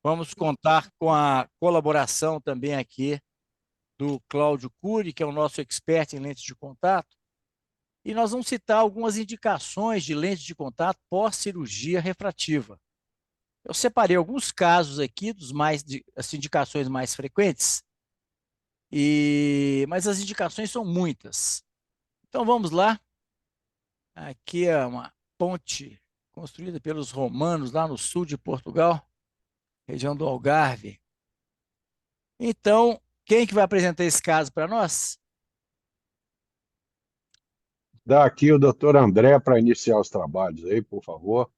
Vamos contar com a colaboração também aqui do Cláudio Cury, que é o nosso expert em lentes de contato, e nós vamos citar algumas indicações de lentes de contato pós-cirurgia refrativa. Eu separei alguns casos aqui as indicações mais frequentes, mas as indicações são muitas. Então vamos lá. Aqui é uma ponte construída pelos romanos lá no sul de Portugal, região do Algarve. Então, quem que vai apresentar esse caso para nós? Dá aqui o doutor André para iniciar os trabalhos aí, por favor.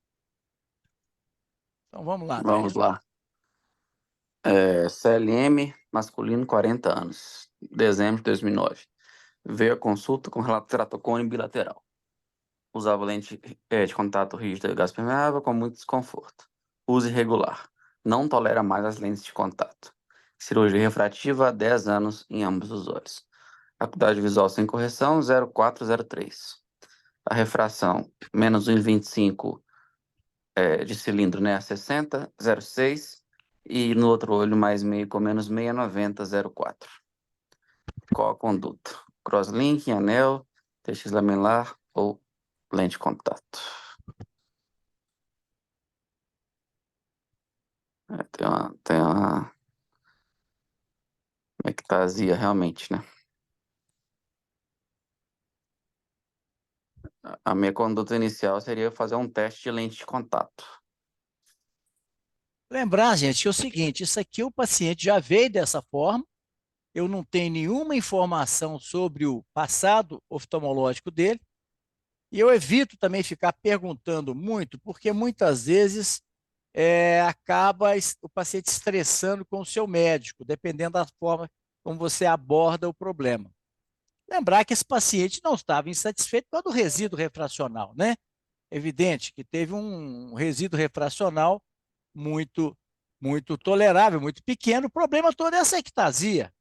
Então vamos lá, André. Vamos lá. CLM, masculino, 40 anos, dezembro de 2009. Veio a consulta com relato teratocone bilateral. Usava lente de contato rígida gás permeável com muito desconforto. Uso irregular. Não tolera mais as lentes de contato. Cirurgia refrativa há 10 anos em ambos os olhos. Acuidade visual sem correção, 0,403. A refração, menos 1,25 de cilindro, né, a 60, 0,6. E no outro olho, mais meio com menos 690, 0,4. Qual a conduta? Crosslink, anel, TX lamelar ou lente de contato? Tem uma ectasia realmente, né? A minha conduta inicial seria fazer um teste de lente de contato. Lembrar, gente, que é o seguinte, isso aqui o paciente já veio dessa forma, eu não tenho nenhuma informação sobre o passado oftalmológico dele, e eu evito também ficar perguntando muito, porque muitas vezes acaba o paciente estressando com o seu médico, dependendo da forma como você aborda o problema. Lembrar que esse paciente não estava insatisfeito com o resíduo refracional, né? Evidente que teve um resíduo refracional muito, muito tolerável, muito pequeno. O problema todo é essa ectasia,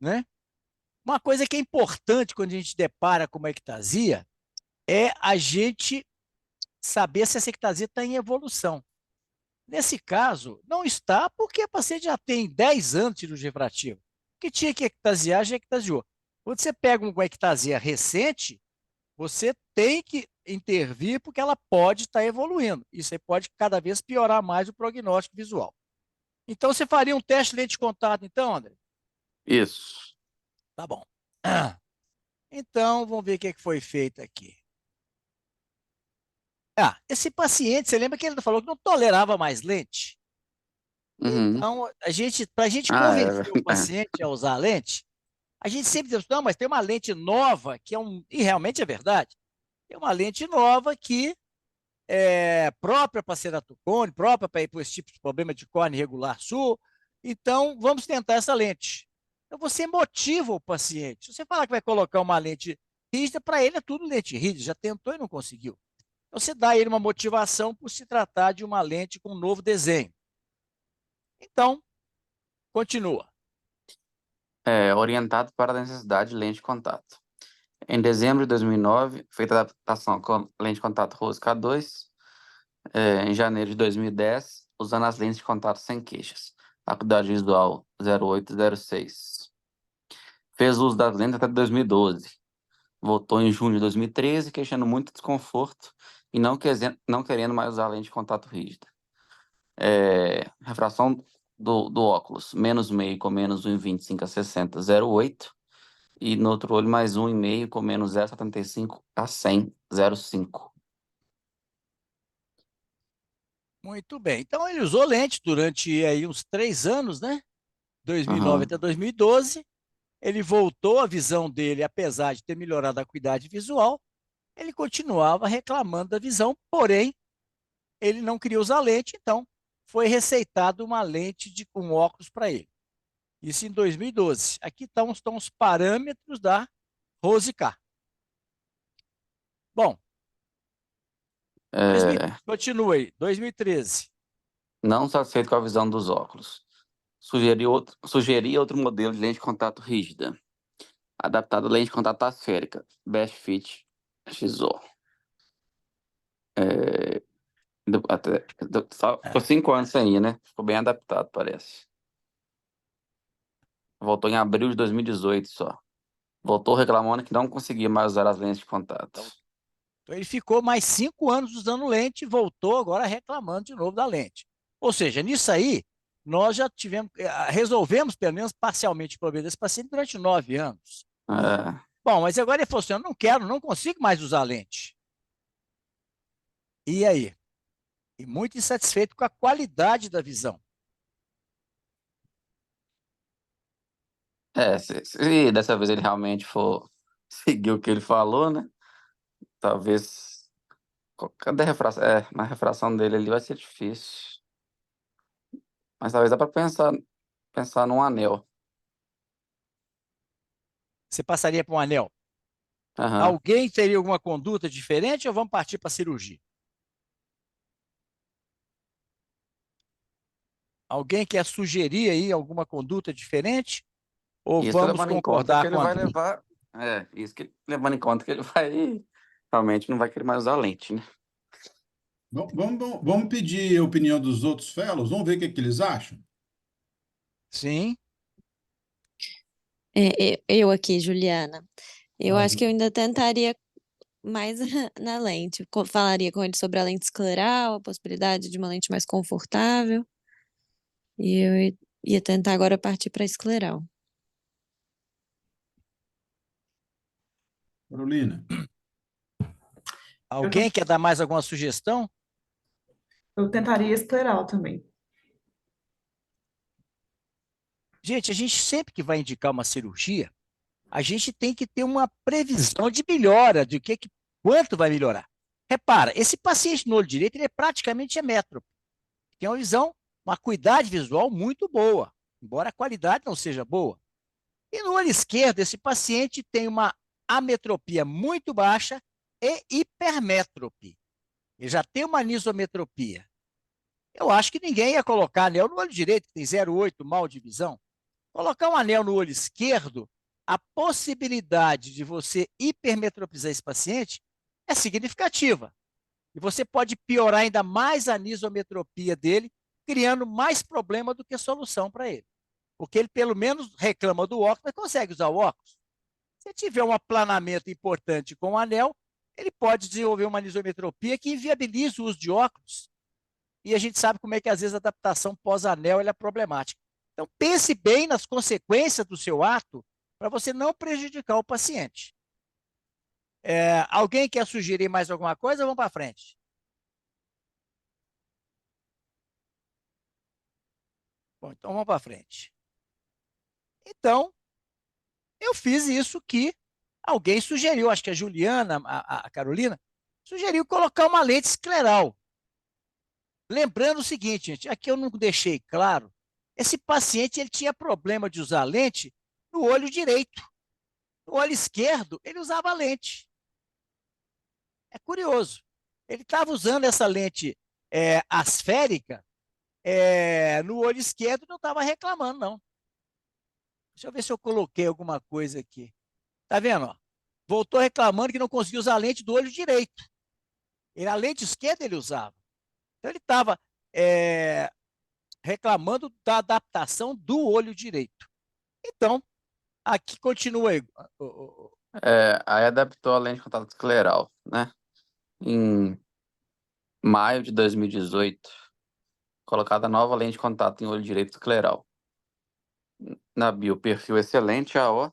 né? Uma coisa que é importante quando a gente depara com uma ectasia é a gente saber se essa ectasia está em evolução. Nesse caso, não está porque a paciente já tem 10 anos de cirurgia refrativa. O que tinha que ectasiar, já ectasiou. Quando você pega uma ectasia recente, você tem que intervir porque ela pode estar evoluindo. Isso aí pode cada vez piorar mais o prognóstico visual. Então, você faria um teste de lente de contato, então, André? Isso. Tá bom. Então, vamos ver o que é que foi feito aqui. Esse paciente, você lembra que ele falou que não tolerava mais lente? Uhum. Então, para a gente Ah, convencer o paciente a usar a lente, a gente sempre diz, não, mas tem uma lente nova que e realmente é verdade, tem uma lente nova que é própria para ceratocone, própria para ir por esse tipo de problema de córnea irregular sul. Então, vamos tentar essa lente. Então, você motiva o paciente. Se você falar que vai colocar uma lente rígida, para ele é tudo lente rígida, já tentou e não conseguiu. Então, você dá a ele uma motivação por se tratar de uma lente com um novo desenho. Então, continua. Orientado para a necessidade de lente de contato. Em dezembro de 2009, feita a adaptação com lente de contato Rose K2. Em janeiro de 2010, usando as lentes de contato sem queixas. Acuidade visual 0,806. Fez uso das lentes até 2012. Voltou em junho de 2013, queixando muito desconforto e não querendo mais usar lente de contato rígida. Refração do óculos, menos meio com menos 1,25 a 60, 0,8. E no outro olho, mais 1,5 com menos 0,75 a 100, 0,5. Muito bem. Então, ele usou lente durante aí uns 3 anos, né? 2009 Uhum. até 2012. Ele voltou a visão dele, apesar de ter melhorado a acuidade visual, ele continuava reclamando da visão, porém, ele não queria usar lente, então foi receitado uma lente com óculos para ele. Isso em 2012. Aqui estão os parâmetros da Rose K. Bom, É, continua aí, 2013. não satisfeito com a visão dos óculos. Sugeria outro modelo de lente de contato rígida, adaptado à lente de contato asférica, Best Fit XO. Ficou 5 anos sem ir, né? Ficou bem adaptado, parece. Voltou em abril de 2018 só. Voltou reclamando que não conseguia mais usar as lentes de contato. Então ele ficou mais 5 anos usando lente e voltou agora reclamando de novo da lente. Ou seja, nisso aí, nós já resolvemos pelo menos parcialmente o problema desse paciente durante 9 anos. É, Bom, mas agora ele falou assim: eu não quero, não consigo mais usar lente. E aí? E muito insatisfeito com a qualidade da visão. se dessa vez ele realmente for seguir o que ele falou, né? Talvez. Cadê a refração? Na refração dele ali vai ser difícil. Mas talvez dá pra pensar num anel. Você passaria para um anel? Aham. Alguém teria alguma conduta diferente ou vamos partir para a cirurgia? Alguém quer sugerir aí alguma conduta diferente ou Isso vamos levando em conta que concordar ele com a vai André? levar. Isso que levando em conta que ele vai. Realmente não vai querer mais usar lente, né? Vamos pedir a opinião dos outros fellows, vamos ver o que eles acham. Sim. Eu aqui, Juliana. Eu Ah, acho que eu ainda tentaria mais na lente. Falaria com ele sobre a lente escleral, a possibilidade de uma lente mais confortável. E eu ia tentar agora partir para escleral. Carolina. Alguém quer dar mais alguma sugestão? Eu tentaria escleral também. Gente, a gente sempre que vai indicar uma cirurgia, a gente tem que ter uma previsão de melhora, de quanto vai melhorar. Repara, esse paciente no olho direito, ele é praticamente emétrope. Tem uma visão, uma acuidade visual muito boa, embora a qualidade não seja boa. E no olho esquerdo, esse paciente tem uma ametropia muito baixa e hipermétrope. Ele já tem uma anisometropia. Eu acho que ninguém ia colocar anel no olho direito, que tem 0,8 mal de visão. Colocar um anel no olho esquerdo, a possibilidade de você hipermetropizar esse paciente é significativa. E você pode piorar ainda mais a anisometropia dele, criando mais problema do que solução para ele. Porque ele, pelo menos, reclama do óculos, mas consegue usar o óculos. Se tiver um aplanamento importante com o anel, ele pode desenvolver uma anisometropia que inviabiliza o uso de óculos. E a gente sabe como é que, às vezes, a adaptação pós-anel é problemática. Então, pense bem nas consequências do seu ato para você não prejudicar o paciente. Alguém quer sugerir mais alguma coisa? Vamos para frente. Bom, então vamos para frente. Então, eu fiz isso que alguém sugeriu, acho que a Juliana, a Carolina, sugeriu colocar uma lente escleral. Lembrando o seguinte, gente, aqui eu não deixei claro, esse paciente ele tinha problema de usar lente no olho direito. No olho esquerdo, ele usava lente. É curioso. Ele estava usando essa lente asférica no olho esquerdo e não estava reclamando, não. Deixa eu ver se eu coloquei alguma coisa aqui. Tá vendo? Ó? Voltou reclamando que não conseguia usar a lente do olho direito. A lente esquerda ele usava. Então ele estava reclamando da adaptação do olho direito. Então, aqui continua aí. Aí adaptou a lente de contato escleral, né? Em maio de 2018, colocada a nova lente de contato em olho direito escleral. Na bio, perfil excelente, AO,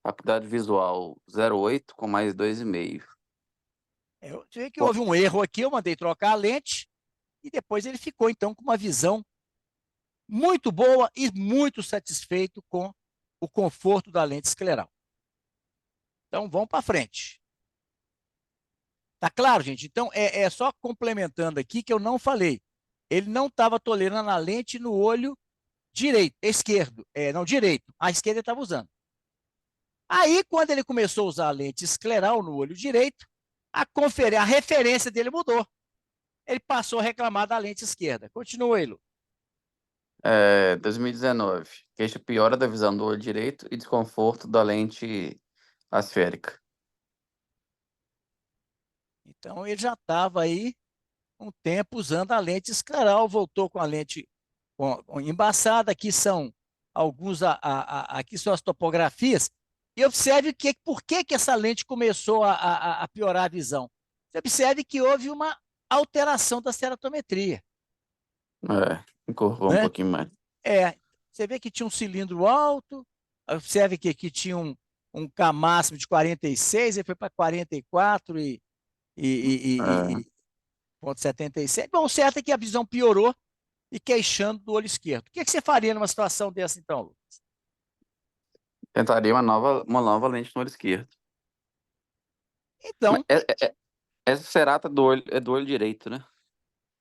acuidade visual 0,8 com mais 2,5. Eu sei que houve um erro aqui, eu mandei trocar a lente e depois ele ficou, então, com uma visão muito boa e muito satisfeito com o conforto da lente escleral. Então, vamos para frente. Tá claro, gente? Então, é só complementando aqui que eu não falei. Ele não estava tolerando a lente no olho direito, esquerdo. Não, direito. A esquerda ele estava usando. Aí, quando ele começou a usar a lente escleral no olho direito, a referência dele mudou. Ele passou a reclamar da lente esquerda. Continua aí, Lu. 2019, queixa piora da visão do olho direito e desconforto da lente asférica. Então, ele já estava aí um tempo usando a lente escleral, voltou com a lente embaçada. Aqui são aqui são as topografias. E observe por que essa lente começou a piorar a visão. Você observe que houve uma alteração da ceratometria, Encurvou um né? pouquinho mais. Você vê que tinha um cilindro alto, observe que aqui tinha um K máximo de 46, ele foi para 44 e ponto 77. Bom, o certo é que a visão piorou e queixando do olho esquerdo. O que você faria numa situação dessa, então, Lucas? Tentaria uma nova lente no olho esquerdo. Mas Então, essa cerata é do olho direito, né?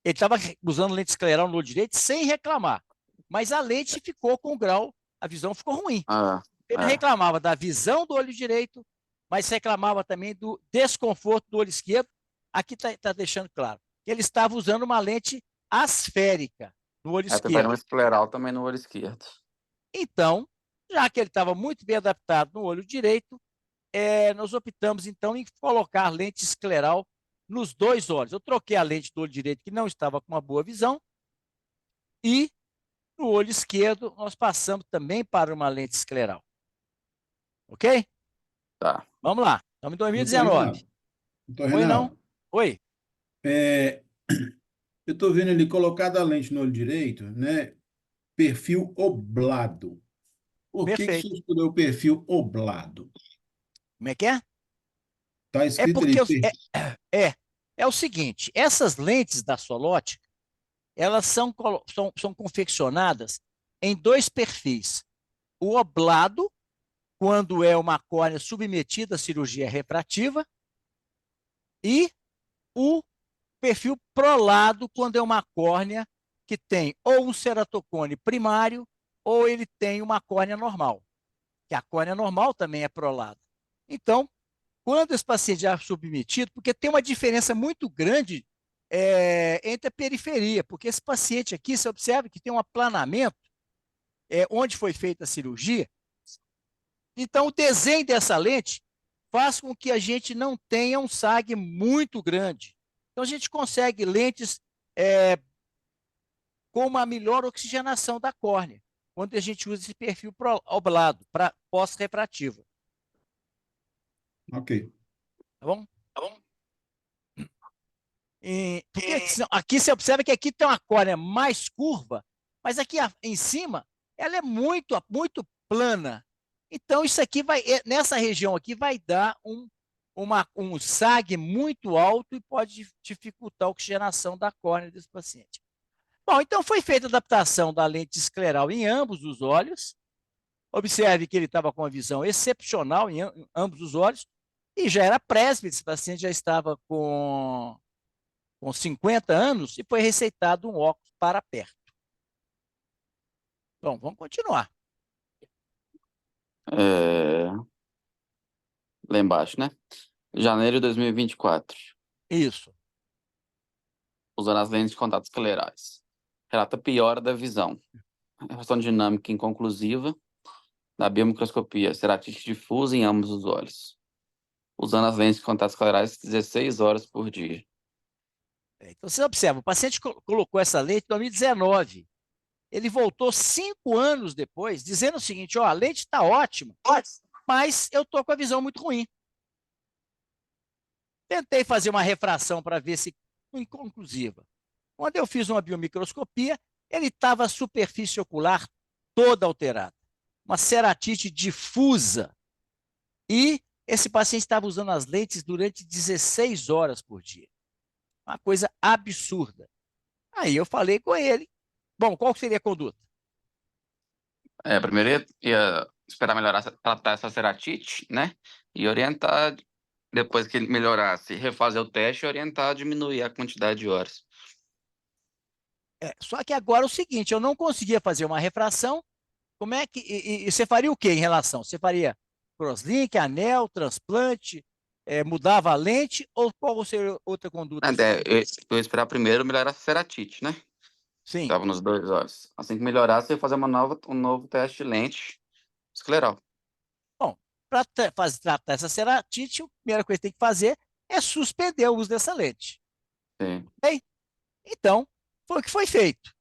ele estava usando lente escleral no olho direito sem reclamar, mas a lente ficou com grau, a visão ficou ruim. Ele reclamava da visão do olho direito, mas reclamava também do desconforto do olho esquerdo. Aqui está deixando claro. Ele estava usando uma lente asférica no olho Tentaria esquerdo. uma escleral também no olho esquerdo. Então, já que ele estava muito bem adaptado no olho direito, nós optamos, então, em colocar lente escleral nos dois olhos. Eu troquei a lente do olho direito, que não estava com uma boa visão, e no olho esquerdo nós passamos também para uma lente escleral. Ok? Tá. Vamos lá. Estamos em Doutor 2019. Renato, doutor Oi, não? Renato, Oi. eu estou vendo ali colocada a lente no olho direito, né? Perfil oblado. Por que o Perfeito. senhor escolheu o perfil oblado? Como é que é? Está É escrito porque ali, perfil. é o seguinte, essas lentes da Solótica, elas são confeccionadas em dois perfis. O oblado, quando é uma córnea submetida à cirurgia refrativa, e o perfil prolado, quando é uma córnea que tem ou um ceratocone primário ou ele tem uma córnea normal, que a córnea normal também é prolada. Então, quando esse paciente já é submetido, porque tem uma diferença muito grande entre a periferia, porque esse paciente aqui, você observa que tem um aplanamento onde foi feita a cirurgia. Então, o desenho dessa lente faz com que a gente não tenha um SAG muito grande. Então, a gente consegue lentes com uma melhor oxigenação da córnea, quando a gente usa esse perfil oblado, para pós-refrativa. Ok. Tá bom? Porque aqui você observa que aqui tem uma córnea mais curva, mas aqui em cima ela é muito, muito plana. Então, isso aqui nessa região aqui, vai dar um SAG muito alto e pode dificultar a oxigenação da córnea desse paciente. Bom, então foi feita a adaptação da lente escleral em ambos os olhos. Observe que ele estava com uma visão excepcional em ambos os olhos e já era presbítero, esse paciente já estava com 50 anos e foi receitado um óculos para perto. Bom, vamos continuar. Lá embaixo, né? Janeiro de 2024. Isso. Usando as lentes de contato esclerais. Relata piora da visão. Relação dinâmica inconclusiva. Na biomicroscopia, ceratite difusa em ambos os olhos. Usando as lentes de contato esclerais 16 horas por dia. Então, você observa, o paciente colocou essa lente em 2019. Ele voltou 5 anos depois, dizendo o seguinte, a lente está ótima, mas eu estou com a visão muito ruim. Tentei fazer uma refração para ver se inconclusiva. Quando eu fiz uma biomicroscopia, ele estava a superfície ocular toda alterada. Uma ceratite difusa. E esse paciente estava usando as lentes durante 16 horas por dia. Uma coisa absurda. Aí eu falei com ele. Bom, qual seria a conduta? Primeiro ia esperar melhorar, tratar essa ceratite, né? E orientar, depois que ele melhorasse, refazer o teste e orientar a diminuir a quantidade de horas. Só que agora é o seguinte, eu não conseguia fazer uma refração. Como é que... E você faria o quê em relação? Você faria crosslink, anel, transplante, mudava a lente ou qual seria outra conduta? Eu ia esperar primeiro melhorar a ceratite, né? Sim. Estava nos 2 olhos. Assim que melhorasse, eu ia fazer um novo teste de lente escleral. Bom, para tratar essa ceratite, a primeira coisa que tem que fazer é suspender o uso dessa lente. Sim. Okay? Então, foi o que foi feito.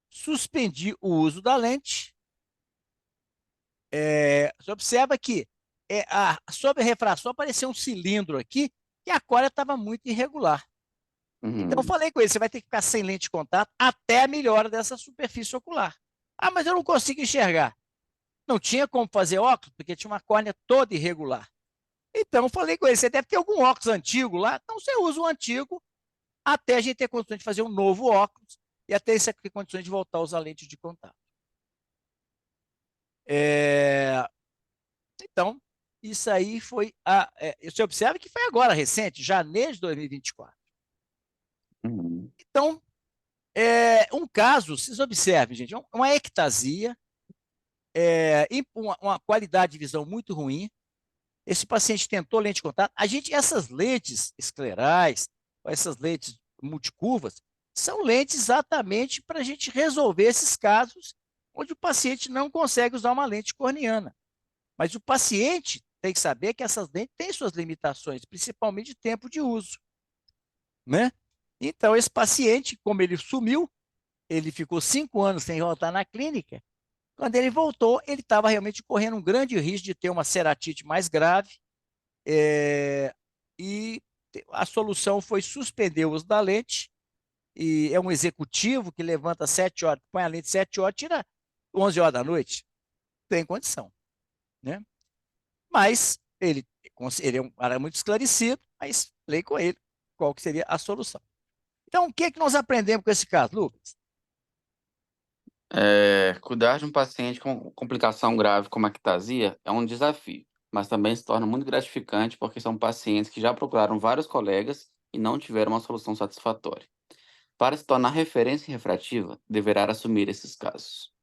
Suspendi o uso da lente. Você observa que sob a refração apareceu um cilindro aqui e a córnea estava muito irregular. Então, eu Uhum. falei com ele, você vai ter que ficar sem lente de contato até a melhora dessa superfície ocular. Ah, mas eu não consigo enxergar. Não tinha como fazer óculos, porque tinha uma córnea toda irregular. Então, eu falei com ele, você deve ter algum óculos antigo lá, então você usa o antigo até a gente ter condições de fazer um novo óculos e até você ter condições de voltar a usar lente de contato. Então, isso aí foi. Você observa que foi agora, recente, janeiro de 2024. Uhum. Então, um caso, vocês observem, gente, uma ectasia, uma qualidade de visão muito ruim. Esse paciente tentou lente de contato. Essas lentes esclerais, essas lentes multicurvas, são lentes exatamente para a gente resolver esses casos onde o paciente não consegue usar uma lente corneana. Mas o paciente tem que saber que essas lentes têm suas limitações, principalmente de tempo de uso, né? Então, esse paciente, como ele sumiu, ele ficou 5 anos sem voltar na clínica. Quando ele voltou, ele estava realmente correndo um grande risco de ter uma ceratite mais grave, e a solução foi suspender o uso da lente, e é um executivo que levanta 7 horas, põe a lente 7 horas, tira 11 horas da noite, tem condição, né? Mas ele é um cara muito esclarecido, mas falei com ele qual que seria a solução. Então, o que é que nós aprendemos com esse caso, Lucas? Cuidar de um paciente com complicação grave como a ectasia é um desafio, mas também se torna muito gratificante porque são pacientes que já procuraram vários colegas e não tiveram uma solução satisfatória. Para se tornar referência refrativa, deverá assumir esses casos.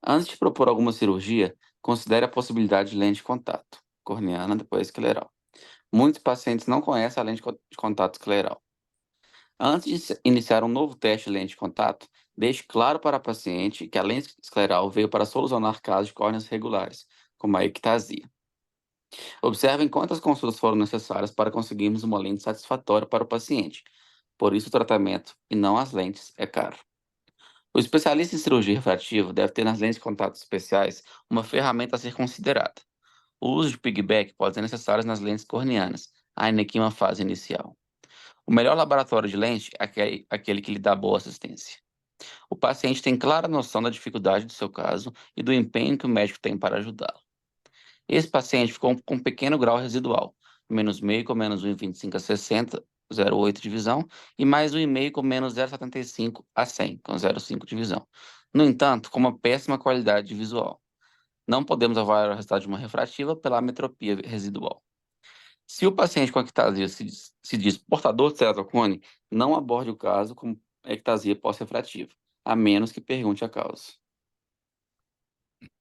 Antes de propor alguma cirurgia, considere a possibilidade de lente de contato, corneana depois escleral. Muitos pacientes não conhecem a lente de contato escleral. Antes de iniciar um novo teste de lente de contato, deixe claro para a paciente que a lente escleral veio para solucionar casos de córneas regulares, como a ectasia. Observem quantas consultas foram necessárias para conseguirmos uma lente satisfatória para o paciente. Por isso, o tratamento, e não as lentes, é caro. O especialista em cirurgia refrativa deve ter nas lentes de contato especiais uma ferramenta a ser considerada. O uso de piggyback pode ser necessário nas lentes corneanas, ainda que em uma fase inicial. O melhor laboratório de lente é aquele que lhe dá boa assistência. O paciente tem clara noção da dificuldade do seu caso e do empenho que o médico tem para ajudá-lo. Esse paciente ficou com um pequeno grau residual, -meio com -1,25 a 60, 0,8 de visão, e mais 1,5 com -0,75 a 100, com 0,5 de visão. No entanto, com uma péssima qualidade de visual. Não podemos avaliar o resultado de uma refrativa pela ametropia residual. Se o paciente com ectasia se diz portador de ceratocone, não aborde o caso com ectasia pós-refrativa, a menos que pergunte a causa.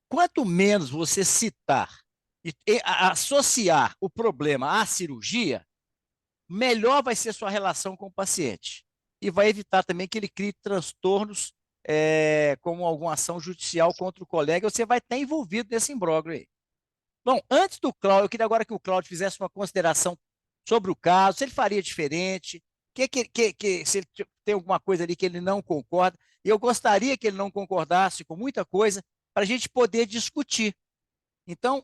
Quanto menos você citar e associar o problema à cirurgia, melhor vai ser sua relação com o paciente. E vai evitar também que ele crie transtornos, como alguma ação judicial contra o colega, você vai estar envolvido nesse imbróglio aí. Bom, antes do Cláudio, eu queria agora que o Cláudio fizesse uma consideração sobre o caso, se ele faria diferente, se ele tem alguma coisa ali que ele não concorda. E eu gostaria que ele não concordasse com muita coisa para a gente poder discutir. Então,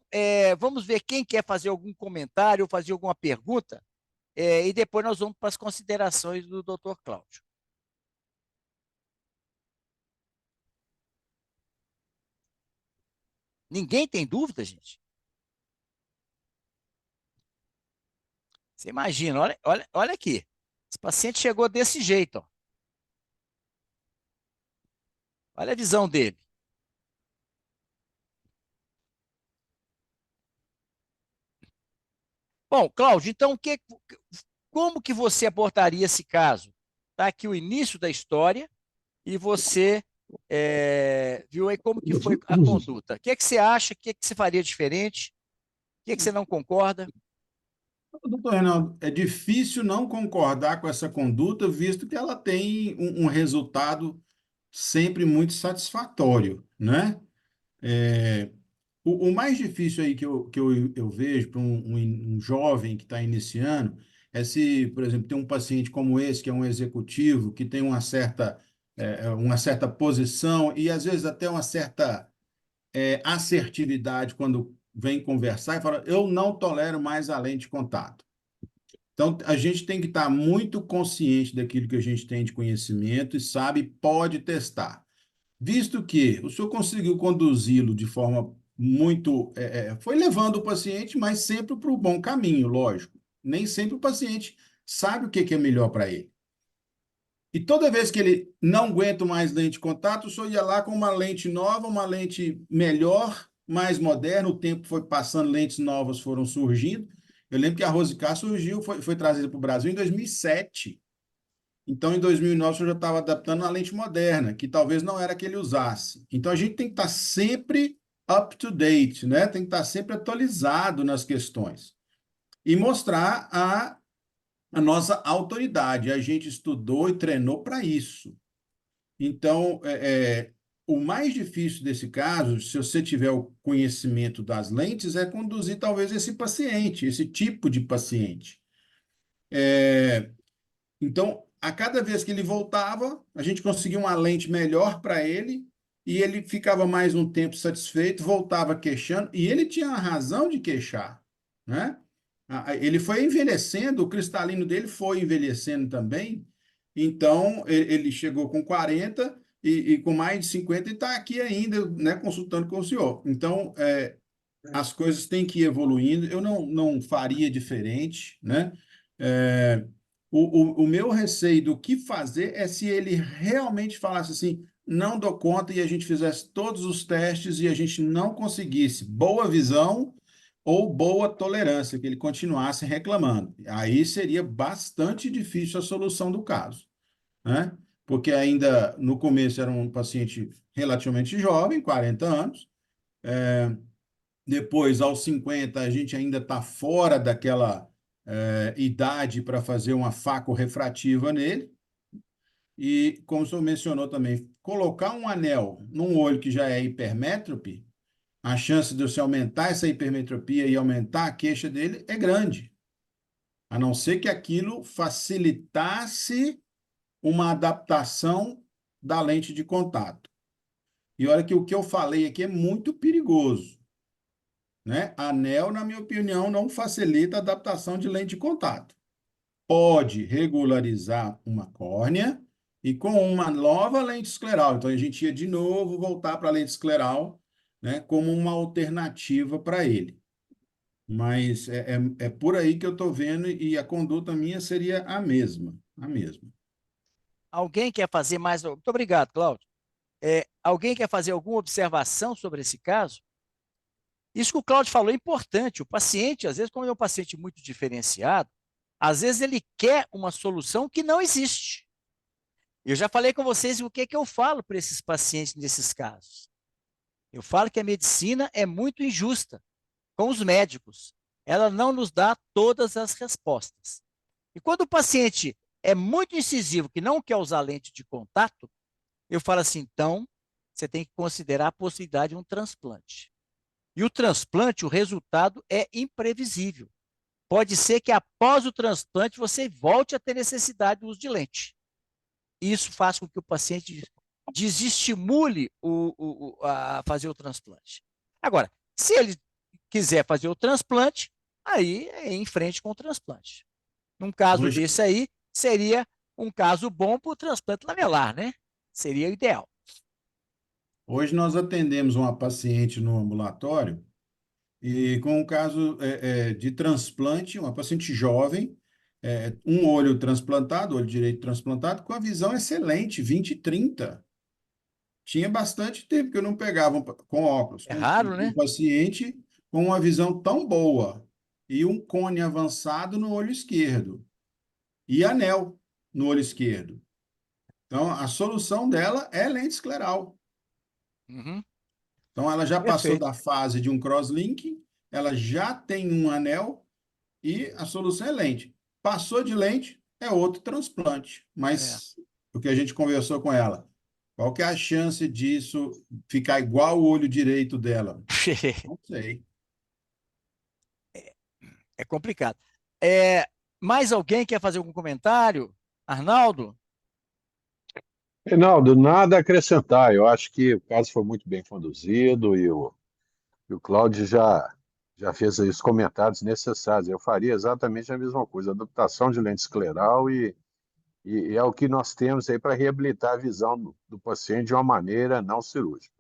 vamos ver quem quer fazer algum comentário ou fazer alguma pergunta, e depois nós vamos para as considerações do Dr. Cláudio. Ninguém tem dúvida, gente? Você imagina, olha aqui. Esse paciente chegou desse jeito, ó. Olha a visão dele. Bom, Cláudio, então como que você abordaria esse caso? Está aqui o início da história e você viu aí como que foi a conduta. O que é que você acha? O que é que você faria diferente? O que é que você não concorda? Doutor Reinaldo, é difícil não concordar com essa conduta, visto que ela tem um resultado sempre muito satisfatório, né? É, o mais difícil aí que eu vejo para um jovem que está iniciando é se, por exemplo, tem um paciente como esse, que é um executivo, que tem uma certa posição e, às vezes, até uma certa assertividade quando vem conversar e fala, eu não tolero mais a lente de contato. Então, a gente tem que estar muito consciente daquilo que a gente tem de conhecimento e sabe, pode testar. Visto que o senhor conseguiu conduzi-lo de forma muito. Foi levando o paciente, mas sempre para o bom caminho, lógico. Nem sempre o paciente sabe o que que é melhor para ele. E toda vez que ele não aguenta mais lente de contato, o senhor ia lá com uma lente nova, uma lente melhor, mais moderna. O tempo foi passando, lentes novas foram surgindo. Eu lembro que a Rosicar surgiu, foi trazida para o Brasil em 2007. Então, em 2009, o senhor já estava adaptando uma lente moderna, que talvez não era a que ele usasse. Então, a gente tem que estar sempre up to date, né? Tem que estar sempre atualizado nas questões. E mostrar a nossa autoridade. A gente estudou e treinou para isso. Então, o mais difícil desse caso, se você tiver o conhecimento das lentes, é conduzir talvez esse paciente, esse tipo de paciente. Então, a cada vez que ele voltava, a gente conseguia uma lente melhor para ele e ele ficava mais um tempo satisfeito, voltava queixando, e ele tinha a razão de queixar, né? Ele foi envelhecendo, o cristalino dele foi envelhecendo também, então ele chegou com 40 e com mais de 50 e está aqui ainda, né, consultando com o senhor. Então, as coisas têm que ir evoluindo, eu não faria diferente, né? É, o meu receio do que fazer é se ele realmente falasse assim, não dou conta e a gente fizesse todos os testes e a gente não conseguisse boa visão ou boa tolerância, que ele continuasse reclamando. Aí seria bastante difícil a solução do caso, né? Porque ainda no começo era um paciente relativamente jovem, 40 anos, depois, aos 50, a gente ainda está fora daquela idade para fazer uma facorefrativa nele. E, como o senhor mencionou também, colocar um anel num olho que já é hipermétrope, a chance de você aumentar essa hipermetropia e aumentar a queixa dele é grande. A não ser que aquilo facilitasse uma adaptação da lente de contato. E olha que o que eu falei aqui é muito perigoso, né? Anel, na minha opinião, não facilita a adaptação de lente de contato. Pode regularizar uma córnea e com uma nova lente escleral. Então, a gente ia de novo voltar para a lente escleral, né, como uma alternativa para ele. Mas é por aí que eu estou vendo e a conduta minha seria a mesma, a mesma. Alguém quer fazer mais? Muito obrigado, Cláudio. Alguém quer fazer alguma observação sobre esse caso? Isso que o Cláudio falou é importante. O paciente, às vezes, como é um paciente muito diferenciado, às vezes ele quer uma solução que não existe. Eu já falei com vocês o que que eu falo para esses pacientes nesses casos. Eu falo que a medicina é muito injusta com os médicos. Ela não nos dá todas as respostas. E quando o paciente é muito incisivo, que não quer usar lente de contato, eu falo assim, então, você tem que considerar a possibilidade de um transplante. E o transplante, o resultado é imprevisível. Pode ser que após o transplante você volte a ter necessidade do uso de lente. Isso faz com que o paciente desestimule a fazer o transplante. Agora, se ele quiser fazer o transplante, aí é em frente com o transplante. Num caso Hoje, desse aí, seria um caso bom para o transplante lamelar, né? Seria o ideal. hoje nós atendemos uma paciente no ambulatório e com um caso de transplante, uma paciente jovem, um olho transplantado, olho direito transplantado, com a visão excelente, 20/30. Tinha bastante tempo que eu não pegava com óculos, É com raro, um né? paciente com uma visão tão boa e um cone avançado no olho esquerdo e anel no olho esquerdo. Então, a solução dela é lente escleral. Uhum, Então, ela já passou perfeito. da fase de um crosslinking, ela já tem um anel e a solução é lente. Passou de lente, é outro transplante. É. Mas o que a gente conversou com ela, qual que é a chance disso ficar igual o olho direito dela? Não sei. É complicado. É, Mais alguém quer fazer algum comentário? Arnaldo? Reinaldo, nada a acrescentar. Eu acho que o caso foi muito bem conduzido e o Cláudio já fez aí os comentários necessários. Eu faria exatamente a mesma coisa, adaptação de lente escleral e é o que nós temos aí para reabilitar a visão do paciente de uma maneira não cirúrgica.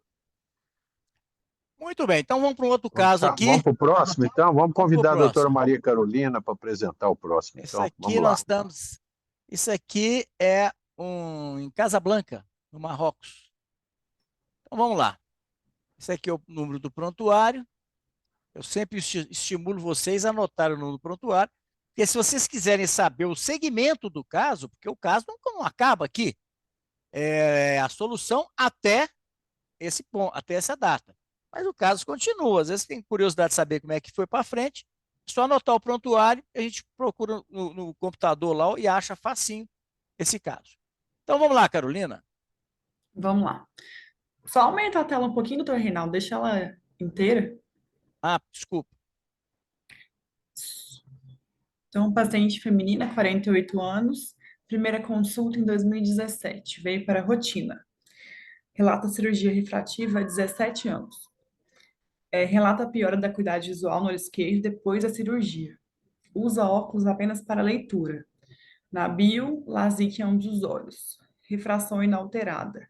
Muito bem, então vamos para um outro caso Tá, aqui. vamos para o próximo, então? Vamos Vamos para o convidar a doutora próximo. Maria Carolina para apresentar o próximo, Esse então. aqui Vamos lá. nós estamos. Isso aqui é em Casablanca, no Marrocos. Então vamos lá. Esse aqui é o número do prontuário. Eu sempre estimulo vocês a anotar o número do prontuário, porque se vocês quiserem saber o segmento do caso, porque o caso não acaba aqui, é a solução até esse ponto, até essa data. Mas o caso continua. Às vezes tem curiosidade de saber como é que foi para frente, é só anotar o prontuário, a gente procura no computador lá e acha facinho esse caso. Então vamos lá, Carolina. Vamos lá. Só aumentar a tela um pouquinho, doutor Reinaldo, deixa ela inteira. Ah, desculpa. Então, paciente feminina, 48 anos, primeira consulta em 2017, veio para rotina. Relata cirurgia refrativa há 17 anos. Relata a piora da acuidade visual no olho esquerdo depois da cirurgia. Usa óculos apenas para leitura. Na bio, LASIK em ambos os olhos. Refração inalterada,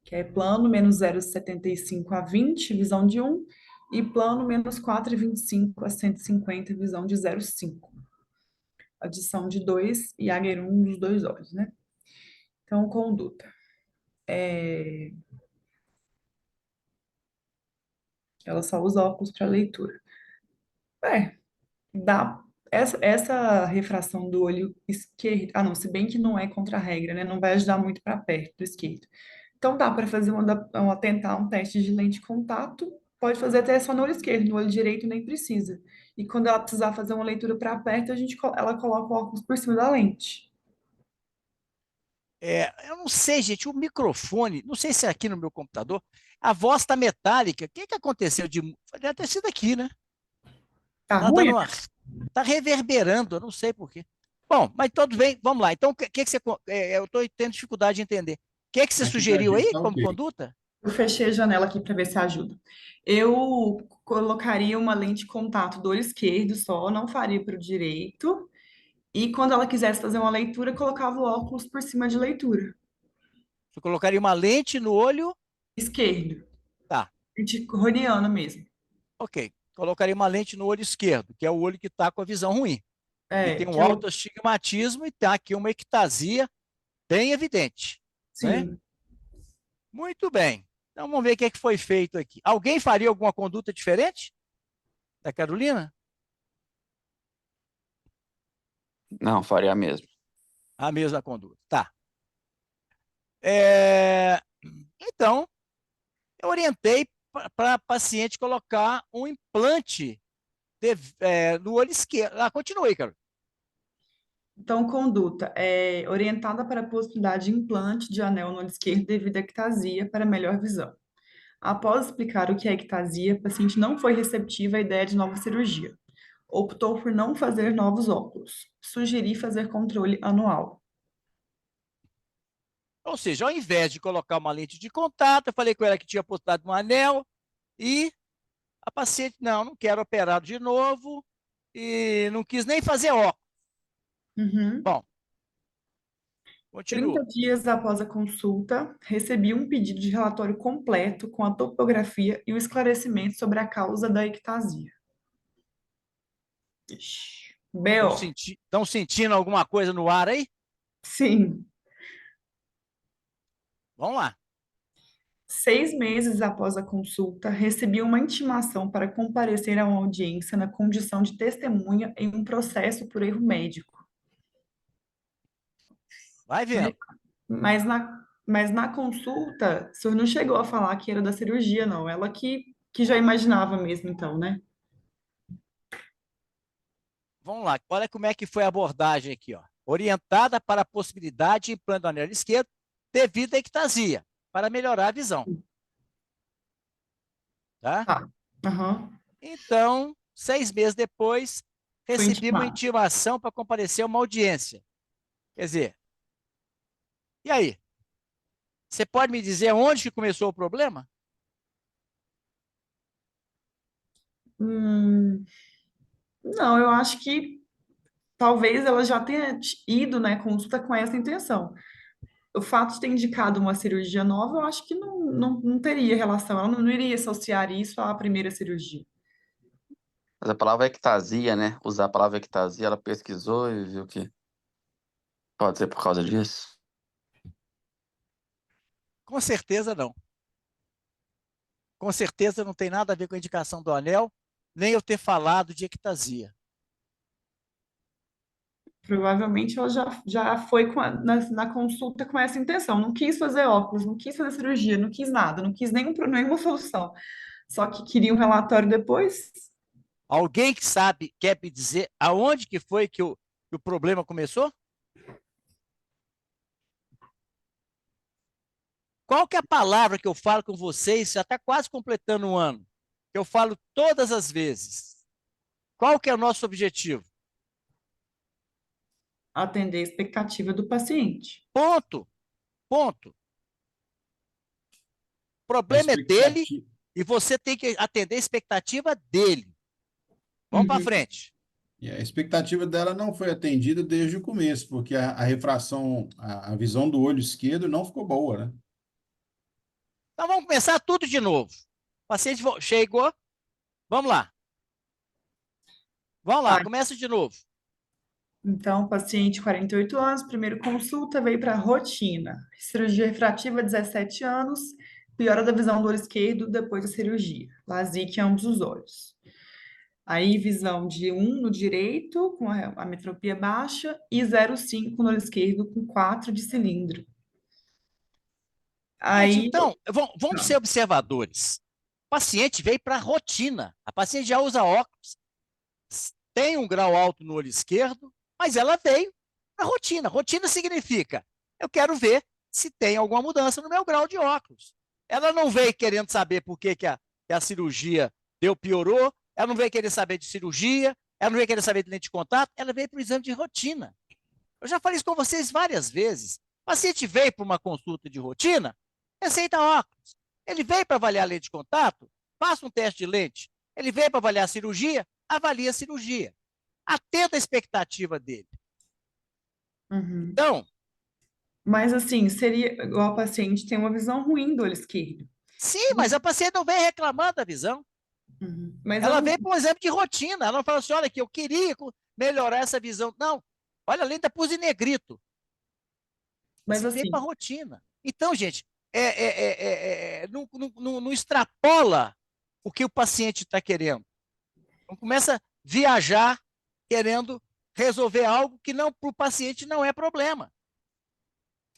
que é plano menos 0,75 a 20, visão de 1, e plano menos 4,25 a 150, visão de 0,5. Adição de 2 e Aguerum dos dois olhos, né? Então, conduta. Ela só usa óculos para leitura. É, dá. Essa refração do olho esquerdo. Ah, não, se bem que não é contra a regra, né? Não vai ajudar muito para perto do esquerdo. Então, dá para fazer tentar um teste de lente de contato. Pode fazer até só no olho esquerdo, no olho direito nem precisa. E quando ela precisar fazer uma leitura para perto, ela coloca o óculos por cima da lente. Eu não sei, gente, o microfone, não sei se é aqui no meu computador, a voz está metálica. O que que aconteceu de. Deve ter sido aqui, né? Tá Tá ruim? dando uma. Tá reverberando, eu não sei por quê. Bom, mas tudo bem, vamos lá. Então, o que que você. Eu estou tendo dificuldade de entender. O que que você Aqui pra sugeriu gente aí tá como ok. conduta? Eu fechei a janela aqui para ver se ajuda. Eu colocaria uma lente de contato do olho esquerdo só, não faria para o direito. E quando ela quisesse fazer uma leitura, colocava o óculos por cima de leitura. Você colocaria uma lente no olho? Esquerdo. Tá, Lente coroniana mesmo. ok. Colocaria uma lente no olho esquerdo, que é o olho que está com a visão ruim. Que tem um Que é o. alto astigmatismo e tem aqui uma ectasia bem evidente, né? Sim. Muito bem. Então vamos ver o que é que foi feito aqui. Alguém faria alguma conduta diferente da Carolina? Não, faria a mesma. A mesma conduta. Tá. É, Então, eu orientei para a paciente colocar um implante no olho esquerdo. Ah, continue, Carol. Então, conduta é orientada para a possibilidade de implante de anel no olho esquerdo devido à ectasia para melhor visão. Após explicar o que é ectasia, a paciente não foi receptiva à ideia de nova cirurgia. Optou por não fazer novos óculos. Sugeri fazer controle anual. Ou seja, ao invés de colocar uma lente de contato, eu falei com ela que tinha postado um anel e a paciente, não quero operar de novo e não quis nem fazer óculos. Uhum. Bom, 30 continua. dias após a consulta, recebi um pedido de relatório completo com a topografia e o esclarecimento sobre a causa da ectasia. Ixi. BO. Estão sentindo alguma coisa no ar aí? Sim. Vamos lá. 6 meses após a consulta, recebi uma intimação para comparecer a uma audiência na condição de testemunha em um processo por erro médico. Vai Mas, vendo. mas na consulta, o senhor não chegou a falar que era da cirurgia, não. Ela que já imaginava mesmo, então, né? Vamos lá. Olha como é que foi a abordagem aqui, ó. Orientada para a possibilidade de implante do anel esquerdo devido à ectasia, para melhorar a visão. Tá? Tá. Aham. Então, 6 meses depois, Foi recebi uma intimado. intimação para comparecer a uma audiência. Quer dizer, e aí? Você pode me dizer onde que começou o problema? Hum, não, eu acho que talvez ela já tenha ido, né, consulta com essa intenção. O fato de ter indicado uma cirurgia nova, eu acho que não teria relação, ela não iria associar isso à primeira cirurgia. Mas a palavra ectasia, né? Usar a palavra ectasia, ela pesquisou e viu que pode ser por causa disso. Com certeza não. Com certeza não tem nada a ver com a indicação do anel, nem eu ter falado de ectasia. Provavelmente ela já foi na consulta com essa intenção. Não quis fazer óculos, não quis fazer cirurgia, não quis nada, não quis nenhuma solução. Só que queria um relatório depois. Alguém que sabe, quer me dizer aonde que foi que o problema começou? Qual que é a palavra que eu falo com vocês, já está quase completando um ano, que eu falo todas as vezes? Qual que é o nosso objetivo? Atender a expectativa do paciente. Ponto, ponto. O A problema é dele expectativa, e você tem que atender a expectativa dele. Vamos para Uhum. frente. e a expectativa dela não foi atendida desde o começo, porque a refração, a visão do olho esquerdo não ficou boa, né? Então vamos começar tudo de novo. O paciente chegou, vamos lá. Vamos lá, Tá. começa de novo. Então, paciente 48 anos, primeiro consulta, veio para rotina. Cirurgia refrativa, 17 anos, piora da visão do olho esquerdo depois da cirurgia. LASIK em ambos os olhos. Aí, visão de 1 no direito, com a metropia baixa, e 0,5 no olho esquerdo, com 4 de cilindro. Gente, Aí, então, vamos não. ser observadores. O paciente veio para rotina. A paciente já usa óculos, tem um grau alto no olho esquerdo, mas ela veio para rotina. Rotina significa, eu quero ver se tem alguma mudança no meu grau de óculos. Ela não veio querendo saber por que a cirurgia piorou, ela não veio querer saber de cirurgia, ela não veio querer saber de lente de contato, ela veio para o exame de rotina. Eu já falei isso com vocês várias vezes. O paciente veio para uma consulta de rotina, receita óculos. Ele veio para avaliar a lente de contato, passa um teste de lente. Ele veio para avaliar a cirurgia, avalia a cirurgia. Atenda a expectativa dele. Uhum. Então, Mas assim, seria igual a paciente tem uma visão ruim do olho esquerdo. sim, mas a paciente não veio reclamando da visão. Uhum. Mas eu Ela não. veio para um exame de rotina. Ela não falou assim, olha aqui, eu queria melhorar essa visão. Não, olha, a lente da pus em negrito. Mas Você veio para assim, a rotina. Então, gente, não extrapola o que o paciente está querendo. Não começa a viajar querendo resolver algo que não para o paciente não é problema.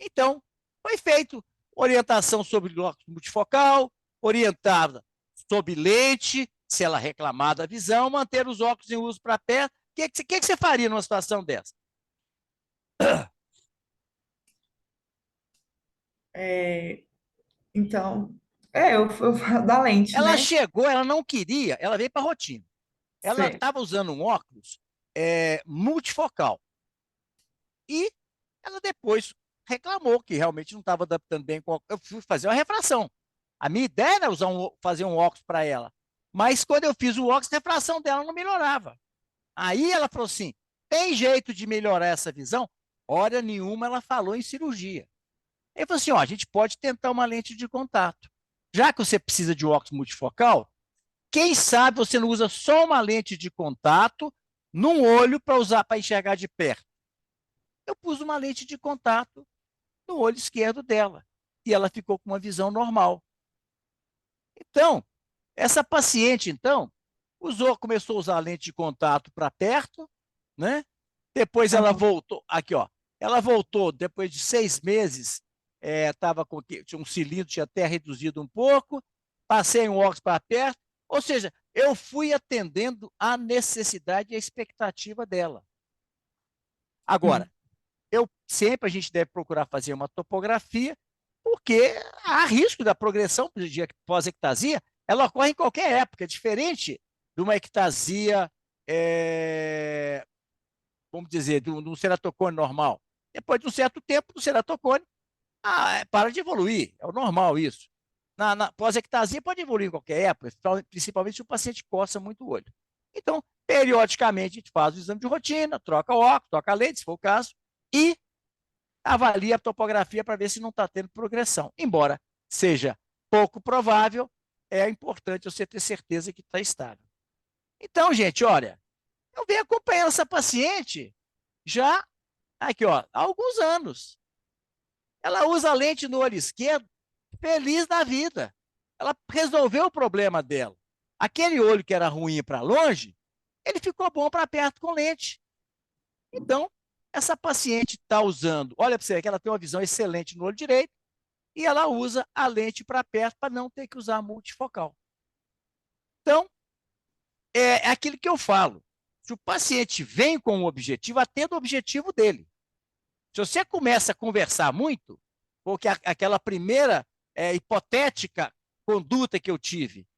Então, foi feito orientação sobre óculos multifocal, orientada sobre lente, se ela reclamar da visão, manter os óculos em uso para perto. O que você faria numa situação dessa? é, então, eu falo da lente, Ela né? chegou, ela não queria, ela veio para a rotina. Ela Certo. estava usando um óculos multifocal. E ela depois reclamou que realmente não estava adaptando bem com o óculos. Eu fui fazer uma refração. A minha ideia era fazer um óculos para ela. Mas quando eu fiz o óculos, a refração dela não melhorava. Aí ela falou assim: tem jeito de melhorar essa visão? Hora nenhuma ela falou em cirurgia. Ele falou assim: ó, a gente pode tentar uma lente de contato. Já que você precisa de óculos multifocal, quem sabe você não usa só uma lente de contato num olho para usar para enxergar de perto. Eu pus uma lente de contato no olho esquerdo dela e ela ficou com uma visão normal. Então, essa paciente, então, começou a usar a lente de contato para perto, né? Depois ela Aham. voltou, aqui, ó, ela voltou depois de 6 meses, estava com tinha um cilindro, tinha até reduzido um pouco, passei um óculos para perto, ou seja, eu fui atendendo a necessidade e a expectativa dela. Hum. Agora, sempre a gente deve procurar fazer uma topografia, porque há risco da progressão de pós-ectasia, ela ocorre em qualquer época, diferente de uma ectasia é, vamos dizer, do ceratocone normal. Depois de um certo tempo, do ceratocone, para de evoluir. É o normal isso. Na pós-ectasia pode evoluir em qualquer época, principalmente se o paciente coça muito o olho. Então, periodicamente, a gente faz o exame de rotina, troca o óculos, troca a lente, se for o caso, e avalia a topografia para ver se não está tendo progressão. Embora seja pouco provável, é importante você ter certeza que está estável. Então, gente, olha, eu venho acompanhando essa paciente já aqui, ó, há alguns anos. Ela usa a lente no olho esquerdo, feliz da vida. Ela resolveu o problema dela. Aquele olho que era ruim para longe, ele ficou bom para perto com lente. Então, essa paciente está usando, olha para você ver que ela tem uma visão excelente no olho direito, e ela usa a lente para perto para não ter que usar a multifocal. Então, é aquilo que eu falo. Se o paciente vem com um objetivo, atenda o objetivo dele. Se você começa a conversar muito, porque aquela primeira hipotética conduta que eu tive,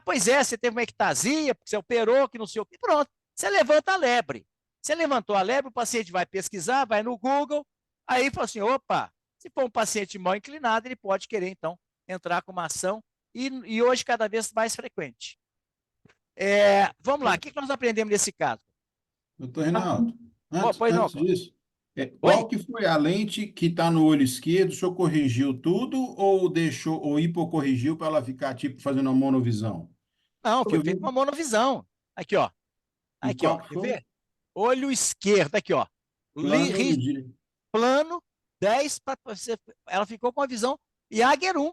pois é, você teve uma ectasia, você operou, que não sei o que, pronto, você levanta a lebre. Você levantou a lebre, o paciente vai pesquisar, vai no Google, aí fala assim, opa, se for um paciente mal inclinado, ele pode querer, então, entrar com uma ação, e hoje cada vez mais frequente. Vamos lá, o que nós aprendemos nesse caso? Doutor Reinaldo, Pois não, antes disso, oi? qual que foi a lente que está no olho esquerdo? O senhor corrigiu tudo ou deixou, ou hipocorrigiu para ela ficar, tipo, fazendo uma monovisão? Não, Porque foi eu feito vi, uma monovisão. e Aqui, ó, qual que quer foi? ver? Olho esquerdo, aqui, ó. Plano de... Plano 10 para você. Ela ficou com a visão Jaeger 1.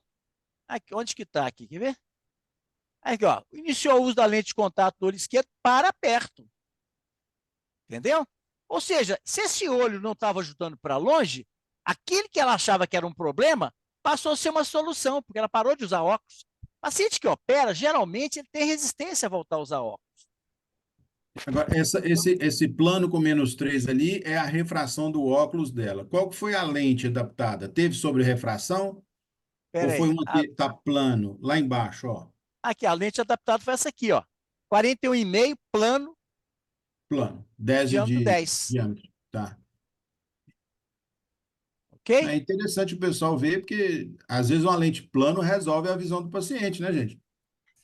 Aqui, onde que está aqui? Quer ver? Aqui, ó. Iniciou o uso da lente de contato do olho esquerdo para perto. Entendeu? Ou seja, se esse olho não estava ajudando para longe, aquele que ela achava que era um problema passou a ser uma solução, porque ela parou de usar óculos. O paciente que opera, geralmente, ele tem resistência a voltar a usar óculos. Agora, esse plano com -3 ali é a refração do óculos dela. Qual que foi a lente adaptada? Teve sobre refração? Ou Espera foi aí. uma que está plano, lá embaixo, ó? Aqui, a lente adaptada foi essa aqui, ó. 41,5 plano, Plano, 10 diâmetro de 10. diâmetro. Tá. Ok? É interessante o pessoal ver, porque às vezes uma lente plano resolve a visão do paciente, né, gente?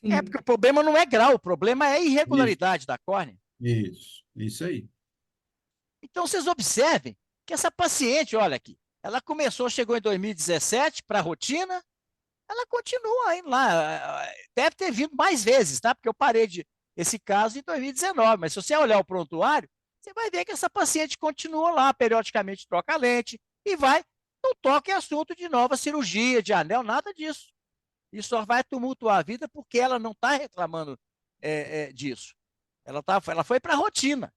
Porque Sim. o problema não é grau, o problema é a Isso, irregularidade da córnea. isso aí. Então, vocês observem que essa paciente, olha aqui, ela começou, chegou em 2017 para a rotina, ela continua indo lá. Deve ter vindo mais vezes, tá? Porque eu parei esse caso em 2019, mas se você olhar o prontuário, você vai ver que essa paciente continua lá, periodicamente troca a lente e vai, não toca em assunto de nova cirurgia, de anel, nada disso. Isso só vai tumultuar a vida porque ela não está reclamando disso. Ela foi para a rotina.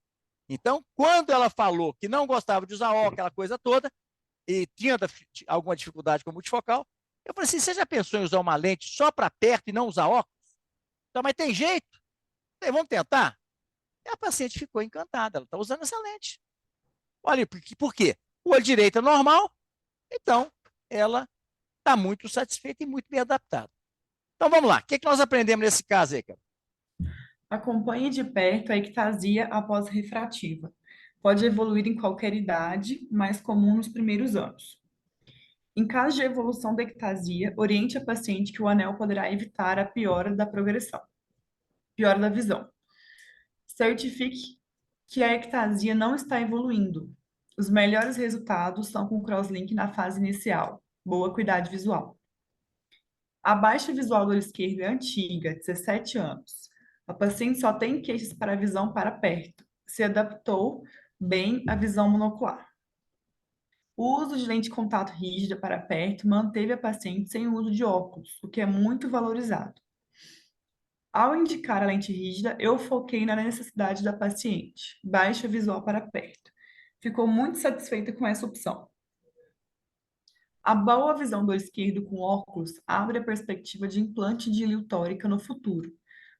Então, quando ela falou que não gostava de usar óculos, aquela coisa toda, e tinha alguma dificuldade com multifocal, eu falei assim, você já pensou em usar uma lente só para perto e não usar óculos? Então, mas tem jeito? Falei, vamos tentar? E a paciente ficou encantada, ela está usando essa lente. Olha, por quê? O olho direito é normal, então ela está muito satisfeita e muito bem adaptada. Então, vamos lá. O que nós aprendemos nesse caso aí, cara? Acompanhe de perto a ectasia após refrativa. Pode evoluir em qualquer idade, mais comum nos primeiros anos. Em caso de evolução da ectasia, oriente a paciente que o anel poderá evitar a piora da progressão, piora da visão. Certifique que a ectasia não está evoluindo. Os melhores resultados são com crosslink na fase inicial. Boa acuidade visual. A baixa visual do olho esquerdo é antiga, 17 anos. A paciente só tem queixas para a visão para perto. Se adaptou bem à visão monocular. O uso de lente de contato rígida para perto manteve a paciente sem o uso de óculos, o que é muito valorizado. Ao indicar a lente rígida, eu foquei na necessidade da paciente, baixa visual para perto. Ficou muito satisfeita com essa opção. A boa visão do olho esquerdo com óculos abre a perspectiva de implante de ilha tórica no futuro.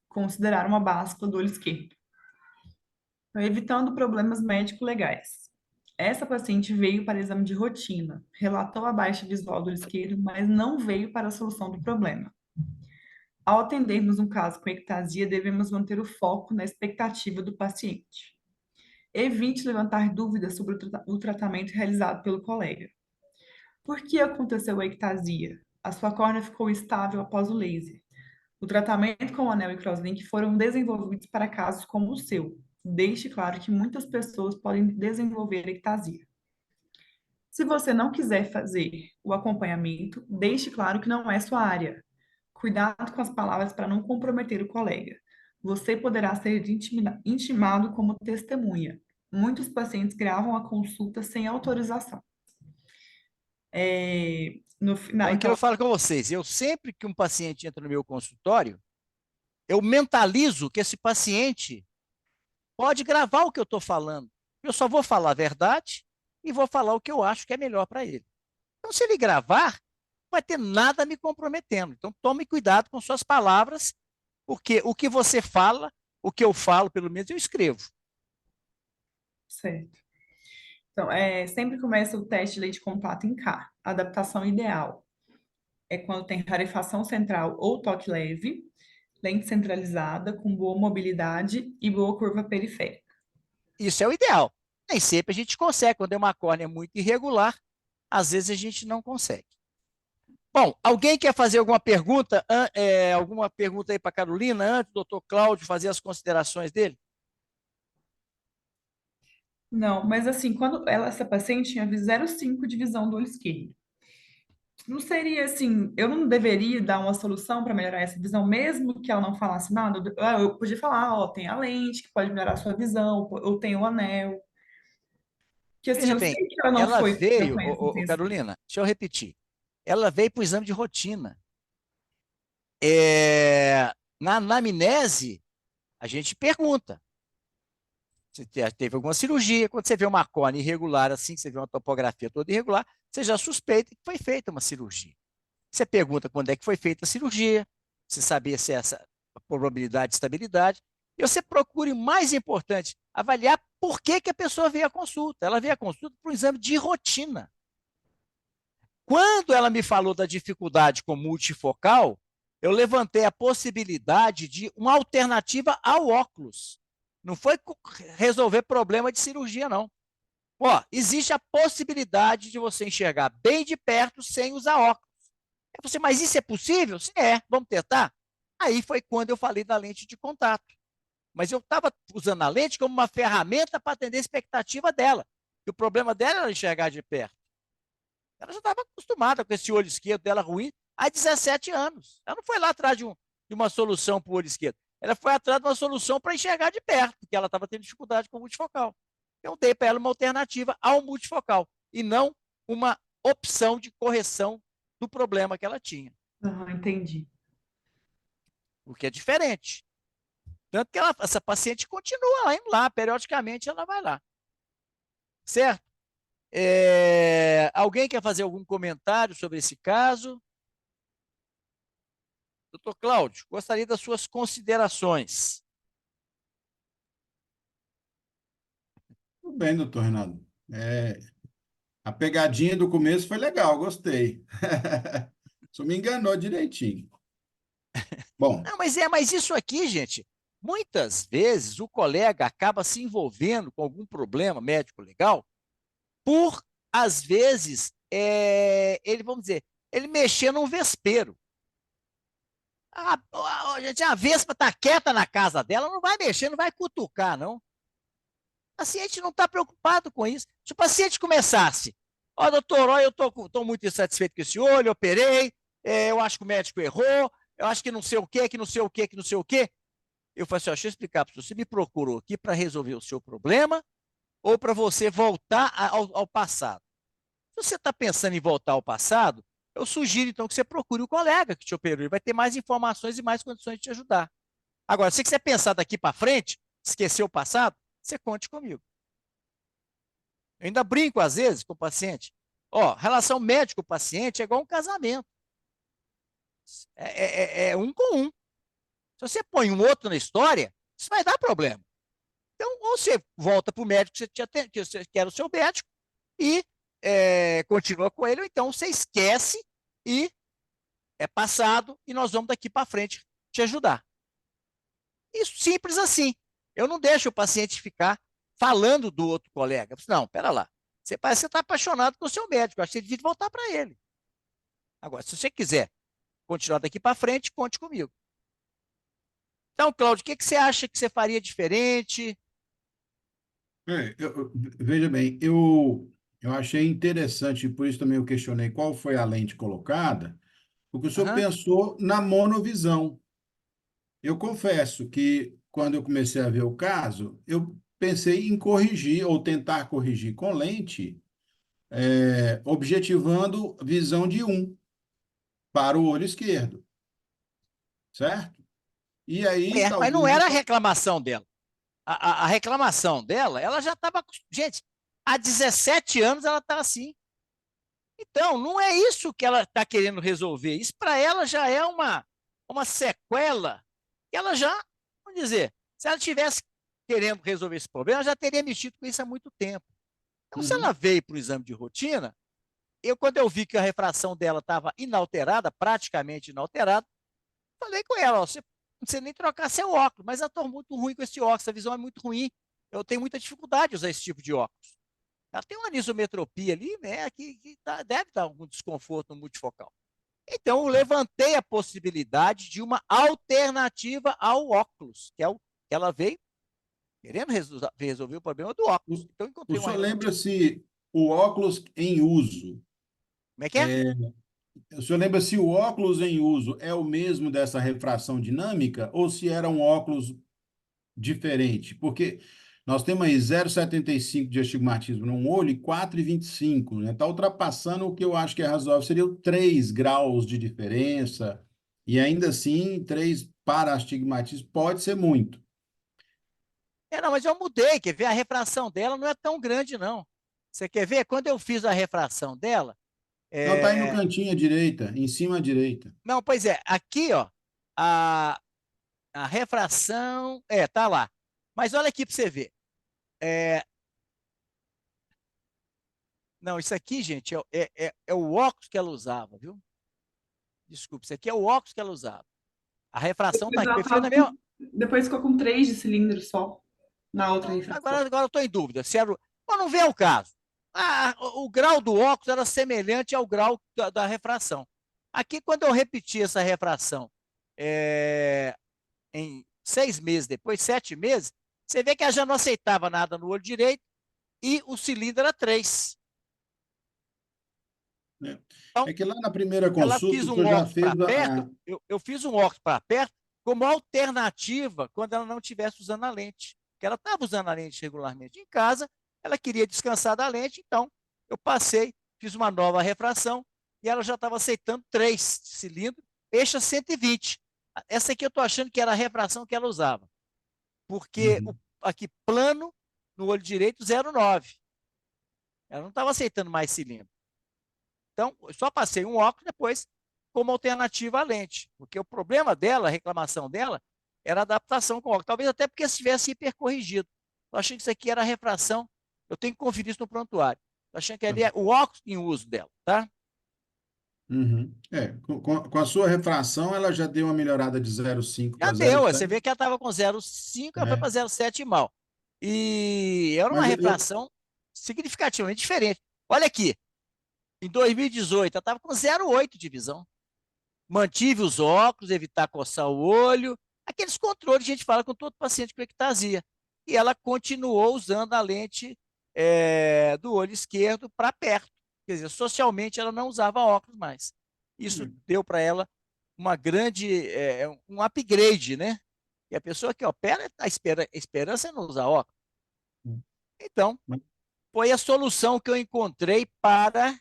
Considerar uma báscula do olho esquerdo. Então, evitando problemas médico-legais. Essa paciente veio para exame de rotina, relatou a baixa visual do olho esquerdo, mas não veio para a solução do problema. Ao atendermos um caso com ectasia, devemos manter o foco na expectativa do paciente. Evite levantar dúvidas sobre o tratamento realizado pelo colega. Por que aconteceu a ectasia? A sua córnea ficou estável após o laser. O tratamento com o anel e crosslink foram desenvolvidos para casos como o seu. Deixe claro que muitas pessoas podem desenvolver ectasia. Se você não quiser fazer o acompanhamento, deixe claro que não é sua área. Cuidado com as palavras para não comprometer o colega. Você poderá ser intimado como testemunha. Muitos pacientes gravam a consulta sem autorização. No final, Então, aqui eu então, falo com vocês, eu sempre que um paciente entra no meu consultório, eu mentalizo que esse paciente pode gravar o que eu estou falando. Eu só vou falar a verdade e vou falar o que eu acho que é melhor para ele. Então, se ele gravar, não vai ter nada me comprometendo. Então, tome cuidado com suas palavras, porque o que você fala, o que eu falo, pelo menos, eu escrevo. certo. Então, sempre começa o teste de lei de contato em K. A adaptação ideal é quando tem rarefação central ou toque leve, lente centralizada, com boa mobilidade e boa curva periférica. Isso é o ideal. Nem sempre a gente consegue. Quando é uma córnea muito irregular, às vezes a gente não consegue. Bom, alguém quer fazer alguma pergunta aí para a Carolina, antes do doutor Cláudio fazer as considerações dele? Não, mas assim, essa paciente tinha 0,5 de visão do olho esquerdo. Não seria assim, eu não deveria dar uma solução para melhorar essa visão, mesmo que ela não falasse nada? Eu podia falar, ó, tem a lente que pode melhorar a sua visão, eu tenho o anel. Que assim, Veja eu bem, sei que ela não ela foi com veio, essa intenção. Carolina, deixa eu repetir. Ela veio para o exame de rotina. Na anamnese, a gente pergunta se teve alguma cirurgia. Quando você vê uma córnea irregular assim, você vê uma topografia toda irregular, você já suspeita que foi feita uma cirurgia. Você pergunta quando é que foi feita a cirurgia, você saber se é essa a probabilidade de estabilidade. E você procura, o mais importante, avaliar por que, que a pessoa veio à consulta. Ela veio à consulta para um exame de rotina. Quando ela me falou da dificuldade com multifocal, eu levantei a possibilidade de uma alternativa ao óculos. Não foi resolver problema de cirurgia, não. Ó, existe a possibilidade de você enxergar bem de perto sem usar óculos. Eu falei, mas isso é possível? Sim, vamos tentar? Aí foi quando eu falei da lente de contato. Mas eu estava usando a lente como uma ferramenta para atender a expectativa dela. E o problema dela era enxergar de perto. Ela já estava acostumada com esse olho esquerdo dela ruim há 17 anos. Ela não foi lá atrás de uma solução para o olho esquerdo. Ela foi atrás de uma solução para enxergar de perto, porque ela estava tendo dificuldade com o multifocal. Eu dei para ela uma alternativa ao multifocal e não uma opção de correção do problema que ela tinha. Entendi. O que é diferente. Tanto que essa paciente continua lá, indo lá, periodicamente ela vai lá. Certo? Alguém quer fazer algum comentário sobre esse caso? Doutor Cláudio, gostaria das suas considerações. Tudo bem, doutor Renato. A pegadinha do começo foi legal, gostei. Só me enganou direitinho. Bom, Não, mas isso aqui, gente, muitas vezes o colega acaba se envolvendo com algum problema médico legal por, às vezes, ele, vamos dizer, ele mexer num vespeiro. Gente, a vespa está quieta na casa dela, não vai mexer, não vai cutucar, não. O paciente não está preocupado com isso. Se o paciente começasse, ó, doutor, ó, eu estou muito insatisfeito com esse olho, operei, eu acho que o médico errou, eu acho que não sei o quê, que não sei o quê, que não sei o quê. Eu falei assim, ó, deixa eu explicar para você, você me procurou aqui para resolver o seu problema ou para você voltar ao passado? Se você está pensando em voltar ao passado, eu sugiro então que você procure o colega que te operou, ele vai ter mais informações e mais condições de te ajudar. Agora, se você pensar daqui para frente, esquecer o passado, você conte comigo. Eu ainda brinco às vezes com o paciente. Ó, relação médico-paciente é igual um casamento. É um com um. Se você põe um outro na história, isso vai dar problema. Então, ou você volta para o médico que era o seu médico e continua com ele, ou então você esquece e é passado e nós vamos daqui para frente te ajudar. Isso, simples assim. Eu não deixo o paciente ficar falando do outro colega. Não, pera lá. Você parece que está apaixonado com o seu médico. Eu acho que você devia voltar para ele. Agora, se você quiser continuar daqui para frente, conte comigo. Então, Cláudio, o que você acha que você faria diferente? Veja bem, eu achei interessante, por isso também eu questionei qual foi a lente colocada, porque o senhor Aham. pensou na monovisão. Eu confesso que, quando eu comecei a ver o caso, eu pensei em corrigir ou tentar corrigir com lente, objetivando visão de um para o olho esquerdo, certo? E aí, Mas não talvez era a isso. reclamação dela. A reclamação dela, ela já estava. Gente, há 17 anos ela está assim. Então, não é isso que ela está querendo resolver. Isso para ela já é uma sequela que ela já, vamos dizer, se ela tivesse querendo resolver esse problema, ela já teria mexido com isso há muito tempo. Então, se ela Uhum, veio para o exame de rotina, quando eu vi que a refração dela estava inalterada, praticamente inalterada, falei com ela, ó, você não precisa nem trocar seu óculos, mas eu estou muito ruim com esse óculos, a visão é muito ruim, eu tenho muita dificuldade de usar esse tipo de óculos. Ela tem uma anisometropia ali, né, que deve dar algum desconforto no multifocal. Então, eu levantei a possibilidade de uma alternativa ao óculos, que é o que ela veio querendo resolver o problema do O, óculos. Então, eu o encontrei uma senhor alternativa. lembra se o óculos em uso, Como é que é? o senhor lembra se o óculos em uso é o mesmo dessa refração dinâmica ou se era um óculos diferente? Porque nós temos aí 0,75 de astigmatismo num olho e 4,25, né? Está ultrapassando o que eu acho que é razoável, seriam 3 graus de diferença, e ainda assim, 3 para astigmatismo pode ser muito. Não, mas eu mudei, quer ver? A refração dela não é tão grande, não. Você quer ver? Quando eu fiz a refração dela, Não, está aí no é... cantinho à direita, em cima à direita. não, pois é, aqui, ó, a, a refração, tá lá. Mas olha aqui para você ver. É, não, isso aqui, gente, é o óculos que ela usava, viu? Desculpa, isso aqui é o óculos que ela usava. A refração tá Depois aqui, ela perfeito tava na mesma. depois ficou com 3 de cilindro só na outra Então, refração. agora eu estou em dúvida. Se era, mas não vê o caso. O grau do óculos era semelhante ao grau da refração. Aqui, quando eu repeti essa refração é, em 6 meses depois, 7 meses, você vê que ela já não aceitava nada no olho direito e o cilindro era 3. Né? Então, É que lá na primeira ela consulta fiz o um senhor já óculos fez para perto, eu fiz um óculos para perto como alternativa quando ela não estivesse usando a lente. Porque ela estava usando a lente regularmente em casa, ela queria descansar da lente, então eu passei, fiz uma nova refração e ela já estava aceitando 3 cilindros, eixo 120. Essa aqui eu estou achando que era a refração que ela usava, porque Uhum. aqui plano no olho direito 0,9. Ela não estava aceitando mais cilindro. Então, eu só passei um óculos depois como alternativa à lente, porque o problema dela, a reclamação dela, era a adaptação com óculos. Talvez até porque estivesse hipercorrigido. Eu achei que isso aqui era a refração. Eu tenho que conferir isso no prontuário. Eu achei que ali é o óculos em uso dela, tá? Uhum. Com a sua refração, ela já deu uma melhorada de 0,5 Já para deu. Você 0,7. vê que ela estava com 0,5, ela foi para É. 0,7 mal. E era uma Mas eu, refração significativamente diferente. Olha aqui, em 2018, ela estava com 0,8 de visão. Mantive os óculos, evitar coçar o olho, aqueles controles que a gente fala com todo paciente com ectasia. E ela continuou usando a lente do olho esquerdo para perto. Quer dizer, socialmente ela não usava óculos mais. Isso deu para ela uma grande, um upgrade, né? E a pessoa que opera, a esperança é não usar óculos. Então, foi a solução que eu encontrei para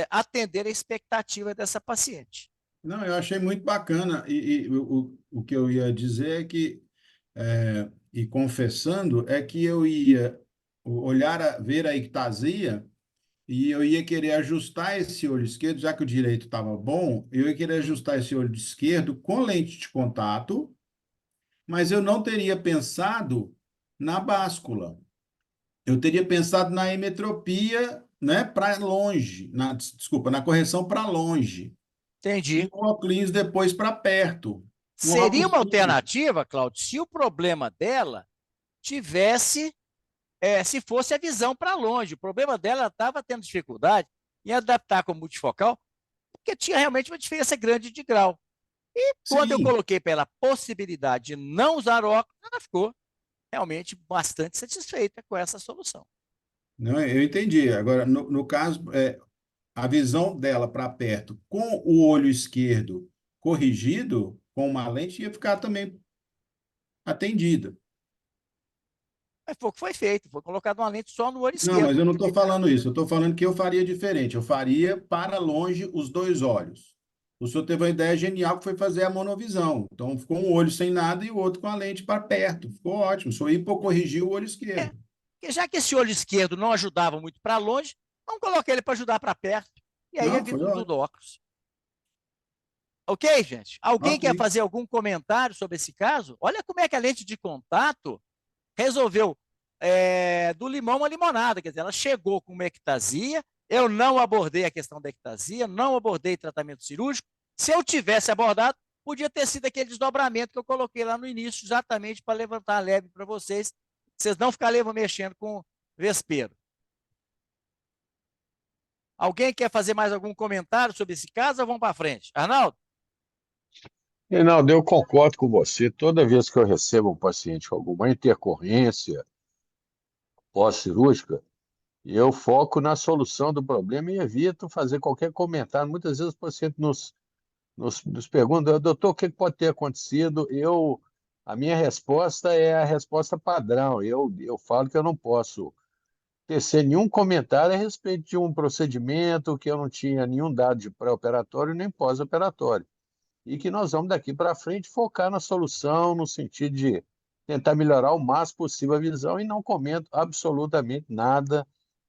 atender a expectativa dessa paciente. não, eu achei muito bacana. E o que eu ia dizer é que, e confessando, é que eu ia olhar, ver a ectasia e eu ia querer ajustar esse olho esquerdo, já que o direito estava bom, eu ia querer Uhum. ajustar esse olho esquerdo com lente de contato, mas eu não teria pensado na báscula. Eu teria pensado na emetropia, né, para longe, desculpa, na correção para longe. E Entendi. o óculos depois para perto. Um Seria óculos uma clínico. alternativa, Cláudio, se o problema dela tivesse, se fosse a visão para longe. O problema dela, ela estava tendo dificuldade em adaptar com multifocal, porque tinha realmente uma diferença grande de grau. E quando eu Sim, coloquei para ela a possibilidade de não usar óculos, ela ficou realmente bastante satisfeita com essa solução. não, eu entendi. Agora, no caso, a visão dela para perto com o olho esquerdo corrigido, com uma lente, ia ficar também atendida. Mas foi o que foi feito, foi colocado uma lente só no olho Não, esquerdo. mas eu não estou falando isso. Eu estou falando que eu faria diferente. Eu faria para longe os dois olhos. O senhor teve uma ideia genial que foi fazer a monovisão. Então, ficou um olho sem nada e o outro com a lente para perto. Ficou ótimo. Só hipocorrigiu o olho É, esquerdo. porque já que esse olho esquerdo não ajudava muito para longe, vamos colocar ele para ajudar para perto. E aí Não, evita foi o uso do ótimo. óculos. Ok, gente? Alguém Ok. quer fazer algum comentário sobre esse caso? Olha como é que a lente de contato resolveu do limão à limonada. Quer dizer, ela chegou com uma ectasia, eu não abordei a questão da ectasia, não abordei tratamento cirúrgico. Se eu tivesse abordado, podia ter sido aquele desdobramento que eu coloquei lá no início, exatamente para levantar a leve para vocês não ficarem mexendo com vespeiro. Alguém quer fazer mais algum comentário sobre esse caso ou vamos para frente? Arnaldo? Reinaldo, eu concordo com você. Toda vez que eu recebo um paciente com alguma intercorrência pós-cirúrgica, eu foco na solução do problema e evito fazer qualquer comentário. Muitas vezes o paciente nos pergunta, doutor, o que pode ter acontecido? A minha resposta é a resposta padrão. Eu falo que eu não posso tecer nenhum comentário a respeito de um procedimento que eu não tinha nenhum dado de pré-operatório nem pós-operatório. E que nós vamos daqui para frente focar na solução, no sentido de tentar melhorar o máximo possível a visão e não comento absolutamente nada,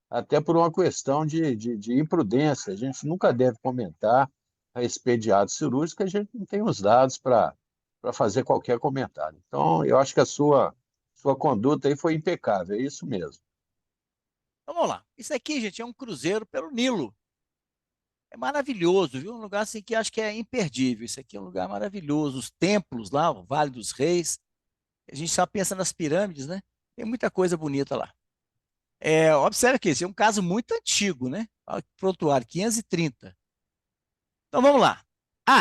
até por uma questão de imprudência. A gente nunca deve comentar a respeito de ato cirúrgico, a gente não tem os dados para fazer qualquer comentário. Então, eu acho que a sua conduta aí foi impecável, é isso mesmo. Então, vamos lá. Isso aqui, gente, é um cruzeiro pelo Nilo. É maravilhoso, viu? Um lugar assim que acho que é imperdível. Isso aqui é um lugar maravilhoso. Os templos lá, o Vale dos Reis. A gente só pensa nas pirâmides, né? Tem muita coisa bonita lá. Observe que esse é um caso muito antigo, né? Prontuário 530. Então vamos lá.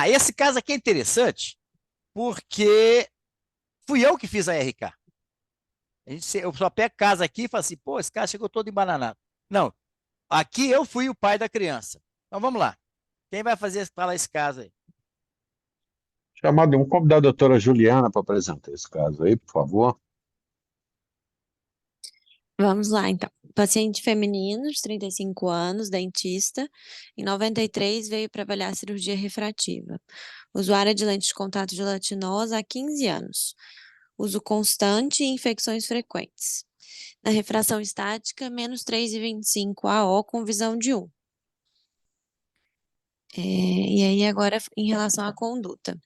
Esse caso aqui é interessante porque fui eu que fiz a RK. Eu só pego casa aqui e falo assim, pô, esse cara chegou todo embananado. Não, aqui eu fui o pai da criança. Então vamos lá. Quem vai falar esse caso aí? Vamos convidar a doutora Juliana para apresentar esse caso aí, por favor. Vamos lá, então. Paciente feminino, de 35 anos, dentista. Em 93 veio para avaliar cirurgia refrativa. Usuária de lente de contato gelatinosa há 15 anos. Uso constante e infecções frequentes. Na refração estática, menos 3,25 AO com visão de 1. E aí, agora, em relação à conduta.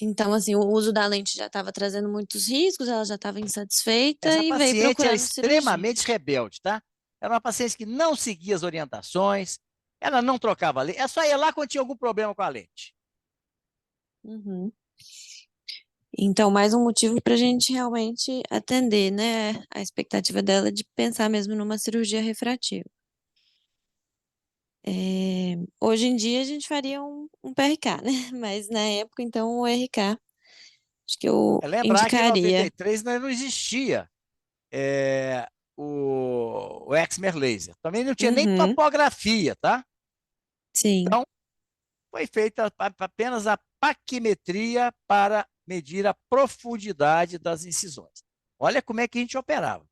Então, assim, o uso da lente já estava trazendo muitos riscos, ela já estava insatisfeita Essa e veio paciente era procurando cirurgia. extremamente rebelde, tá? Era uma paciente que não seguia as orientações, ela não trocava a lente, é só ir lá quando tinha algum problema com a lente. Uhum. Então, mais um motivo para a gente realmente atender, né, a expectativa dela de pensar mesmo numa cirurgia refrativa. Hoje em dia a gente faria um PRK, né? Mas na época, então, o RK, acho que eu Lembrar que em indicaria. 93 não existia o Exmer Laser. Também não tinha nem Uhum, topografia, tá? sim. Então, foi feita apenas a paquimetria para medir a profundidade das incisões. Olha como é que a gente operava.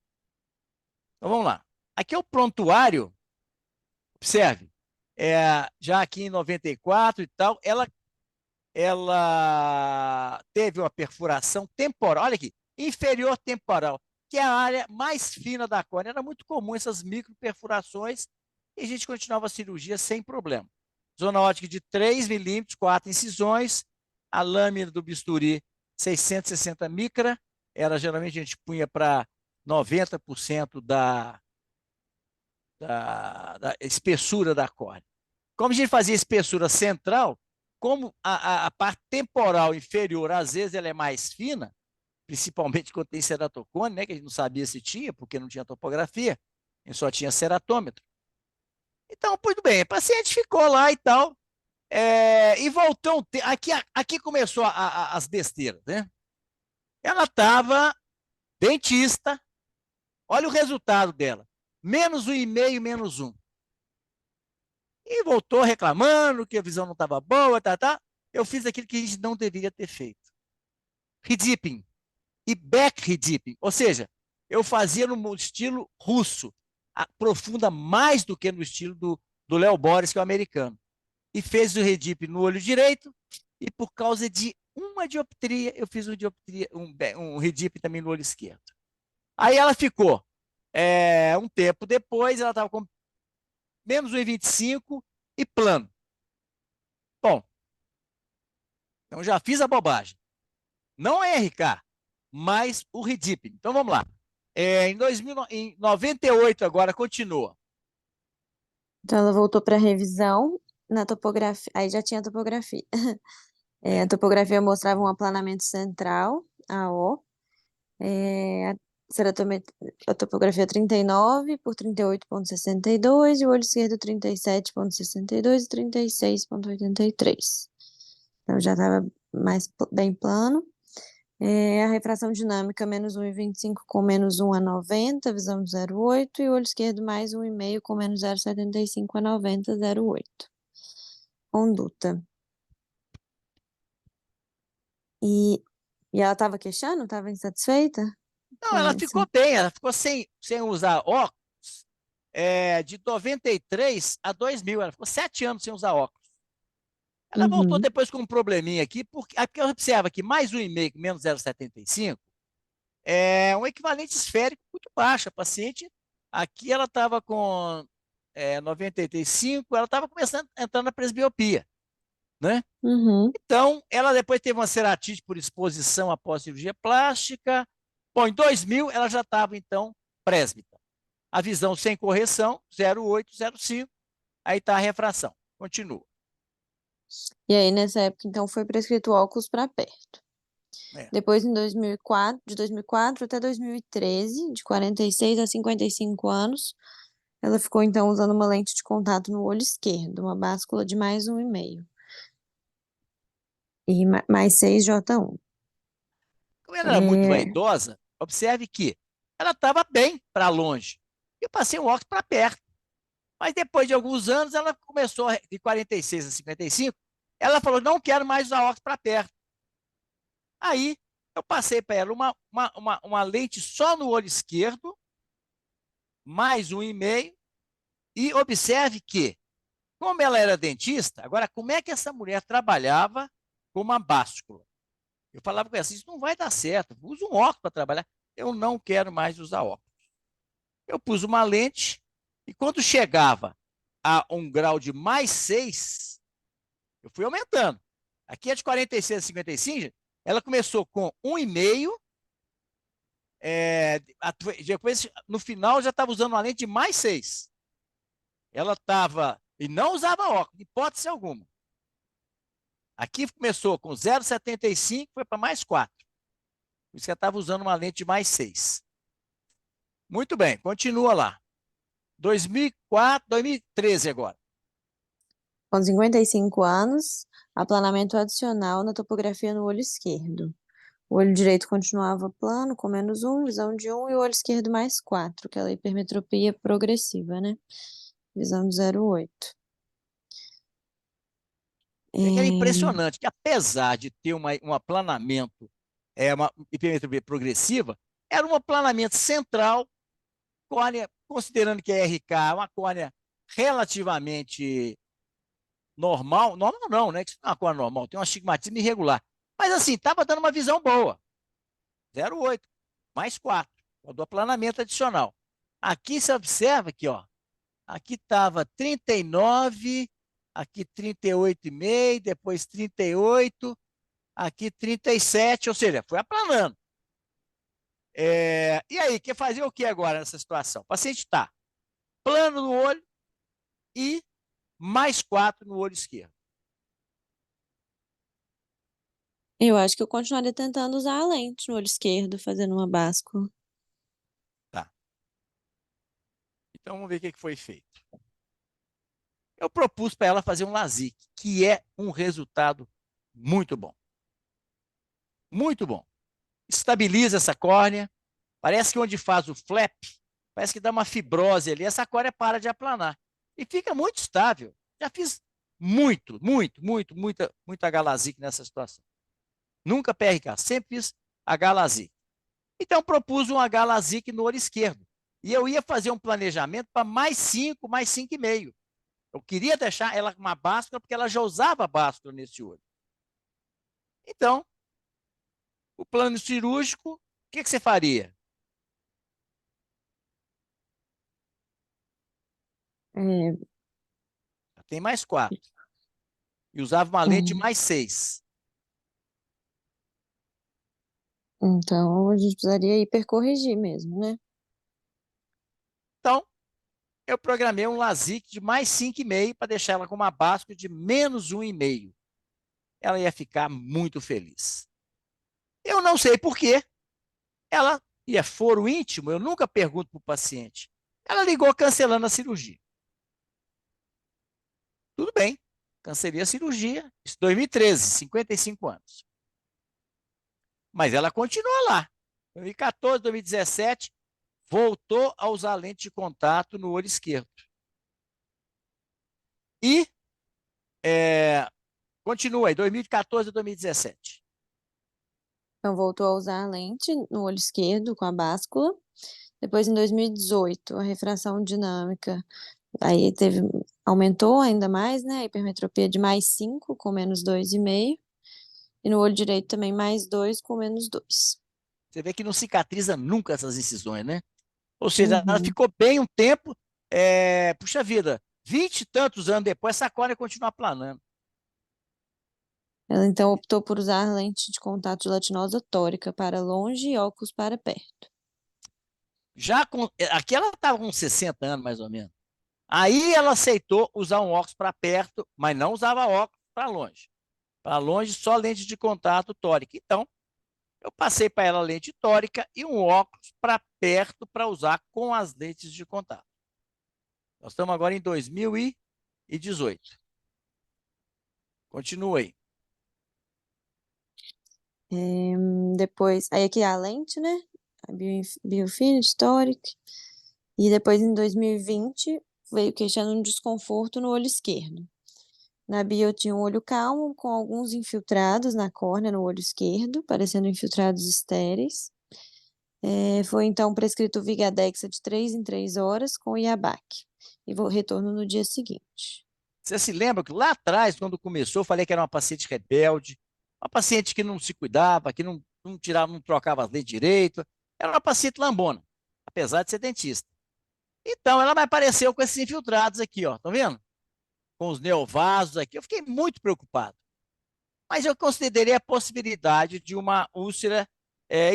Então, vamos lá. Aqui é o prontuário, observe, já aqui em 94 e tal, ela teve uma perfuração temporal, olha aqui, inferior temporal, que é a área mais fina da córnea. Era muito comum essas microperfurações e a gente continuava a cirurgia sem problema. Zona ótica de 3 milímetros, 4 incisões, a lâmina do bisturi 660 micra, geralmente a gente punha para 90% da espessura da córnea. Como a gente fazia espessura central, como a parte temporal inferior, às vezes, ela é mais fina, principalmente quando tem ceratocone, né, que a gente não sabia se tinha, porque não tinha topografia, a gente só tinha ceratômetro. Então, muito bem, a paciente ficou lá e tal, e voltou, aqui começou as besteiras, né? Ela estava dentista, olha o resultado dela, -1,5, -1. E voltou reclamando que a visão não estava boa, tá. Eu fiz aquilo que a gente não deveria ter feito. Redipping e back redipping, ou seja, eu fazia no estilo russo, aprofunda mais do que no estilo do Léo Boris, que é o americano. E fez o redip no olho direito, e por causa de uma dioptria, eu fiz um redip também no olho esquerdo. Aí ela ficou, um tempo depois, ela estava com -1,25 e plano. Bom, então já fiz a bobagem. Não é RK, mas o redip. Então vamos lá. Em 98 agora continua. Então, ela voltou para revisão na topografia. Aí já tinha topografia. A topografia mostrava um aplanamento central, AO. A a topografia 39 por 38,62 e o olho esquerdo 37,62 e 36,83. Então já estava bem plano. A refração dinâmica -1,25 com -1 a 90, visão de 0,8 e o olho esquerdo mais 1,5 com -0,75 a 90, 0,8. Conduta. E ela estava queixando? Estava insatisfeita Não, com ela isso? ficou bem, ela ficou sem usar óculos, de 93 a 2000, ela ficou 7 anos sem usar óculos. Ela voltou Uhum. depois com um probleminha aqui, porque eu observa que mais 1,5 menos 0,75 é um equivalente esférico muito baixo. A paciente, aqui ela estava com 95, ela estava começando a entrar na presbiopia, né? Uhum. Então, ela depois teve uma ceratite por exposição após cirurgia plástica. Bom, em 2000, ela já estava, então, présbita. A visão sem correção, 0,8, 0,5. Aí está a refração. Continua. E aí, nessa época, então, foi prescrito óculos para perto. É. Depois, em 2004, de 2004 até 2013, de 46 a 55 anos, ela ficou, então, usando uma lente de contato no olho esquerdo, uma báscula de mais 1,5. E mais 6J1. Como ela era muito É, vaidosa, observe que ela estava bem para longe. Eu passei um óculos para perto. Mas depois de alguns anos, ela começou, de 46 a 55, ela falou, não quero mais usar óculos para perto. Aí, eu passei para ela uma lente só no olho esquerdo, mais 1,5, e observe que, como ela era dentista, agora, como é que essa mulher trabalhava com uma báscula? Eu falava com ela assim, isso não vai dar certo, usa um óculos para trabalhar. Eu não quero mais usar óculos. Eu pus uma lente, e quando chegava a um grau de mais 6, eu fui aumentando. Aqui é de 46 a 55, ela começou com 1,5, depois, no final, já estava usando uma lente de mais 6. Ela estava, e não usava óculos, hipótese alguma. Aqui começou com 0,75, foi para mais 4. Por isso que ela estava usando uma lente de mais 6. Muito bem, continua lá. 2004, 2013 agora. com 55 anos, aplanamento adicional na topografia no olho esquerdo. O olho direito continuava plano, com -1, visão de 1, e o olho esquerdo mais 4, aquela hipermetropia progressiva, né? Visão de 0,8. É que era É, impressionante que, apesar de ter um aplanamento, uma hipermetropia progressiva, era um aplanamento central, córnea, considerando que a RK é uma córnea relativamente normal, normal não, né? Que isso não é uma córnea normal, tem um astigmatismo irregular. Mas assim, estava dando uma visão boa. 0,8, mais 4, do aplanamento adicional. Aqui você observa que, ó, aqui estava 39, aqui 38,5, depois 38, aqui 37, ou seja, foi aplanando. E aí, quer fazer o que agora nessa situação? O paciente está plano no olho e mais 4 no olho esquerdo. Eu acho que eu continuaria tentando usar a lente no olho esquerdo, fazendo uma báscula. Tá. Então vamos ver o que foi feito. Eu propus para ela fazer um LASIK, que é um resultado muito bom. Muito bom. Estabiliza essa córnea. Parece que onde faz o flap, parece que dá uma fibrose ali, essa córnea para de aplanar. E fica muito estável. Já fiz muita H-LASIK nessa situação. Nunca PRK, sempre fiz H-LASIK. Então, propus um H-LASIK no olho esquerdo. E eu ia fazer um planejamento para mais 5, mais 5,5. Eu queria deixar ela com uma báscula, porque ela já usava báscula nesse olho. Então, o plano cirúrgico, o que você faria? É, Tem mais 4. E usava uma lente hum, mais 6. então a gente precisaria hipercorrigir mesmo, né? Então, eu programei um LASIK de mais 5,5 para deixar ela com uma báscula de menos 1,5. Ela ia ficar muito feliz. Eu não sei por quê. Ela, e é foro íntimo, eu nunca pergunto para o paciente. Ela ligou cancelando a cirurgia. Tudo bem, cancelei a cirurgia. Isso 2013, 55 anos. Mas ela continua lá. 2014, 2017, voltou a usar lente de contato no olho esquerdo. E continua aí, 2014 a 2017. Então voltou a usar a lente no olho esquerdo com a báscula. Depois, em 2018, a refração dinâmica aí aumentou ainda mais, né? A hipermetropia de mais 5 com menos 2,5. E no olho direito também mais 2 com menos 2. Você vê que não cicatriza nunca essas incisões, né? Ou seja, ela Uhum. ficou bem um tempo, puxa vida, 20 e tantos anos depois, essa córnea continua planando. Ela então optou por usar lente de contato gelatinosa tórica para longe e óculos para perto. Aqui ela estava com 60 anos, mais ou menos. Aí ela aceitou usar um óculos para perto, mas não usava óculos para longe. Para longe, só lente de contato tórica. Então, eu passei para ela lente tórica e um óculos para perto para usar com as lentes de contato. Nós estamos agora em 2018. Continua aí. Depois, aí aqui a lente, né? A Biofinity Toric. E depois, em 2020, veio queixando um desconforto no olho esquerdo. Na bio, eu tinha um olho calmo, com alguns infiltrados na córnea no olho esquerdo, parecendo infiltrados estéreis. Foi então prescrito Vigadexa de 3 em 3 horas com Iabac. E vou retorno no dia seguinte. Você se lembra que lá atrás, quando começou, eu falei que era uma paciente rebelde, uma paciente que não se cuidava, que não tirava, não trocava as lentes direito. Era uma paciente lambona, apesar de ser dentista. Então, ela me apareceu com esses infiltrados aqui, ó. Estão vendo? Com os neovasos aqui. Eu fiquei muito preocupado. Mas eu considerei a possibilidade de uma úlcera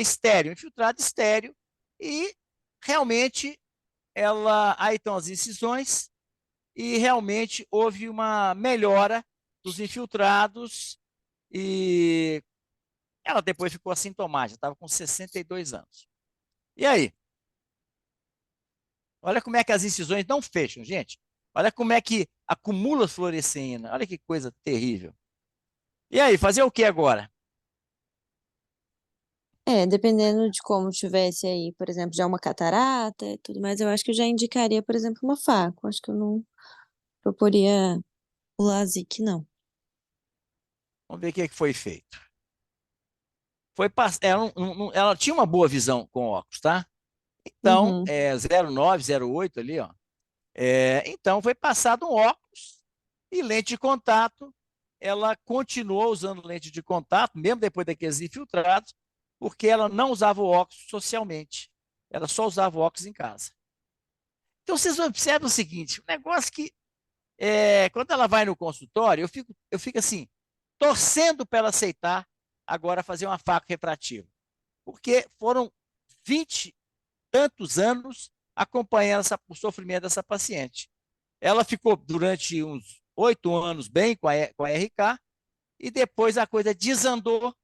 estéreo, infiltrado estéreo, e realmente aí estão as incisões, e realmente houve uma melhora dos infiltrados, e ela depois ficou assintomática, estava com 62 anos. E aí? Olha como é que as incisões não fecham, gente. Olha como é que acumula fluoresceína. Olha que coisa terrível. E aí, fazer o que agora? Dependendo de como tivesse aí, por exemplo, já uma catarata e tudo mais, eu acho que eu já indicaria, por exemplo, uma faco. Acho que eu não proporia o LASIK, não. Vamos ver o que é que foi feito. Ela tinha uma boa visão com óculos, tá? Então, Uhum. 09, 08 ali, ó. Então, foi passado um óculos e lente de contato. Ela continuou usando lente de contato, mesmo depois daqueles infiltrados, porque ela não usava o óculos socialmente. Ela só usava o óculos em casa. Então, vocês observam o seguinte, um negócio que, quando ela vai no consultório, eu fico assim, torcendo para ela aceitar agora fazer uma faco refrativa. Porque foram 20 tantos anos acompanhando o sofrimento dessa paciente. Ela ficou durante uns 8 anos bem com a RK, e depois a coisa desandou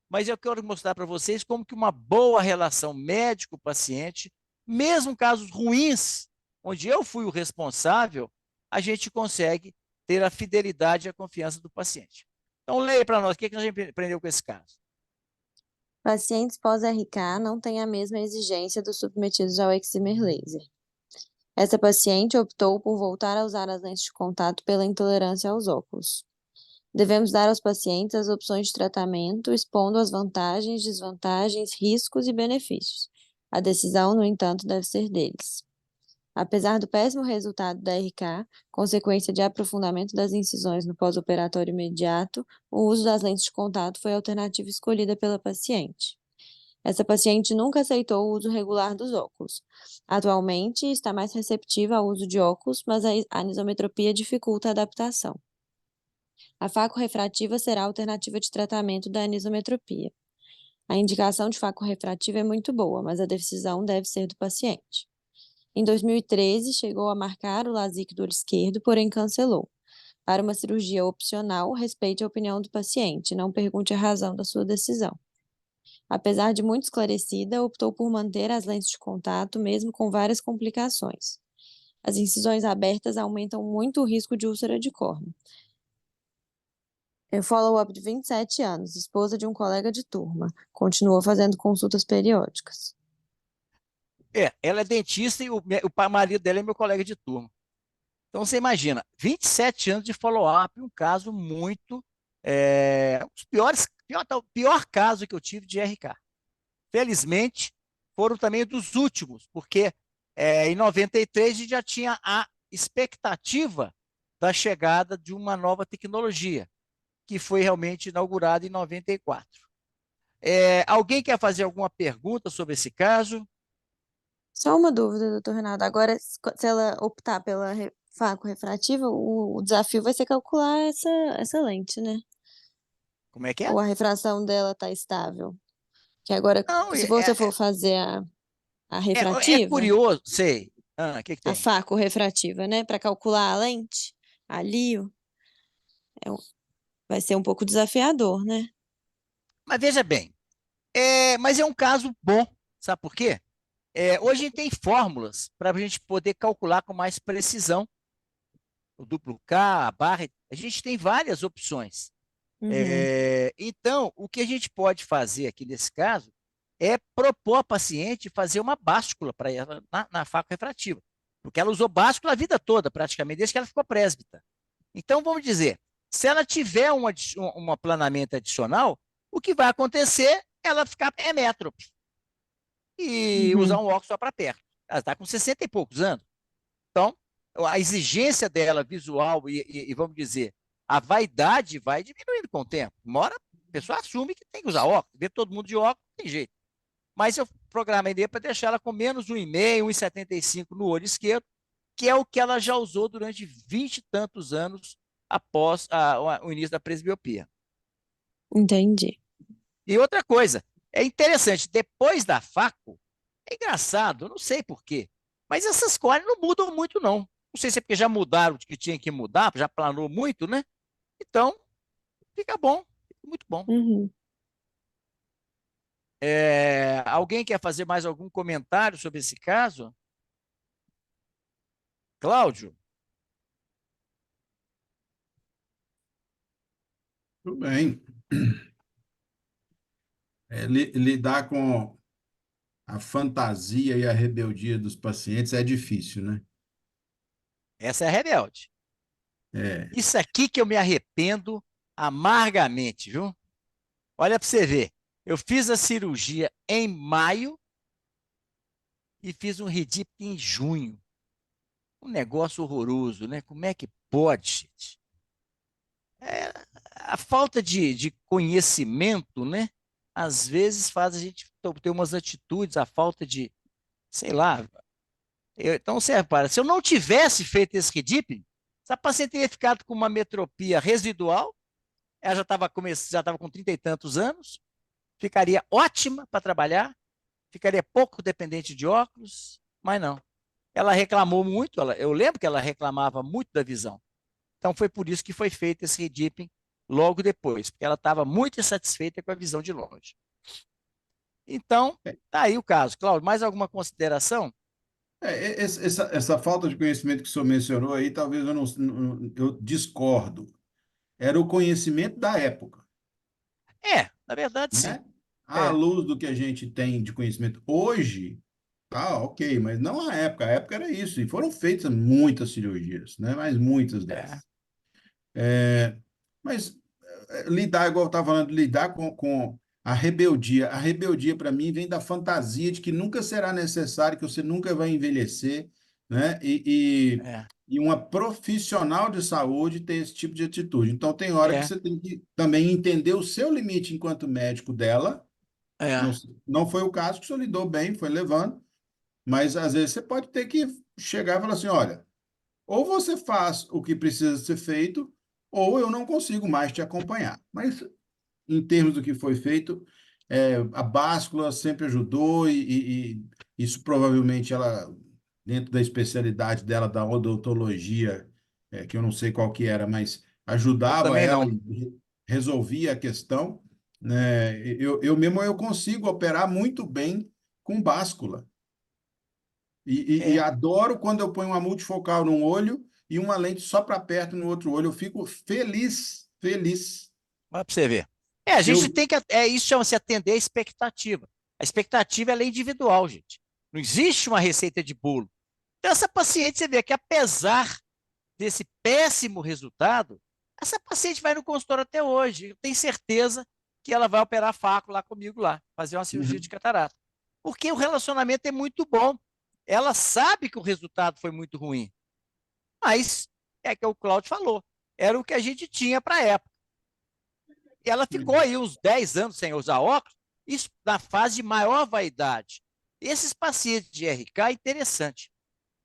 mas eu quero mostrar para vocês como que uma boa relação médico-paciente, mesmo casos ruins, onde eu fui o responsável, a gente consegue ter a fidelidade e a confiança do paciente. Então, leia para nós, o que a gente aprendeu com esse caso? Pacientes pós-RK não têm a mesma exigência dos submetidos ao excimer laser. Essa paciente optou por voltar a usar as lentes de contato pela intolerância aos óculos. Devemos dar aos pacientes as opções de tratamento, expondo as vantagens, desvantagens, riscos e benefícios. A decisão, no entanto, deve ser deles. Apesar do péssimo resultado da RK, consequência de aprofundamento das incisões no pós-operatório imediato, o uso das lentes de contato foi a alternativa escolhida pela paciente. Essa paciente nunca aceitou o uso regular dos óculos. Atualmente, está mais receptiva ao uso de óculos, mas a anisometropia dificulta a adaptação. A facorrefrativa será a alternativa de tratamento da anisometropia. A indicação de facorrefrativa é muito boa, mas a decisão deve ser do paciente. Em 2013, chegou a marcar o LASIK do olho esquerdo, porém cancelou. Para uma cirurgia opcional, respeite a opinião do paciente, não pergunte a razão da sua decisão. Apesar de muito esclarecida, optou por manter as lentes de contato, mesmo com várias complicações. As incisões abertas aumentam muito o risco de úlcera de córnea. Em follow-up de 27 anos, esposa de um colega de turma, continuou fazendo consultas periódicas. Ela é dentista e o marido dela é meu colega de turma. Então, você imagina, 27 anos de follow-up, um caso muito... um dos pior caso que eu tive de RK. Felizmente, foram também dos últimos, porque em 93 a gente já tinha a expectativa da chegada de uma nova tecnologia, que foi realmente inaugurada em 94. Alguém quer fazer alguma pergunta sobre esse caso? Só uma dúvida, doutor Renato. Agora, se ela optar pela facorrefrativa, o desafio vai ser calcular essa lente, né? Como é que é? Ou a refração dela está estável? Que agora, Não, se você for fazer a refrativa, curioso, sei. O que a tem? facorrefrativa, né? Para calcular a lente, a LIO, vai ser um pouco desafiador, né? Mas veja bem, mas é um caso bom, sabe por quê? Hoje a gente tem fórmulas para a gente poder calcular com mais precisão o duplo K, a barra, a gente tem várias opções. Uhum. Então, o que a gente pode fazer aqui nesse caso é propor à paciente fazer uma báscula para ela na faca refrativa, porque ela usou báscula a vida toda, praticamente, desde que ela ficou presbítera. Então, vamos dizer, se ela tiver um aplanamento adicional, o que vai acontecer é ela ficar emétrope e usar Uhum. um óculos só para perto. Ela está com 60 e poucos anos. Então, a exigência dela visual e vamos dizer, a vaidade vai diminuindo com o tempo. Uma hora a pessoa assume que tem que usar óculos, vê todo mundo de óculos, não tem jeito. Mas eu programei para deixar ela com menos 1,5, 1,75 no olho esquerdo, que é o que ela já usou durante 20 e tantos anos após o início da presbiopia. Entendi. E outra coisa, é interessante, depois da faco, é engraçado, eu não sei por quê, mas essas cores não mudam muito, não. Não sei se é porque já mudaram o que tinha que mudar, já planou muito, né? Então, fica bom, fica muito bom. Uhum. Alguém quer fazer mais algum comentário sobre esse caso? Cláudio? Tudo bem. Lidar com a fantasia e a rebeldia dos pacientes é difícil, né? Essa é a rebelde. É, Isso aqui que eu me arrependo amargamente, viu? Olha para você ver. Eu fiz a cirurgia em maio e fiz um RIDIP em junho. Um negócio horroroso, né? Como é que pode, gente? A falta de conhecimento, né? Às vezes faz a gente ter umas atitudes, a falta de, sei lá. Então, você repara, se eu não tivesse feito esse RIDIP, essa paciente teria ficado com uma metropia residual, ela já estava com 30 e tantos anos, ficaria ótima para trabalhar, ficaria pouco dependente de óculos, mas não. Ela reclamou muito, eu lembro que ela reclamava muito da visão. Então foi por isso que foi feito esse redipping logo depois, porque ela estava muito insatisfeita com a visão de longe. Então, tá aí o caso. Cláudio, mais alguma consideração? Essa falta de conhecimento que o senhor mencionou aí, talvez eu discordo. Era o conhecimento da época, Na verdade, sim. né? À É, luz do que a gente tem de conhecimento hoje, tá, ok, mas não a época era isso, e foram feitas muitas cirurgias, né? Mas muitas é, dessas. É, mas lidar, igual eu estava falando, lidar com a rebeldia para mim vem da fantasia de que nunca será necessário, que você nunca vai envelhecer, né? é, E uma profissional de saúde ter esse tipo de atitude. Então, tem hora que é, você tem que também entender o seu limite enquanto médico dela. Não, é. não foi o caso que o senhor lidou bem, foi levando, mas às vezes você pode ter que chegar e falar assim: olha, ou você faz o que precisa ser feito, ou eu não consigo mais te acompanhar. Mas, em termos do que foi feito, a báscula sempre ajudou e isso provavelmente ela, dentro da especialidade dela, da odontologia, que eu não sei qual que era, mas Eu ajudava também ela não. e resolvia a questão, né? Eu mesmo eu consigo operar muito bem com báscula. E É, adoro quando eu ponho uma multifocal num olho e uma lente só para perto no outro olho. Eu fico feliz, feliz. vai para você ver. A gente Eu, tem que. Isso chama-se atender a expectativa. A expectativa ela é individual, gente. Não existe uma receita de bolo. Então, essa paciente, você vê que apesar desse péssimo resultado, essa paciente vai no consultório até hoje. Eu tenho certeza que ela vai operar faco lá comigo lá, fazer uma cirurgia de Uhum. catarata. Porque o relacionamento é muito bom. Ela sabe que o resultado foi muito ruim, mas é que o Claudio falou, era o que a gente tinha para a época. E ela ficou aí uns 10 anos sem usar óculos, isso na fase de maior vaidade. Esses pacientes de RK é interessante.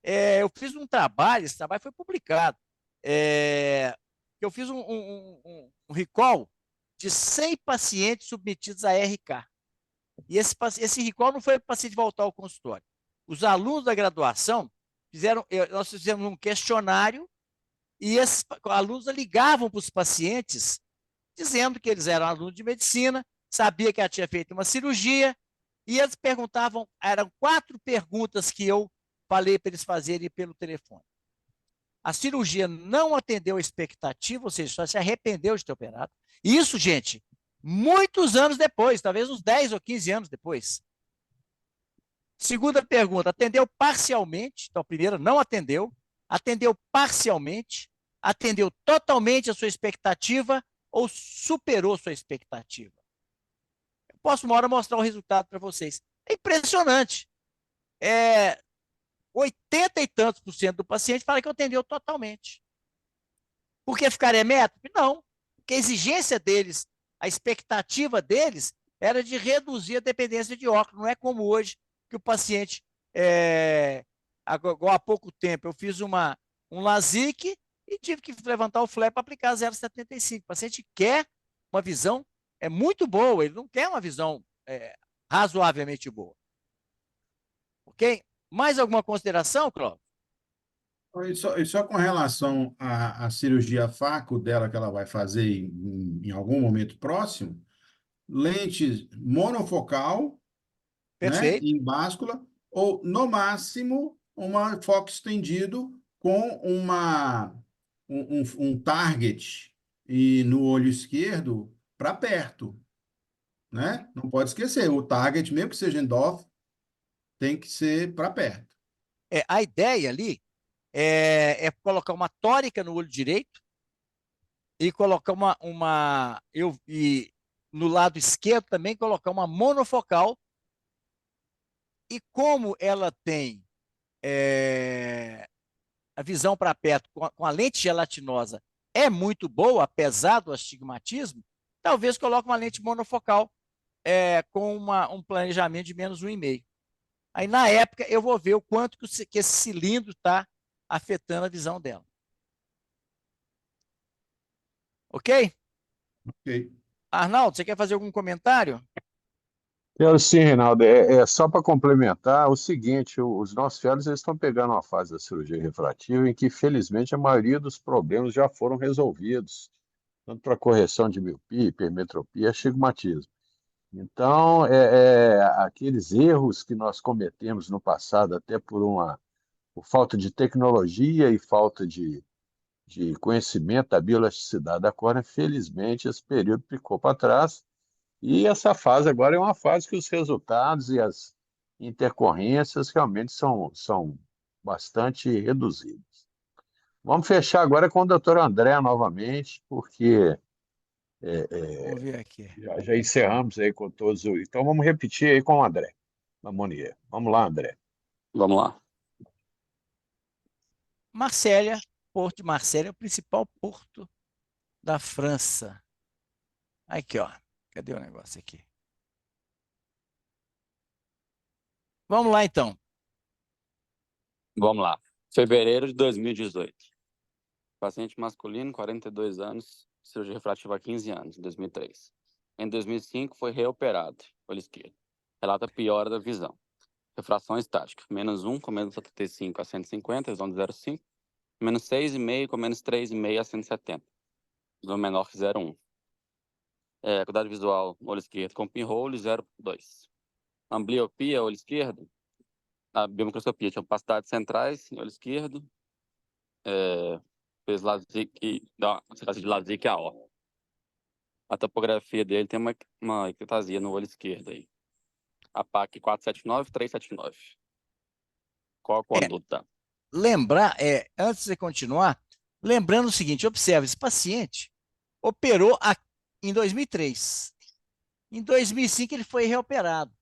Eu fiz um trabalho, esse trabalho foi publicado. Eu fiz um recall de 100 pacientes submetidos a RK. E esse recall não foi para o paciente voltar ao consultório. Os alunos da graduação nós fizemos um questionário e esses alunos ligavam para os pacientes dizendo que eles eram alunos de medicina, sabia que ela tinha feito uma cirurgia, e eles perguntavam, eram 4 perguntas que eu falei para eles fazerem pelo telefone. A cirurgia não atendeu a expectativa, ou seja, só se arrependeu de ter operado. Isso, gente, muitos anos depois, talvez uns 10 ou 15 anos depois. Segunda pergunta, atendeu parcialmente, então a primeira não atendeu parcialmente, atendeu totalmente a sua expectativa ou superou sua expectativa. Eu posso uma hora mostrar o resultado para vocês. É impressionante. 80 e tantos por cento do paciente fala que atendeu totalmente. Por que ficar emétrope? Não. Porque a exigência deles, a expectativa deles era de reduzir a dependência de óculos. Não é como hoje que o paciente, agora há pouco tempo, eu fiz um LASIK e tive que levantar o flap para aplicar 0,75. O paciente quer uma visão muito boa, ele não quer uma visão razoavelmente boa. Ok? Mais alguma consideração, Cláudio? E só com relação à cirurgia faco dela que ela vai fazer em algum momento próximo, lente monofocal, né, Perfeito. em báscula, ou no máximo uma foco estendido com um target e no olho esquerdo para perto, né? Não pode esquecer, o target, mesmo que seja endófono, tem que ser para perto. A ideia ali é colocar uma tórica no olho direito e colocar e no lado esquerdo também colocar uma monofocal. E como ela tem a visão para perto com a lente gelatinosa é muito boa, apesar do astigmatismo, talvez coloque uma lente monofocal com um planejamento de menos 1,5. Aí, na época, eu vou ver o quanto que esse cilindro está afetando a visão dela. Ok? Ok. Arnaldo, você quer fazer algum comentário? Quero sim, Reinaldo. Só para complementar, o seguinte, os nossos velhos eles estão pegando uma fase da cirurgia refrativa em que, felizmente, a maioria dos problemas já foram resolvidos. tanto para correção de miopia, hipermetropia, astigmatismo. Então, aqueles erros que nós cometemos no passado, até por falta de tecnologia e falta de conhecimento da bioelasticidade da córnea, felizmente esse período ficou para trás. E essa fase agora é uma fase que os resultados e as intercorrências realmente são bastante reduzidos. Vamos fechar agora com o doutor André novamente, porque Vamos ver aqui. já encerramos aí com todos. Então vamos repetir aí com o André Lamonier. Vamos lá, André. Vamos lá. Marsella, Porto de Marsella é o principal porto da França. Aqui, ó. Cadê o negócio aqui? Vamos lá, então. Vamos lá. Fevereiro de 2018. Paciente masculino, 42 anos, cirurgia refrativa há 15 anos, em 2003. Em 2005, foi reoperado, olho esquerdo. Relata piora da visão. Refração estática, -1 com menos 75 a 150, visão de 0,5. -6,5 com menos 3,5 a 170. Visão menor que 0,1. Acuidade visual, olho esquerdo com pinhole, 0,2. Ambliopia, olho esquerdo. A biomicroscopia tinha opacidades centrais, olho esquerdo. Fez LASIK, de LASIK AO. A topografia dele tem uma ectasia no olho esquerdo aí. A PAC 479, 379. Qual a conduta? Lembrar, antes de você continuar, lembrando o seguinte, observe, esse paciente operou em 2003. Em 2005 ele foi reoperado.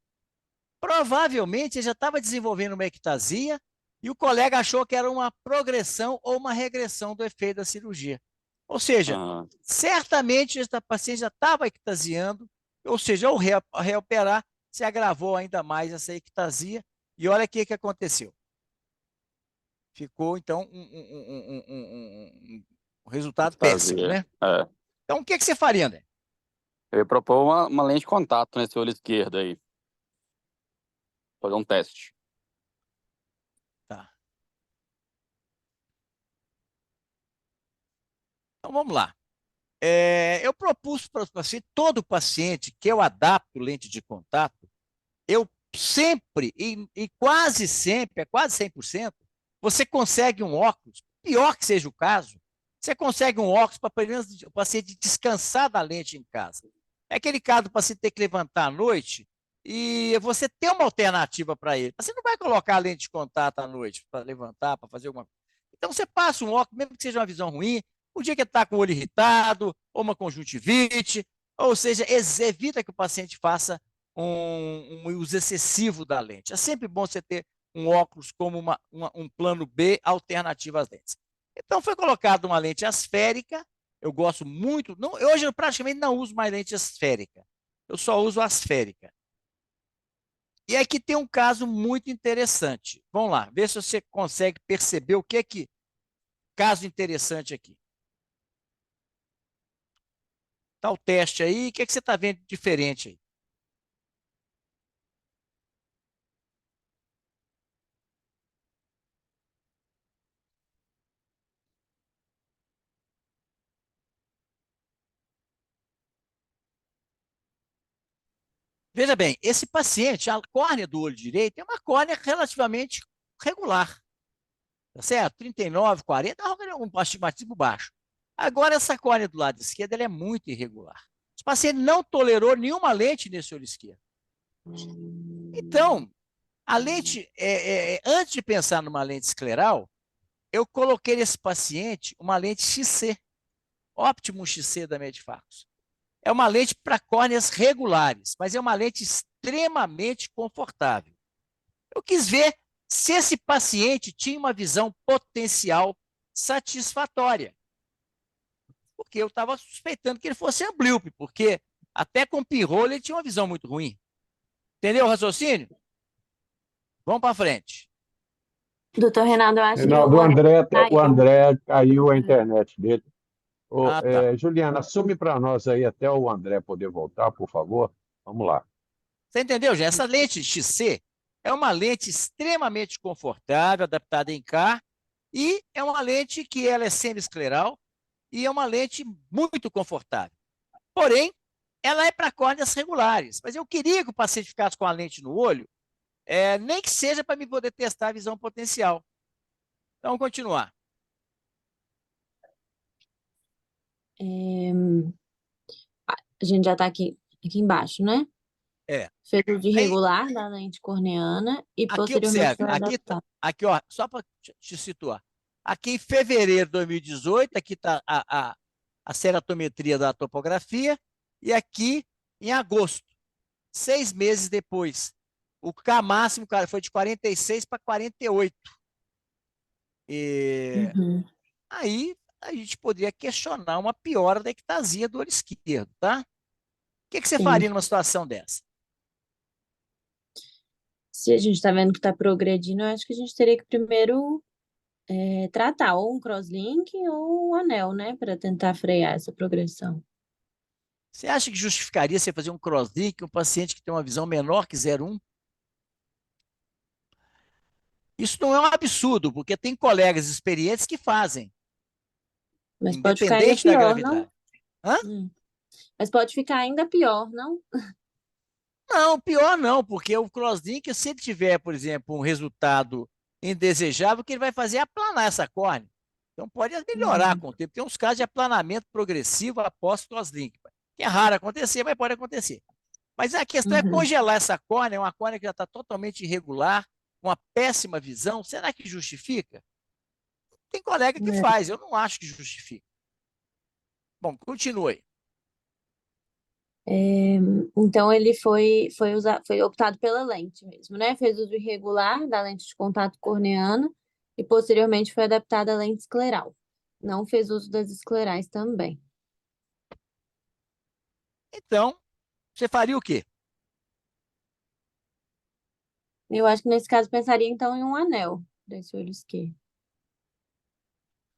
Provavelmente ele já estava desenvolvendo uma ectasia e o colega achou que era uma progressão ou uma regressão do efeito da cirurgia. Ou seja, certamente esta paciente já estava ectasiando, ou seja, ao reoperar, se agravou ainda mais essa ectasia. E olha o que aconteceu. Ficou, então, um resultado péssimo, né? Então, o que você faria, André? Eu ia propor uma lente de contato nesse olho esquerdo aí. Fazer um teste. Tá. Então, vamos lá. Eu propus para o paciente, todo paciente que eu adapto lente de contato, eu sempre, e quase sempre, quase 100%, você consegue um óculos, pior que seja o caso, você consegue um óculos para o paciente descansar da lente em casa. É aquele caso do paciente ter que levantar à noite e você ter uma alternativa para ele. Você não vai colocar a lente de contato à noite para levantar, para fazer alguma coisa. Então, você passa um óculos, mesmo que seja uma visão ruim, o dia que ele está com o olho irritado, ou uma conjuntivite, ou seja, evita que o paciente faça um uso excessivo da lente. É sempre bom você ter um óculos como um plano B alternativo às lentes. Então, foi colocada uma lente asférica. Eu gosto muito. Hoje eu praticamente não uso mais lente asférica. Eu só uso asférica. E aqui tem um caso muito interessante. Vamos lá, ver se você consegue perceber o que é que caso interessante aqui. Tá o teste aí, o que é que você está vendo de diferente aí? Veja bem, esse paciente, a córnea do olho direito é uma córnea relativamente regular, tá certo? 39, 40, um astigmatismo baixo. Agora, essa córnea do lado esquerdo ela é muito irregular. Esse paciente não tolerou nenhuma lente nesse olho esquerdo. Então, a lente, antes de pensar numa lente escleral, eu coloquei nesse paciente uma lente XC, Optimum XC da Medifacus. É uma lente para córneas regulares, mas é uma lente extremamente confortável. Eu quis ver se esse paciente tinha uma visão potencial satisfatória. Porque eu estava suspeitando que ele fosse amblíope, porque até com pinhole ele tinha uma visão muito ruim. Entendeu o raciocínio? Vamos para frente. Doutor Reinaldo, eu acho que Reinaldo, o André caiu a internet dele. Tá. Juliana, assume para nós aí até o André poder voltar, por favor. Vamos lá. Você entendeu, gente? Essa lente XC é uma lente extremamente confortável, adaptada em CAR, e é uma lente que ela é semi-escleral, e é uma lente muito confortável. Porém, ela é para córneas regulares, mas eu queria que o paciente ficasse com a lente no olho, nem que seja para me poder testar a visão potencial. Então, vamos continuar. É, a gente já está aqui embaixo, né? É. Fez uso Aí, irregular da lente corneana e aqui posteriormente observe, foi aqui, adaptado. aqui ó, só para te situar. Aqui em fevereiro de 2018, aqui está a ceratometria da topografia, e aqui em agosto, 6 meses depois. O K máximo, cara, foi de 46 para 48. E Uhum, aí a gente poderia questionar uma piora da ectasia do olho esquerdo, tá? O que você sim. faria numa situação dessa? Se a gente está vendo que está progredindo, eu acho que a gente teria que primeiro tratar ou um crosslink ou um anel, né? Para tentar frear essa progressão. Você acha que justificaria você fazer um crosslink, um paciente que tem uma visão menor que 0,1? Isso não é um absurdo, porque tem colegas experientes que fazem, Mas pode ficar ainda independente da pior, não? gravidade. Hã? Hum. Mas pode ficar ainda pior, não? Não, pior não, porque o crosslink, se ele tiver, por exemplo, um resultado indesejável, o que ele vai fazer é aplanar essa córnea. Então pode melhorar Uhum, com o tempo. Tem uns casos de aplanamento progressivo após crosslink, que é raro acontecer, mas pode acontecer. Mas a questão é uhum. congelar essa córnea, uma córnea que já está totalmente irregular, com uma péssima visão. Será que justifica? Tem colega que É. faz, eu não acho que justifica. Bom, continue. É, então ele foi optado pela lente mesmo, né? Fez uso irregular da lente de contato corneana e posteriormente foi adaptada à lente escleral. Não fez uso das esclerais também. Então, você faria o quê? Eu acho que nesse caso pensaria então em um anel desse olho esquerdo.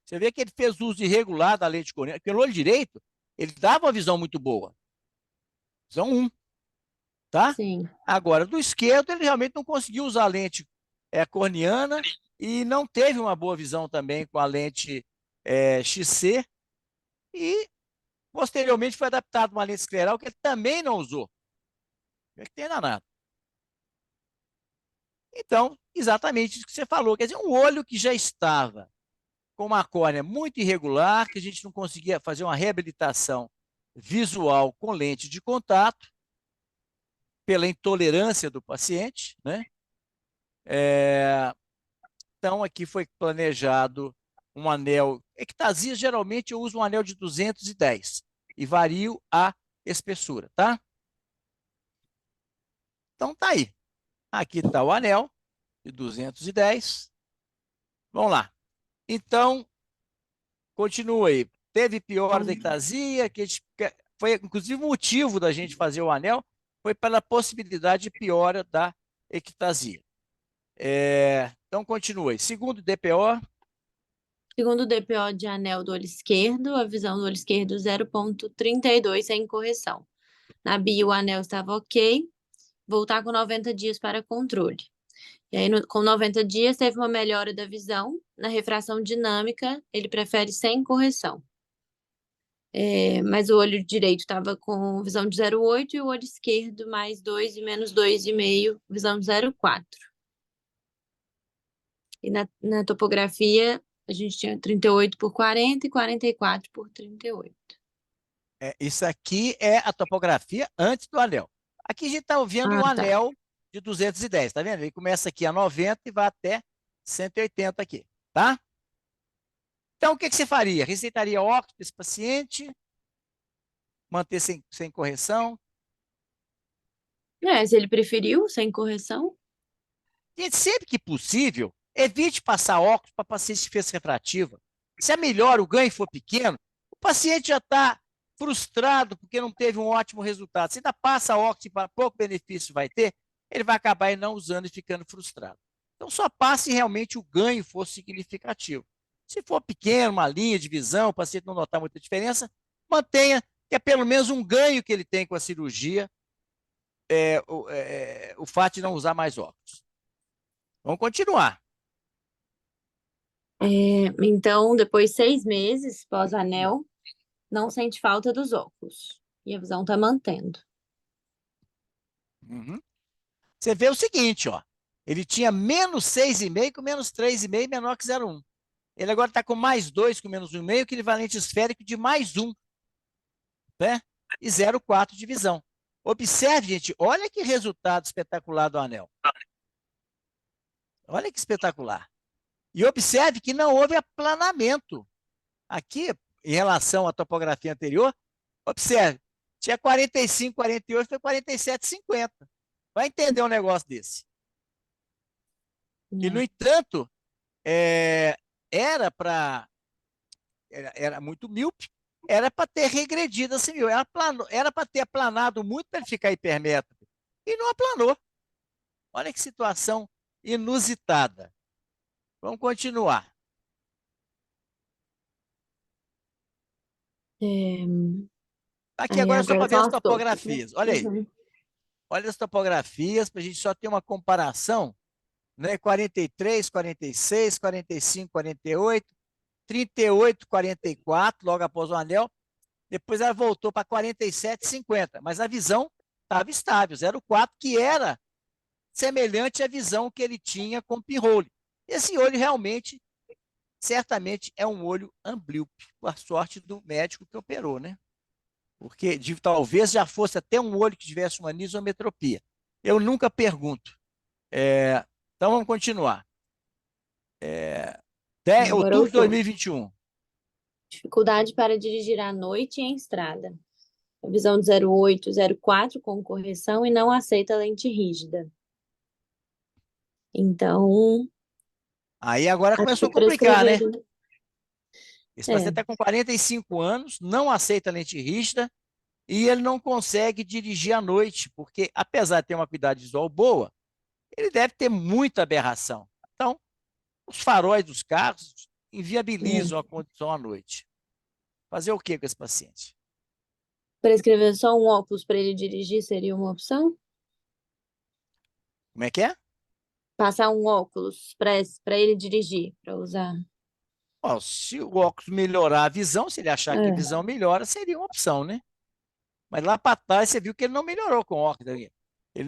Você vê que ele fez uso irregular da lente corneana. Pelo olho direito, ele dava uma visão muito boa. Visão 1, tá? Sim. Agora, do esquerdo, ele realmente não conseguiu usar a lente corneana e não teve uma boa visão também com a lente XC. E, posteriormente, foi adaptado uma lente escleral que ele também não usou. É que tem danado. Então, exatamente isso que você falou. Quer dizer, um olho que já estava com uma córnea muito irregular, que a gente não conseguia fazer uma reabilitação visual com lente de contato, pela intolerância do paciente, né? Então, aqui foi planejado um anel. Ectasia, geralmente, eu uso um anel de 210 e vario a espessura, tá? Então, tá aí. Aqui está o anel de 210. Vamos lá. Então, continua aí. Teve pior da ectasia, foi inclusive o motivo da gente fazer o anel, foi pela possibilidade de piora da ectasia. Então, continue. Segundo o DPO, Segundo o DPO de anel do olho esquerdo, a visão do olho esquerdo 0,32 sem correção. Na BIO, o anel estava ok, voltar com 90 dias para controle. E aí, com 90 dias, teve uma melhora da visão. Na refração dinâmica, ele prefere sem correção. Mas o olho direito estava com visão de 0,8 e o olho esquerdo mais 2 e menos 2,5, visão de 0,4. E na topografia, a gente tinha 38 por 40 e 44 por 38. isso aqui é a topografia antes do anel. Aqui a gente está vendo Ah, um tá. anel de 210, tá vendo? Ele começa aqui a 90 e vai até 180 aqui, tá? Então, o que você faria? Receitaria óculos para esse paciente, manter sem correção? Se ele preferiu, sem correção. Gente, sempre que possível, evite passar óculos para paciente de deficiência refrativa. Se a melhora, o ganho for pequeno, o paciente já está frustrado porque não teve um ótimo resultado. Se ainda passa óculos e para pouco benefício vai ter, ele vai acabar não usando e ficando frustrado. Então, só passe se realmente o ganho for significativo. Se for pequeno, uma linha de visão, o paciente não notar muita diferença, mantenha que é pelo menos um ganho que ele tem com a cirurgia, o fato de não usar mais óculos. Vamos continuar. Então, depois de 6 meses pós-anel, não sente falta dos óculos. E a visão tá mantendo. Uhum. Você vê o seguinte, ó. Ele tinha menos 6,5 com menos 3,5 menor que 0,1. Ele agora está com mais 2 com menos 1,5, equivalente esférico de mais 1, né? E 0,4 de visão. Observe, gente, olha que resultado espetacular do anel. Olha que espetacular. E observe que não houve aplanamento. Aqui, em relação à topografia anterior, observe, tinha 45, 48, foi 47, 50. Vai entender um negócio desse. E, no entanto, é, era para era muito míope, era para ter regredido assim, era para ter aplanado muito para ele ficar hipermétrope. E não aplanou. Olha que situação inusitada. Vamos continuar. É, Aqui Aí agora é só agora para ver são as as torres, né? topografias. Olha aí. Uhum. Olha as topografias, para a gente só ter uma comparação, né? 43, 46, 45, 48, 38, 44, logo após o anel. Depois ela voltou para 47, 50. Mas a visão estava estável, 0,4, que era semelhante à visão que ele tinha com o pinhole. Esse olho realmente, certamente, é um olho amblíope, com a sorte do médico que operou, né? Porque talvez já fosse até um olho que tivesse uma anisometropia. Eu nunca pergunto. Então vamos continuar. Agora Outubro de os outros. 2021. Dificuldade para dirigir à noite em estrada. A visão de 0,8, 0,4 com correção e não aceita lente rígida. Então, Aí agora acho começou que a complicar, né? prescreveria. Esse paciente É, está com 45 anos, não aceita lente rígida e ele não consegue dirigir à noite, porque apesar de ter uma acuidade visual boa, ele deve ter muita aberração. Então, os faróis dos carros inviabilizam a é. condição à noite. Fazer o que com esse paciente? Prescrever só um óculos para ele dirigir seria uma opção? Como é que é? Passar um óculos para ele dirigir, para usar. Ó, se o óculos melhorar a visão, se ele achar que a É. visão melhora, seria uma opção, né? Mas lá para trás você viu que ele não melhorou com o óculos. Ele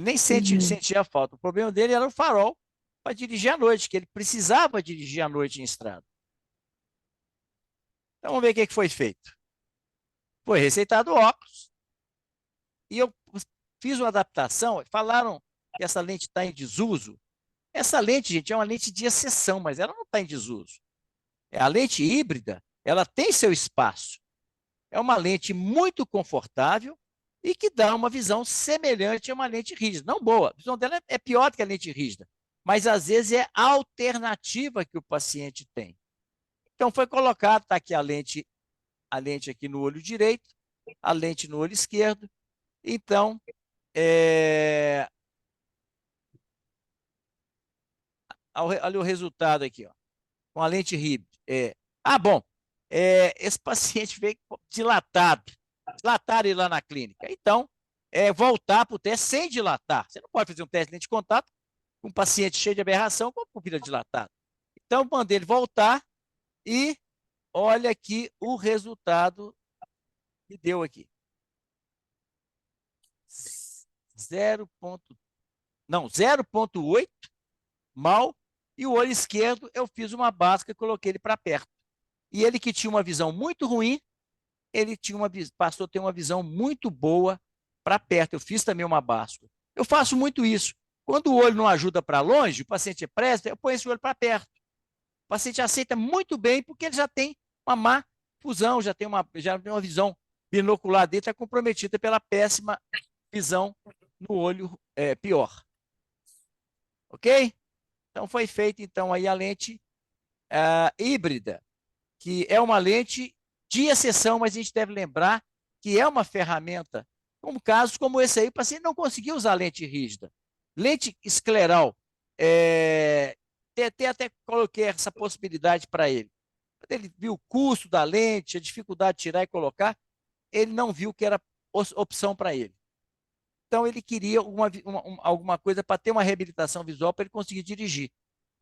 nem Uhum. sentia falta. O problema dele era o farol para dirigir à noite, que ele precisava dirigir à noite em estrada. Então vamos ver o que foi feito. Foi receitado óculos e eu fiz uma adaptação. Falaram que essa lente está em desuso. Essa lente, gente, é uma lente de exceção, mas ela não está em desuso. A lente híbrida, ela tem seu espaço. É uma lente muito confortável e que dá uma visão semelhante a uma lente rígida. Não boa, a visão dela é pior do que a lente rígida, mas às vezes é a alternativa que o paciente tem. Então foi colocado, está aqui a lente aqui no olho direito, a lente no olho esquerdo. Então, olha o resultado aqui, ó, com a lente híbrida. Bom, esse paciente veio dilatado, dilataram ele lá na clínica. Então, voltar para o teste sem dilatar. Você não pode fazer um teste de lente de contato com um paciente cheio de aberração com pupila dilatada. Então, mandei ele voltar e olha aqui o resultado que deu aqui. 0. Não, 0,8 mal, e o olho esquerdo eu fiz uma básica e coloquei ele para perto. E ele que tinha uma visão muito ruim, ele passou a ter uma visão muito boa para perto. Eu fiz também uma báscula. Eu faço muito isso. Quando o olho não ajuda para longe, o paciente é presta, eu ponho esse olho para perto. O paciente aceita muito bem porque ele já tem uma má fusão, já tem uma visão binocular dele, está comprometida pela péssima visão no olho pior. Ok? Então foi feita então aí a lente híbrida, que é uma lente de exceção, mas a gente deve lembrar que é uma ferramenta, como casos como esse aí, o paciente não conseguiu usar lente rígida. Lente escleral, até coloquei essa possibilidade para ele. Quando ele viu o custo da lente, a dificuldade de tirar e colocar, ele não viu que era opção para ele. Então, ele queria alguma coisa para ter uma reabilitação visual para ele conseguir dirigir.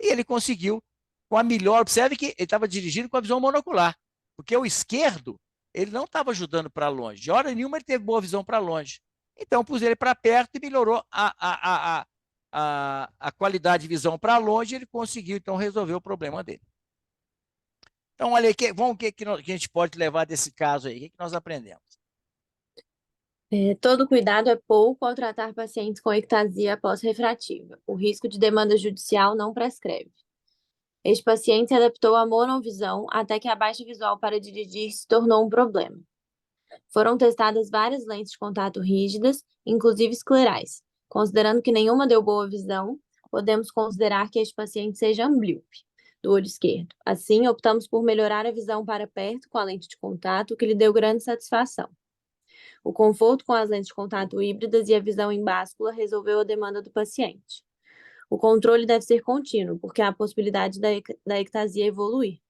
E ele conseguiu com a melhor. Observe que ele estava dirigindo com a visão monocular, porque o esquerdo ele não estava ajudando para longe. De hora nenhuma ele teve boa visão para longe. Então, pus ele para perto e melhorou a qualidade de visão para longe. Ele conseguiu, então, resolver o problema dele. Então, olha aí, vamos, que a gente pode levar desse caso aí? O que nós aprendemos? Todo cuidado é pouco ao tratar pacientes com ectasia pós-refrativa. O risco de demanda judicial não prescreve. Este paciente se adaptou à monovisão até que a baixa visual para dirigir se tornou um problema. Foram testadas várias lentes de contato rígidas, inclusive esclerais. Considerando que nenhuma deu boa visão, podemos considerar que este paciente seja amblíope do olho esquerdo. Assim, optamos por melhorar a visão para perto com a lente de contato, o que lhe deu grande satisfação. O conforto com as lentes de contato híbridas e a visão em báscula resolveu a demanda do paciente. O controle deve ser contínuo, porque há a possibilidade da ectasia evoluir.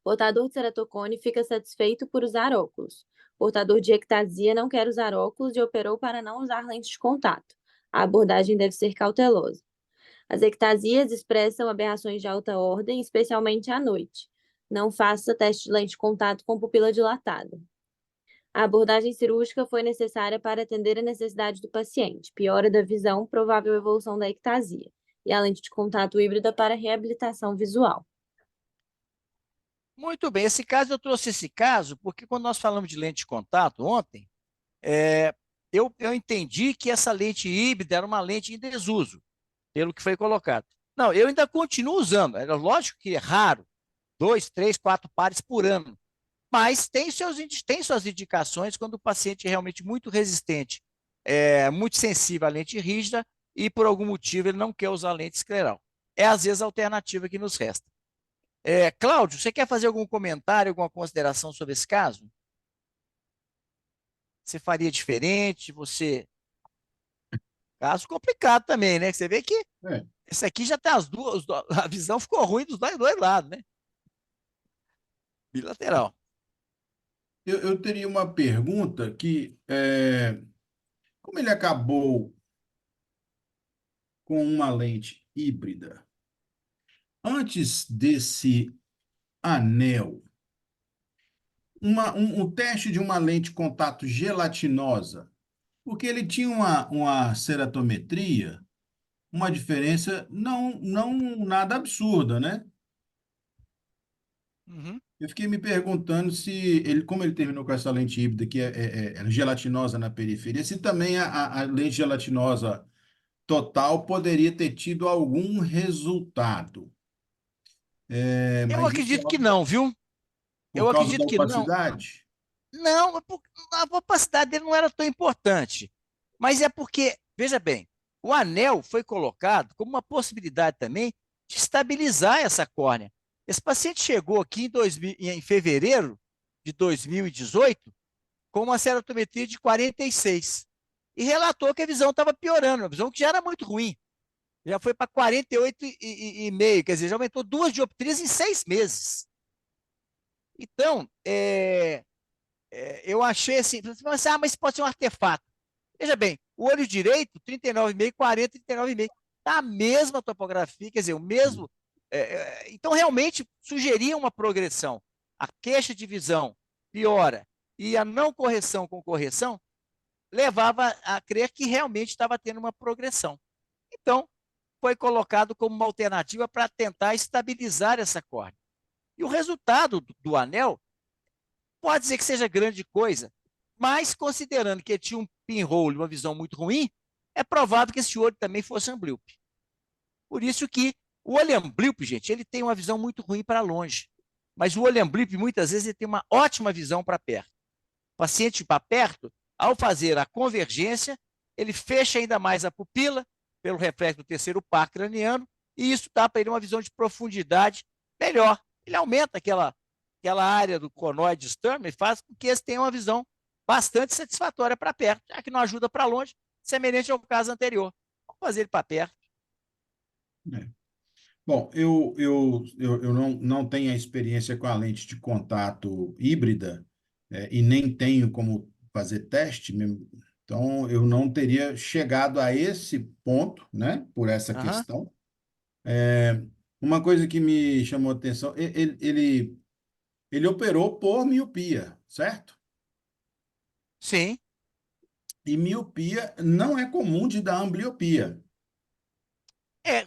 O portador de ceratocone fica satisfeito por usar óculos. O portador de ectasia não quer usar óculos e operou para não usar lentes de contato. A abordagem deve ser cautelosa. As ectasias expressam aberrações de alta ordem, especialmente à noite. Não faça teste de lente de contato com pupila dilatada. A abordagem cirúrgica foi necessária para atender a necessidade do paciente, piora da visão, provável evolução da ectasia, e a lente de contato híbrida para reabilitação visual. Muito bem, eu trouxe esse caso porque quando nós falamos de lente de contato ontem, eu entendi que essa lente híbrida era uma lente em desuso, pelo que foi colocado. Não, eu ainda continuo usando, é lógico que é raro, 2, 3, 4 pares por ano, mas tem suas indicações quando o paciente é realmente muito resistente, muito sensível à lente rígida e por algum motivo ele não quer usar lente escleral. É às vezes a alternativa que nos resta. Cláudio, você quer fazer algum comentário, alguma consideração sobre esse caso? Você faria diferente? Caso complicado também, né? Você vê que É. esse aqui já tem a visão ficou ruim dos dois lados, né? Bilateral. Eu teria uma pergunta como ele acabou com uma lente híbrida, antes desse anel, um teste de uma lente de contato gelatinosa, porque ele tinha uma ceratometria, uma diferença não nada absurda, né? Uhum. Eu fiquei me perguntando se ele, como ele terminou com essa lente híbrida que é gelatinosa na periferia, se também a lente gelatinosa total poderia ter tido algum resultado. Eu Mas isso acredito que não, viu? por Eu causa da acredito que não. opacidade? Não, a opacidade dele não era tão importante. Mas é porque, veja bem, o anel foi colocado como uma possibilidade também de estabilizar essa córnea. Esse paciente chegou aqui em fevereiro de 2018 com uma ceratometria de 46 e relatou que a visão estava piorando, a visão que já era muito ruim. Já foi para 48,5, quer dizer, já aumentou 2 dioptrias em 6 meses. Então, eu achei assim, mas pode ser um artefato. Veja bem, o olho direito, 39,5, 40, 39,5. Tá a mesma topografia, quer dizer, o mesmo. Então, realmente, sugeria uma progressão. A queixa de visão piora e a não correção com correção levava a crer que realmente estava tendo uma progressão. Então, foi colocado como uma alternativa para tentar estabilizar essa córnea. E o resultado do anel pode dizer que seja grande coisa, mas considerando que ele tinha um pinhole, uma visão muito ruim, é provável que esse olho também fosse amblíope. Por isso que o olho amblíope, gente, ele tem uma visão muito ruim para longe. Mas o olho amblíope, muitas vezes, ele tem uma ótima visão para perto. O paciente para perto, ao fazer a convergência, ele fecha ainda mais a pupila, pelo reflexo do terceiro par craniano, e isso dá para ele uma visão de profundidade melhor. Ele aumenta aquela área do conoide externo e faz com que eles tenham uma visão bastante satisfatória para perto, já que não ajuda para longe, semelhante ao caso anterior. Vamos fazer ele para perto. É. Bom, eu não tenho a experiência com a lente de contato híbrida, e nem tenho como fazer teste mesmo. Então, eu não teria chegado a esse ponto, né, por essa Aham. questão. Uma coisa que me chamou a atenção, ele operou por miopia, certo? Sim. E miopia não é comum de dar ambliopia.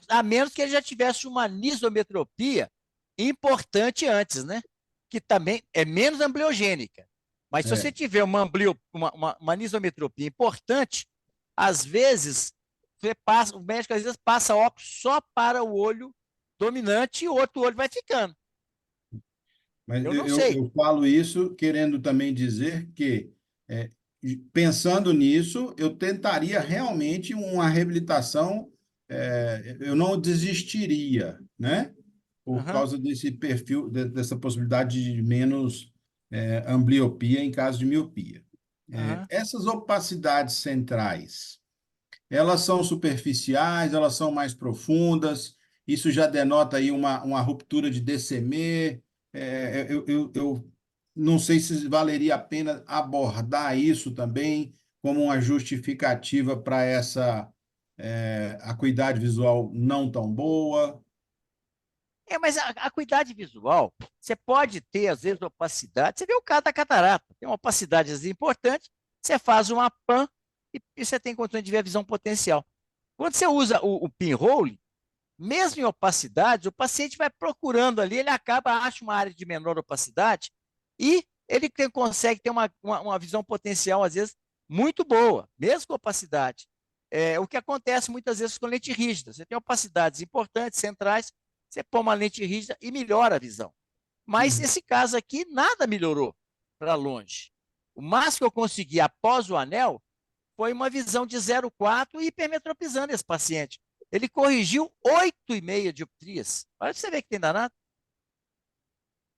A menos que ele já tivesse uma anisometropia importante antes, né? Que também é menos ambliogênica. Mas se você É. tiver uma anisometropia importante, às vezes o médico às vezes passa óculos só para o olho dominante e o outro olho vai ficando. Mas Eu eu, não eu sei. eu falo isso querendo também dizer que, é, pensando nisso, eu tentaria realmente uma reabilitação, eu não desistiria, né? Por Aham, causa desse perfil, dessa possibilidade de menos, ambliopia em caso de miopia. aham. Essas opacidades centrais, elas são superficiais, elas são mais profundas, isso já denota aí uma ruptura de DCM. Eu não sei se valeria a pena abordar isso também como uma justificativa para essa acuidade visual não tão boa. Mas a acuidade visual, você pode ter, às vezes, opacidade. Você vê o caso da catarata, tem uma opacidade às vezes, importante, você faz uma PAN e você tem condições de ver a visão potencial. Quando você usa o pinhole, mesmo em opacidades, o paciente vai procurando ali, ele acaba, acha uma área de menor opacidade e ele consegue ter uma visão potencial, às vezes, muito boa, mesmo com opacidade. O que acontece muitas vezes com lente rígida. Você tem opacidades importantes, centrais, você põe uma lente rígida e melhora a visão. Mas Uhum. esse caso aqui, nada melhorou para longe. O máximo que eu consegui após o anel foi uma visão de 0,4 e hipermetropizando esse paciente. Ele corrigiu 8,5 dioptrias. Olha pra você ver que tem danado.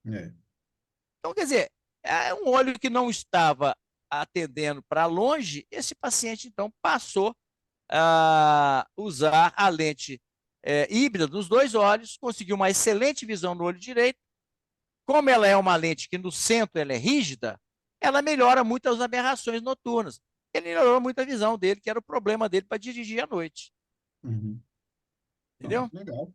É, Então, quer dizer, é um olho que não estava atendendo para longe, esse paciente, então, passou a usar a lente híbrida nos dois olhos, conseguiu uma excelente visão no olho direito. Como ela é uma lente que no centro ela é rígida, ela melhora muito as aberrações noturnas. Ele melhorou muito a visão dele, que era o problema dele para dirigir à noite. uhum. Então, Entendeu? legal.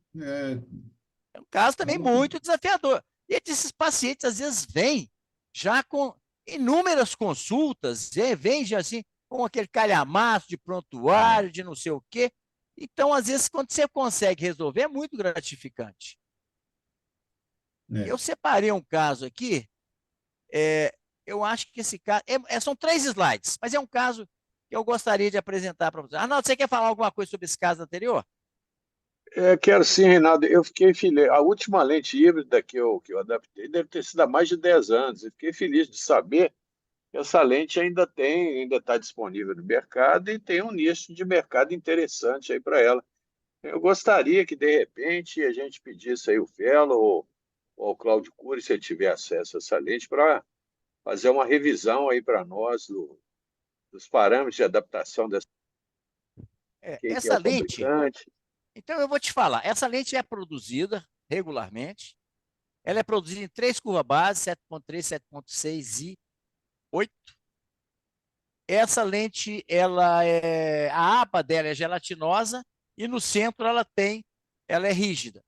É um caso também Vamos- muito desafiador. E esses pacientes, às vezes, vêm já com inúmeras consultas, vêm já assim, com aquele calhamaço de prontuário, de não sei o quê. Então, às vezes, quando você consegue resolver, é muito gratificante. é. Eu separei um caso aqui, é, eu acho que esse caso. São 3 slides, mas é um caso que eu gostaria de apresentar para você. Arnaldo, você quer falar alguma coisa sobre esse caso anterior? Quero sim, Reinaldo. Eu fiquei feliz. A última lente híbrida que eu adaptei deve ter sido há mais de 10 anos. Eu fiquei feliz de saber que essa lente ainda está disponível no mercado e tem um nicho de mercado interessante aí para ela. Eu gostaria que, de repente, a gente pedisse aí o Fellow ou o Claudio Cury, se ele tiver acesso a essa lente, para fazer uma revisão aí para nós dos parâmetros de adaptação dessa, quem que é Essa o lente, fabricante. então eu vou te falar, essa lente é produzida regularmente. Ela é produzida em 3 curvas base, 7,3, 7,6 e 8. Essa lente, a aba dela é gelatinosa e no centro ela é rígida.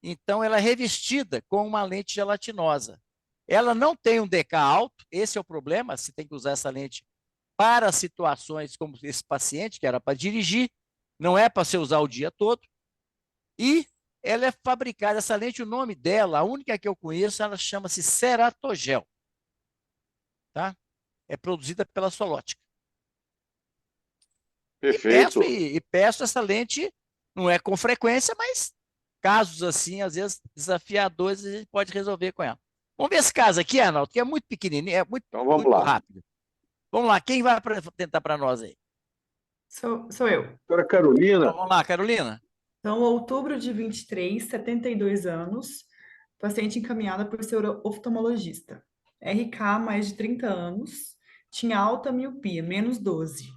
Então ela é revestida com uma lente gelatinosa. Ela não tem um DK alto, esse é o problema, você tem que usar essa lente para situações como esse paciente, que era para dirigir, não é para você usar o dia todo. E ela é fabricada, essa lente, o nome dela, a única que eu conheço, ela chama-se Ceratogel, tá? É produzida pela Solótica. Perfeito. E peço essa lente, não é com frequência, mas casos assim, às vezes desafiadores, a gente pode resolver com ela. Vamos ver esse caso aqui, Arnaldo, que é muito pequenininho, é muito, Então vamos muito lá. rápido. Vamos lá, quem vai tentar para nós aí? Sou eu. Doutora Então Carolina, vamos lá, Carolina. Então, outubro de 23, 72 anos, paciente encaminhada por seu oftalmologista. RK, mais de 30 anos, tinha alta miopia, -12.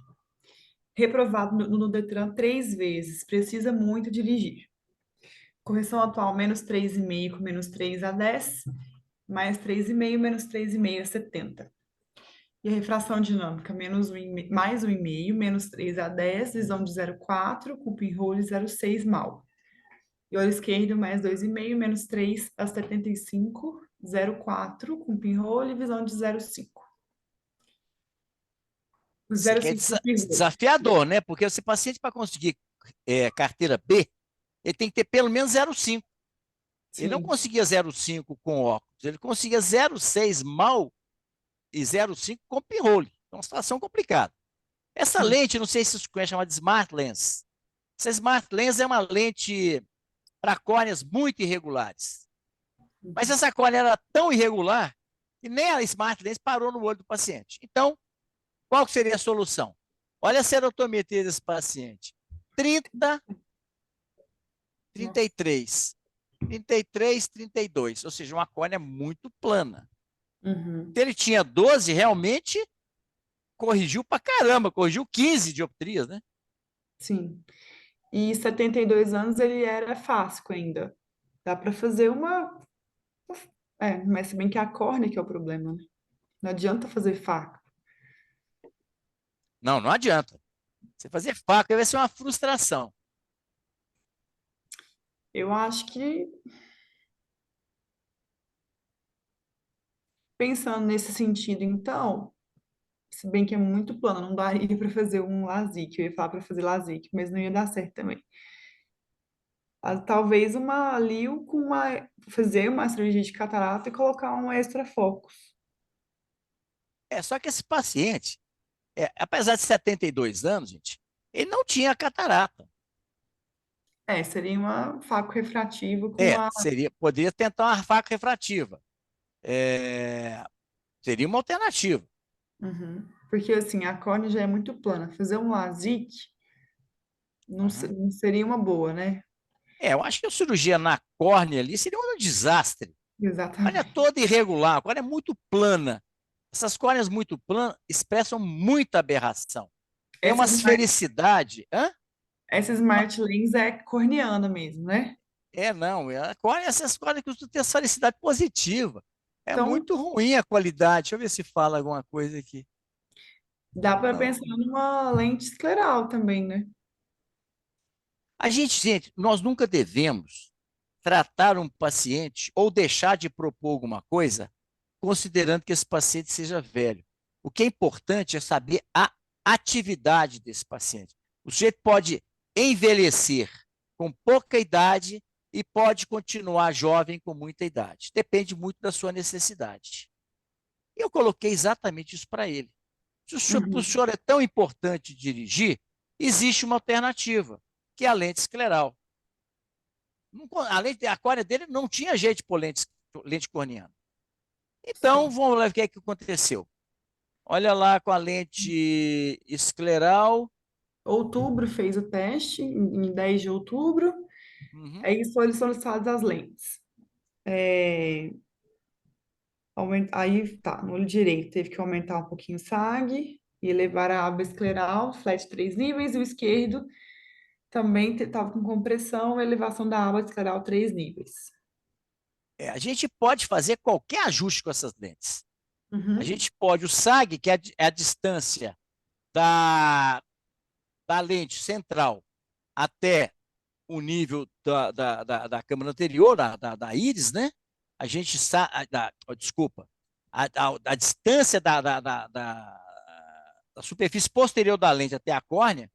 Reprovado no Detran 3 vezes, precisa muito dirigir. Correção atual, -3,5 com -3 a 10, mais 3,5, -3,5 a 70. E a refração dinâmica, mais 1,5, -3 a 10, visão de 0,4, com pinhole 0,6 mal. E olho esquerdo, mais 2,5, menos 3 a 75, 0,4, com pinhole e visão de 0,5. O Isso aqui é 0,5 com pinhole. desafiador, né? Porque esse paciente, para conseguir carteira B, ele tem que ter pelo menos 0,5. Ele não Sim. conseguia 0,5 com óculos, ele conseguia 0,6 mal e 0,5 com pinhole. Então, uma situação complicada. Essa Sim. lente, não sei se vocês conhecem, chamada de Smart Lens. Essa Smart Lens é uma lente para córneas muito irregulares. Mas essa córnea era tão irregular que nem a Smart Lens parou no olho do paciente. Então, qual seria a solução? Olha a serotometria desse paciente. 30, 33, 33, 32. Ou seja, uma córnea muito plana. Uhum. Se ele tinha 12, realmente corrigiu pra caramba, corrigiu 15 dioptrias, né? Sim. E 72 anos ele era fásico ainda. Dá para fazer uma. Mas se bem que é a córnea que é o problema, né? Não adianta fazer faca. Não, não adianta. Você fazer faca vai ser uma frustração. Eu acho que, pensando nesse sentido, então, se bem que é muito plano, não daria para fazer um LASIK. Eu ia falar para fazer LASIK, mas não ia dar certo também. Talvez uma LIO com fazer uma cirurgia de catarata e colocar um extra focus. Só que esse paciente, apesar de 72 anos, gente, ele não tinha catarata. Seria uma faco refrativa com a. Poderia tentar uma faca refrativa. Seria uma alternativa. Uhum. Porque assim, a córnea já é muito plana. Fazer um LASIK Uhum. não seria uma boa, né? Eu acho que a cirurgia na córnea ali seria um desastre. A córnea é Exatamente. toda irregular, a córnea é muito plana. Essas córneas muito planas expressam muita aberração. Tem uma Essa Smart, esfericidade. Hã? essa Smart Lens é corneana mesmo, né? Não. Essas córneas costumam ter esfericidade positiva. É Então, muito ruim a qualidade. Deixa eu ver se fala alguma coisa aqui. dá para Não. pensar numa lente escleral também, né? Gente, nós nunca devemos tratar um paciente ou deixar de propor alguma coisa considerando que esse paciente seja velho. O que é importante é saber a atividade desse paciente. O sujeito pode envelhecer com pouca idade e pode continuar jovem com muita idade. Depende muito da sua necessidade. E eu coloquei exatamente isso para ele. Se o Uhum. senhor é tão importante dirigir, existe uma alternativa, que é a lente escleral. A córnea dele não tinha jeito de pôr lente corneana. Então, Sim. vamos lá ver o que é que aconteceu. Olha lá com a lente escleral. Outubro fez o teste, em 10 de outubro, Uhum. aí foram solicitadas as lentes. É, aí tá, no olho direito teve que aumentar um pouquinho o SAG e elevar a aba escleral, flat 3 níveis, e o esquerdo também estava com compressão, elevação da aba escleral 3 níveis. A gente pode fazer qualquer ajuste com essas lentes. A Uhum, gente pode, o SAG, que é a distância da lente central até o nível da câmara anterior, da íris, né? A gente sabe, desculpa, a distância da superfície posterior da lente até a córnea,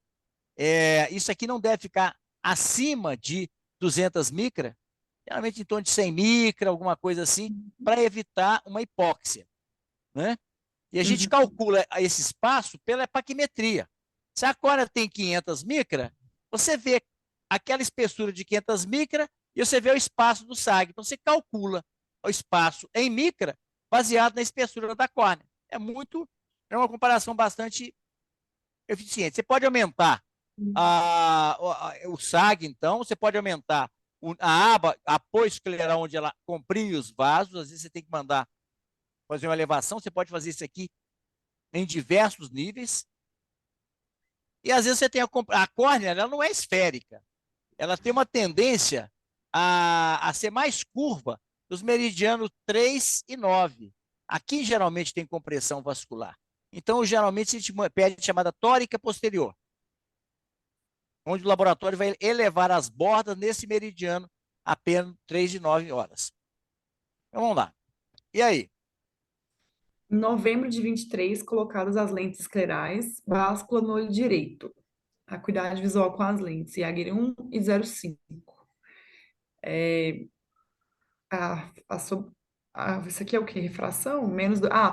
isso aqui não deve ficar acima de 200 micra, geralmente em torno de 100 micra, alguma coisa assim, para evitar uma hipóxia, né? E a gente uhum, calcula esse espaço pela epaquimetria. Se a córnea tem 500 micra, você vê aquela espessura de 500 micra e você vê o espaço do SAG. Então, você calcula o espaço em micra baseado na espessura da córnea. É uma comparação bastante eficiente. Você pode aumentar o SAG, então, você pode aumentar a aba apoio escleral, onde ela comprime os vasos. Às vezes você tem que mandar fazer uma elevação, você pode fazer isso aqui em diversos níveis. E às vezes você tem a córnea, ela não é esférica, ela tem uma tendência a ser mais curva dos meridianos 3 e 9. Aqui geralmente tem compressão vascular. Então, geralmente, a gente pede chamada tórica posterior. onde o laboratório vai elevar as bordas nesse meridiano apenas 3 de 9 horas. Então, vamos lá. E aí? Em novembro de 23, colocadas as lentes esclerais, báscula no olho direito. Acuidade visual com as lentes IAGRE 1 e 0,5. Isso aqui é o quê? Refração?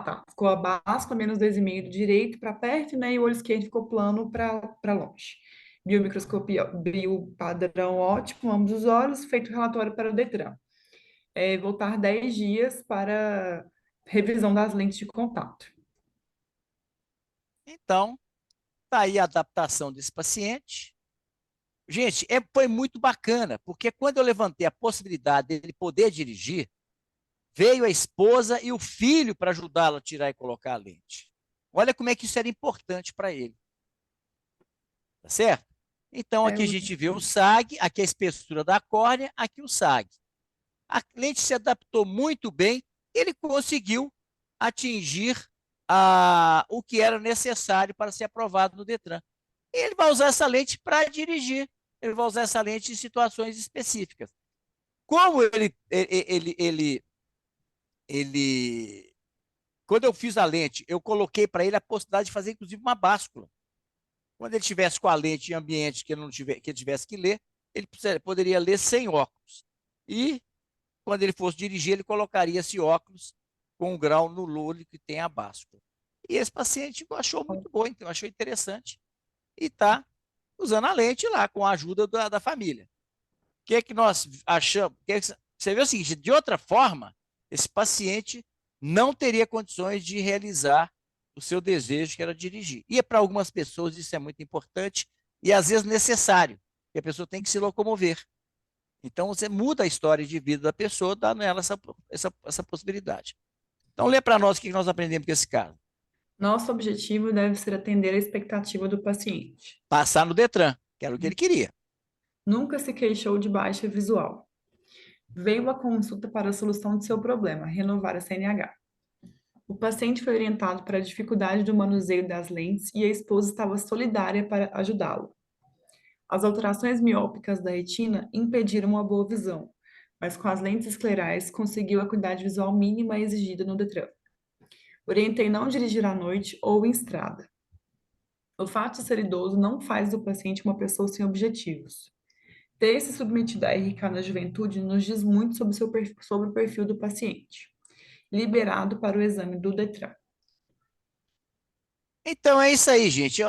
Tá. Ficou a báscula, menos 2,5 do direito para perto, né? E o olho esquerdo ficou plano para longe. Biomicroscopia, biopadrão ótimo, ambos os olhos, feito relatório para o Detran. Voltar 10 dias para revisão das lentes de contato. Então, tá aí a adaptação desse paciente. Gente, foi muito bacana, porque quando eu levantei a possibilidade dele poder dirigir, veio a esposa e o filho para ajudá-lo a tirar e colocar a lente. Olha como é que isso era importante para ele. Tá certo? Então, É, aqui a gente vê o SAG, aqui a espessura da córnea, aqui o SAG. A lente se adaptou muito bem, ele conseguiu atingir o que era necessário para ser aprovado no Detran. E ele vai usar essa lente para dirigir, ele vai usar essa lente em situações específicas. Como quando eu fiz a lente, eu coloquei para ele a possibilidade de fazer, inclusive, uma báscula. Quando ele estivesse com a lente em ambiente que ele tivesse que ler, ele poderia ler sem óculos. E, quando ele fosse dirigir, ele colocaria esse óculos com um grau no olho que tem a báscula. E esse paciente achou muito bom, então achou interessante. E está usando a lente lá, com a ajuda da família. O que é que nós achamos? Você vê o seguinte, de outra forma, esse paciente não teria condições de realizar o seu desejo, que era dirigir. E para algumas pessoas isso é muito importante e às vezes necessário, porque a pessoa tem que se locomover. Então você muda a história de vida da pessoa, dando ela essa possibilidade. Então lê para nós o que nós aprendemos com esse caso. Nosso objetivo deve ser atender a expectativa do paciente. Passar no Detran, que era o que ele queria. Nunca se queixou de baixa visual. Veio à consulta para a solução de seu problema, renovar a CNH. O paciente foi orientado para a dificuldade do manuseio das lentes e a esposa estava solidária para ajudá-lo. As alterações miópicas da retina impediram uma boa visão, mas com as lentes esclerais conseguiu a acuidade visual mínima exigida no Detran. Orientei não dirigir à noite ou em estrada. O fato de ser idoso não faz do paciente uma pessoa sem objetivos. Ter se submetido à RK na juventude nos diz muito sobre o perfil do paciente. Liberado para o exame do Detran. Então é isso aí, gente.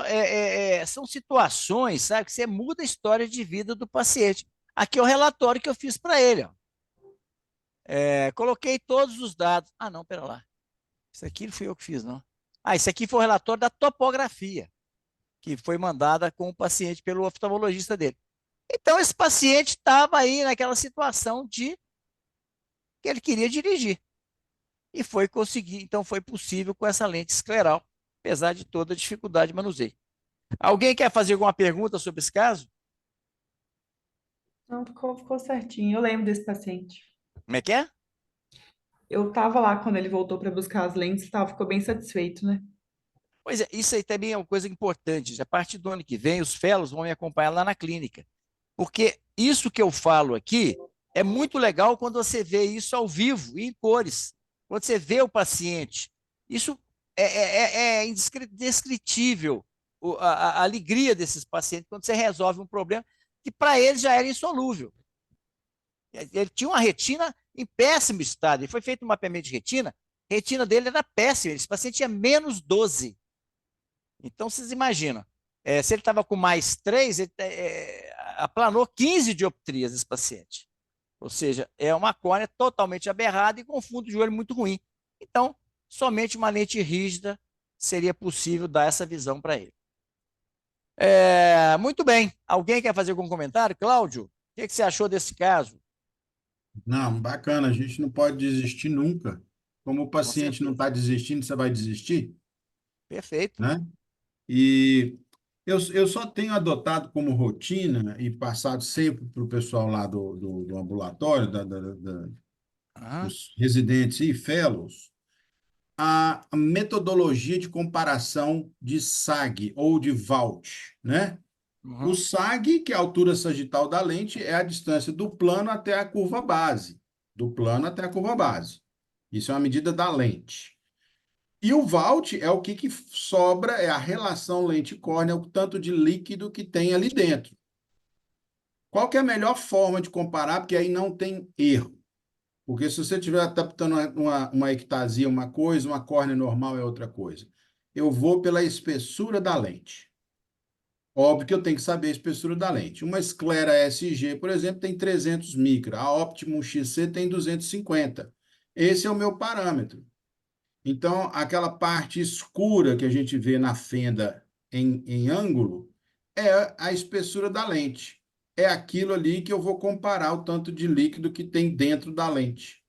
São situações, sabe, que você muda a história de vida do paciente. Aqui é o relatório que eu fiz para ele. Ó. Coloquei todos os dados. Ah, não, pera lá. Isso aqui não fui eu que fiz, não. Ah, isso aqui foi o relatório da topografia, que foi mandada com o paciente pelo oftalmologista dele. Então, esse paciente estava aí naquela situação de que ele queria dirigir. E foi conseguir, então foi possível com essa lente escleral, apesar de toda a dificuldade de manuseio. Alguém quer fazer alguma pergunta sobre esse caso? Não, ficou certinho. Eu lembro desse paciente. Como é que é? Eu estava lá quando ele voltou para buscar as lentes, ficou bem satisfeito, né? Pois é, isso aí também é uma coisa importante. A partir do ano que vem, os fellows vão me acompanhar lá na clínica. Porque isso que eu falo aqui é muito legal quando você vê isso ao vivo e em cores. Quando você vê o paciente. Isso é indescritível a alegria desses pacientes quando você resolve um problema que para eles já era insolúvel. Ele tinha uma retina em péssimo estado. Ele foi feito um mapeamento de retina, a retina dele era péssima. Esse paciente tinha menos 12. Então, vocês imaginam, se ele estava com mais 3, ele aplanou 15 dioptrias esse paciente. Ou seja, é uma córnea totalmente aberrada e com fundo de olho muito ruim. Então, somente uma lente rígida seria possível dar essa visão para ele. Muito bem. Alguém quer fazer algum comentário? Cláudio, o que você achou desse caso? Não, bacana, a gente não pode desistir nunca. Como o Com paciente não certeza. está desistindo, você vai desistir, Perfeito. né? E eu só tenho adotado como rotina e passado sempre para o pessoal lá do ambulatório, Aham. dos residentes e fellows, a metodologia de comparação de SAG ou de VALT, né? O SAG, que é a altura sagital da lente, é a distância do plano até a curva base. Do plano até a curva base. Isso é uma medida da lente. E o Valt é o que sobra, é a relação lente-córnea, o tanto de líquido que tem ali dentro. Qual que é a melhor forma de comparar? Porque aí não tem erro. Porque se você estiver adaptando uma ectasia, uma coisa, uma córnea normal é outra coisa. Eu vou pela espessura da lente. Óbvio que eu tenho que saber a espessura da lente. Uma esclera SG, por exemplo, tem 300 micra. A Optimum XC tem 250. Esse é o meu parâmetro. Então, aquela parte escura que a gente vê na fenda em ângulo é a espessura da lente. É aquilo ali que eu vou comparar o tanto de líquido que tem dentro da lente.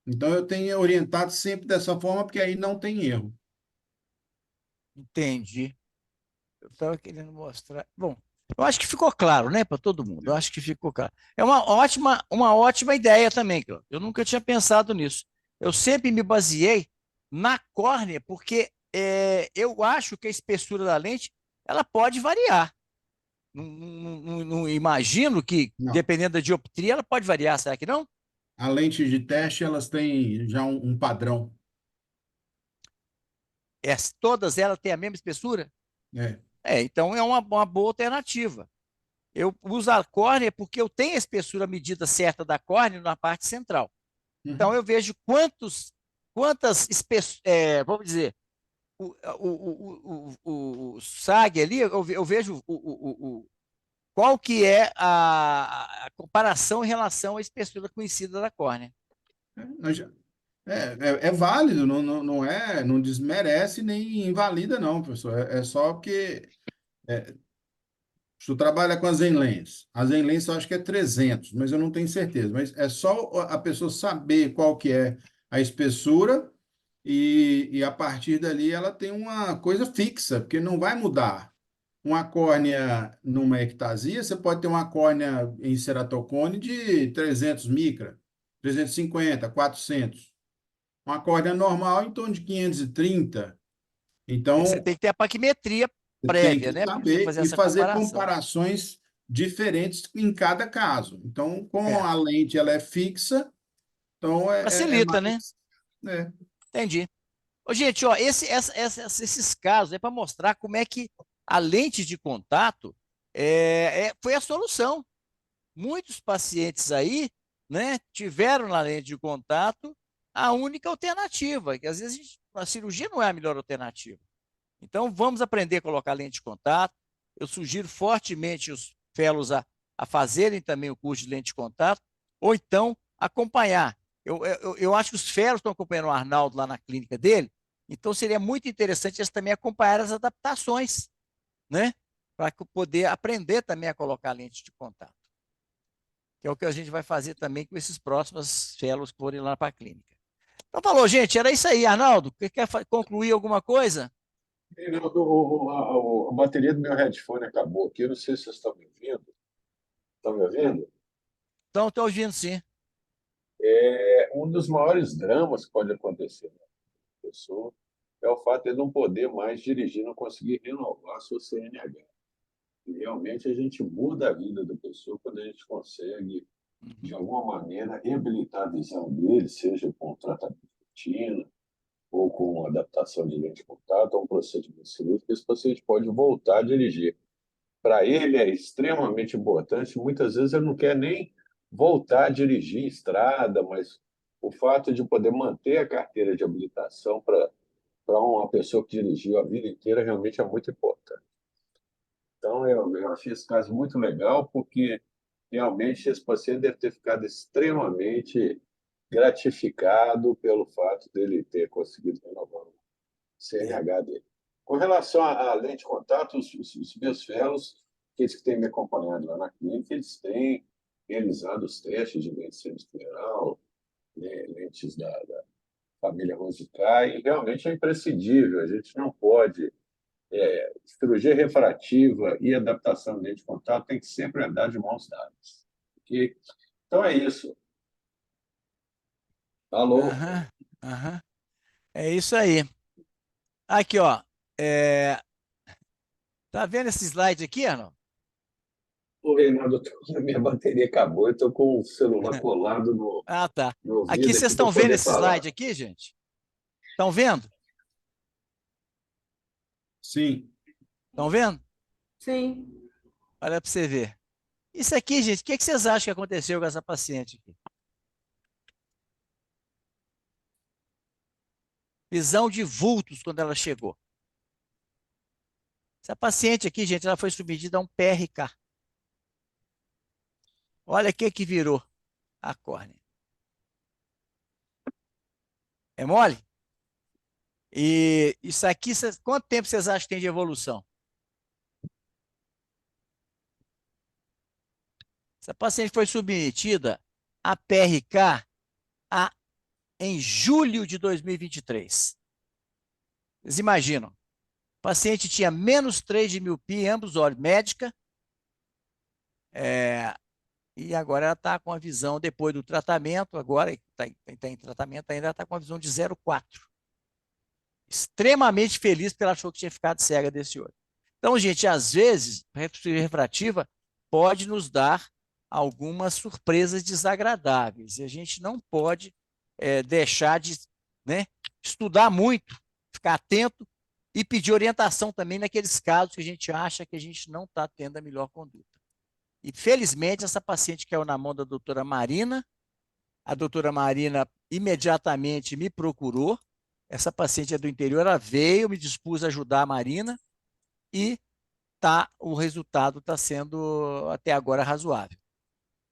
Então, eu tenho orientado sempre dessa forma, porque aí não tem erro. Entendi. Eu estava querendo mostrar. Bom, eu acho que ficou claro, né, para todo mundo. Eu acho que ficou claro. É uma ótima ideia também, Cláudio. Eu nunca tinha pensado nisso. Eu sempre me baseei na córnea, porque eu acho que a espessura da lente ela pode variar. Não imagino que, Não. dependendo da dioptria, ela pode variar, será que não? A lente de teste, elas têm já um padrão. Todas elas têm a mesma espessura? É. Então é uma boa alternativa. Eu uso a córnea porque eu tenho a espessura medida certa da córnea na parte central. Então Uhum. eu vejo quantas vamos dizer, o SAG ali, eu vejo qual que é a comparação em relação à espessura conhecida da córnea. Nós já- é válido, não desmerece nem invalida, não, professor. É só porque tu trabalha com a Zenlens. A Zenlens eu acho que é 300, mas eu não tenho certeza. Mas é só a pessoa saber qual que é a espessura e a partir dali ela tem uma coisa fixa, porque não vai mudar. Uma córnea numa ectasia, você pode ter uma córnea em ceratocone de 300 micra, 350, 400. Uma córnea normal em torno de 530. Você Então, tem que ter a paquimetria você tem prévia, que né, para você saber fazer e essa fazer comparação. comparações diferentes em cada caso. Então, como É, a lente ela é fixa, então é facilita, né? mais. É. Entendi. Ô, gente, ó, esses casos é para mostrar como é que a lente de contato foi a solução. Muitos pacientes aí, né, tiveram na lente de contato a única alternativa, que às vezes a cirurgia não é a melhor alternativa. Então, vamos aprender a colocar lente de contato. Eu sugiro fortemente os fellows a fazerem também o curso de lente de contato, ou então acompanhar. Eu acho que os fellows estão acompanhando o Arnaldo lá na clínica dele, então seria muito interessante eles também acompanhar as adaptações, né? Para poder aprender também a colocar lente de contato, que é o que a gente vai fazer também com esses próximos fellows que forem lá para a clínica. Então, falou, gente, era isso aí. Arnaldo, quer concluir alguma coisa? Reinaldo, a bateria do meu headphone acabou aqui. Eu não sei se vocês estão me ouvindo. Estão me ouvindo? Então, estou ouvindo sim. Um dos maiores dramas que pode acontecer na pessoa é o fato de ele não poder mais dirigir, não conseguir renovar a sua CNH. E realmente a gente muda a vida da pessoa quando a gente consegue, de Uhum. alguma maneira, reabilitar a visão dele, seja com tratamento de retina, ou com adaptação de lente de contato, ou um procedimento cirúrgico, esse paciente pode voltar a dirigir. Para ele é extremamente importante, muitas vezes ele não quer nem voltar a dirigir em estrada, mas o fato de poder manter a carteira de habilitação para uma pessoa que dirigiu a vida inteira realmente é muito importante. Então, eu achei esse caso muito legal, porque realmente esse paciente deve ter ficado extremamente gratificado pelo fato dele ter conseguido renovar o É. CNH dele. Com relação à lente de contato, os meus fellows, aqueles que têm me acompanhado lá na clínica, eles têm realizado os testes de lente semiescleral, né, lentes da família Rosicai, e realmente é imprescindível. A gente não pode. Cirurgia refrativa e adaptação de lente de contato tem que sempre andar de mãos dadas. Ok? Então é isso. Alô? Aham, aham. É isso aí. Aqui, ó. É, Tá vendo esse slide aqui, Arnaldo? Ô, Reinaldo, a minha bateria acabou, eu estou com o celular colado Ah, tá. no Aqui ouvido vocês aqui para estão vendo poder esse falar. slide aqui, gente? Estão vendo? Sim. Estão vendo? Sim. Olha para você ver. Isso aqui, gente, o que vocês acham que aconteceu com essa paciente aqui? Visão de vultos quando ela chegou. Essa paciente aqui, gente, ela foi submetida a um PRK. Olha o que virou a córnea. É mole? E isso aqui, quanto tempo vocês acham que tem de evolução? Essa paciente foi submetida a PRK em julho de 2023. Vocês imaginam? O paciente tinha -3 de miopia em ambos os olhos, médica, e agora ela está com a visão, depois do tratamento, agora está em tratamento ainda, ela está com a visão de 0,4. Extremamente feliz porque ela achou que tinha ficado cega desse olho. Então, gente, às vezes, a retrospectiva refrativa pode nos dar algumas surpresas desagradáveis. E a gente não pode deixar de, né, estudar muito, ficar atento e pedir orientação também naqueles casos que a gente acha que a gente não está tendo a melhor conduta. E, felizmente, essa paciente caiu na mão da doutora Marina. A doutora Marina imediatamente me procurou. Essa paciente é do interior, ela veio, me dispus a ajudar a Marina e o resultado está sendo até agora razoável.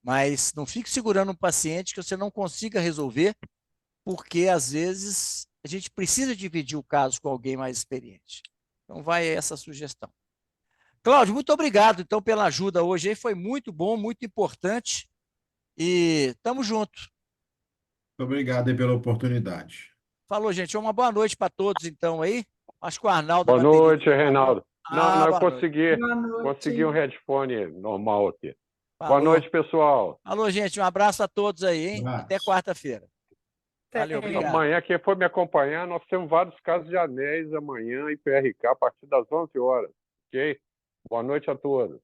Mas não fique segurando um paciente que você não consiga resolver, porque às vezes a gente precisa dividir o caso com alguém mais experiente. Então vai essa sugestão. Cláudio, muito obrigado então pela ajuda hoje aí, foi muito bom, muito importante e estamos juntos. Obrigado aí pela oportunidade. Falou, gente. Uma boa noite para todos, então, aí. Acho que o Arnaldo, a Boa bateria noite, dele acabou. Reinaldo. Não, eu Boa noite. Boa consegui um noite. headphone normal aqui. Boa Falou. noite, pessoal. Falou, gente. Um abraço a todos aí, hein? Abraço. Até quarta-feira. Valeu, Até. obrigado. Amanhã, quem for me acompanhar, nós temos vários casos de anéis amanhã em PRK a partir das 11 horas, ok? Boa noite a todos.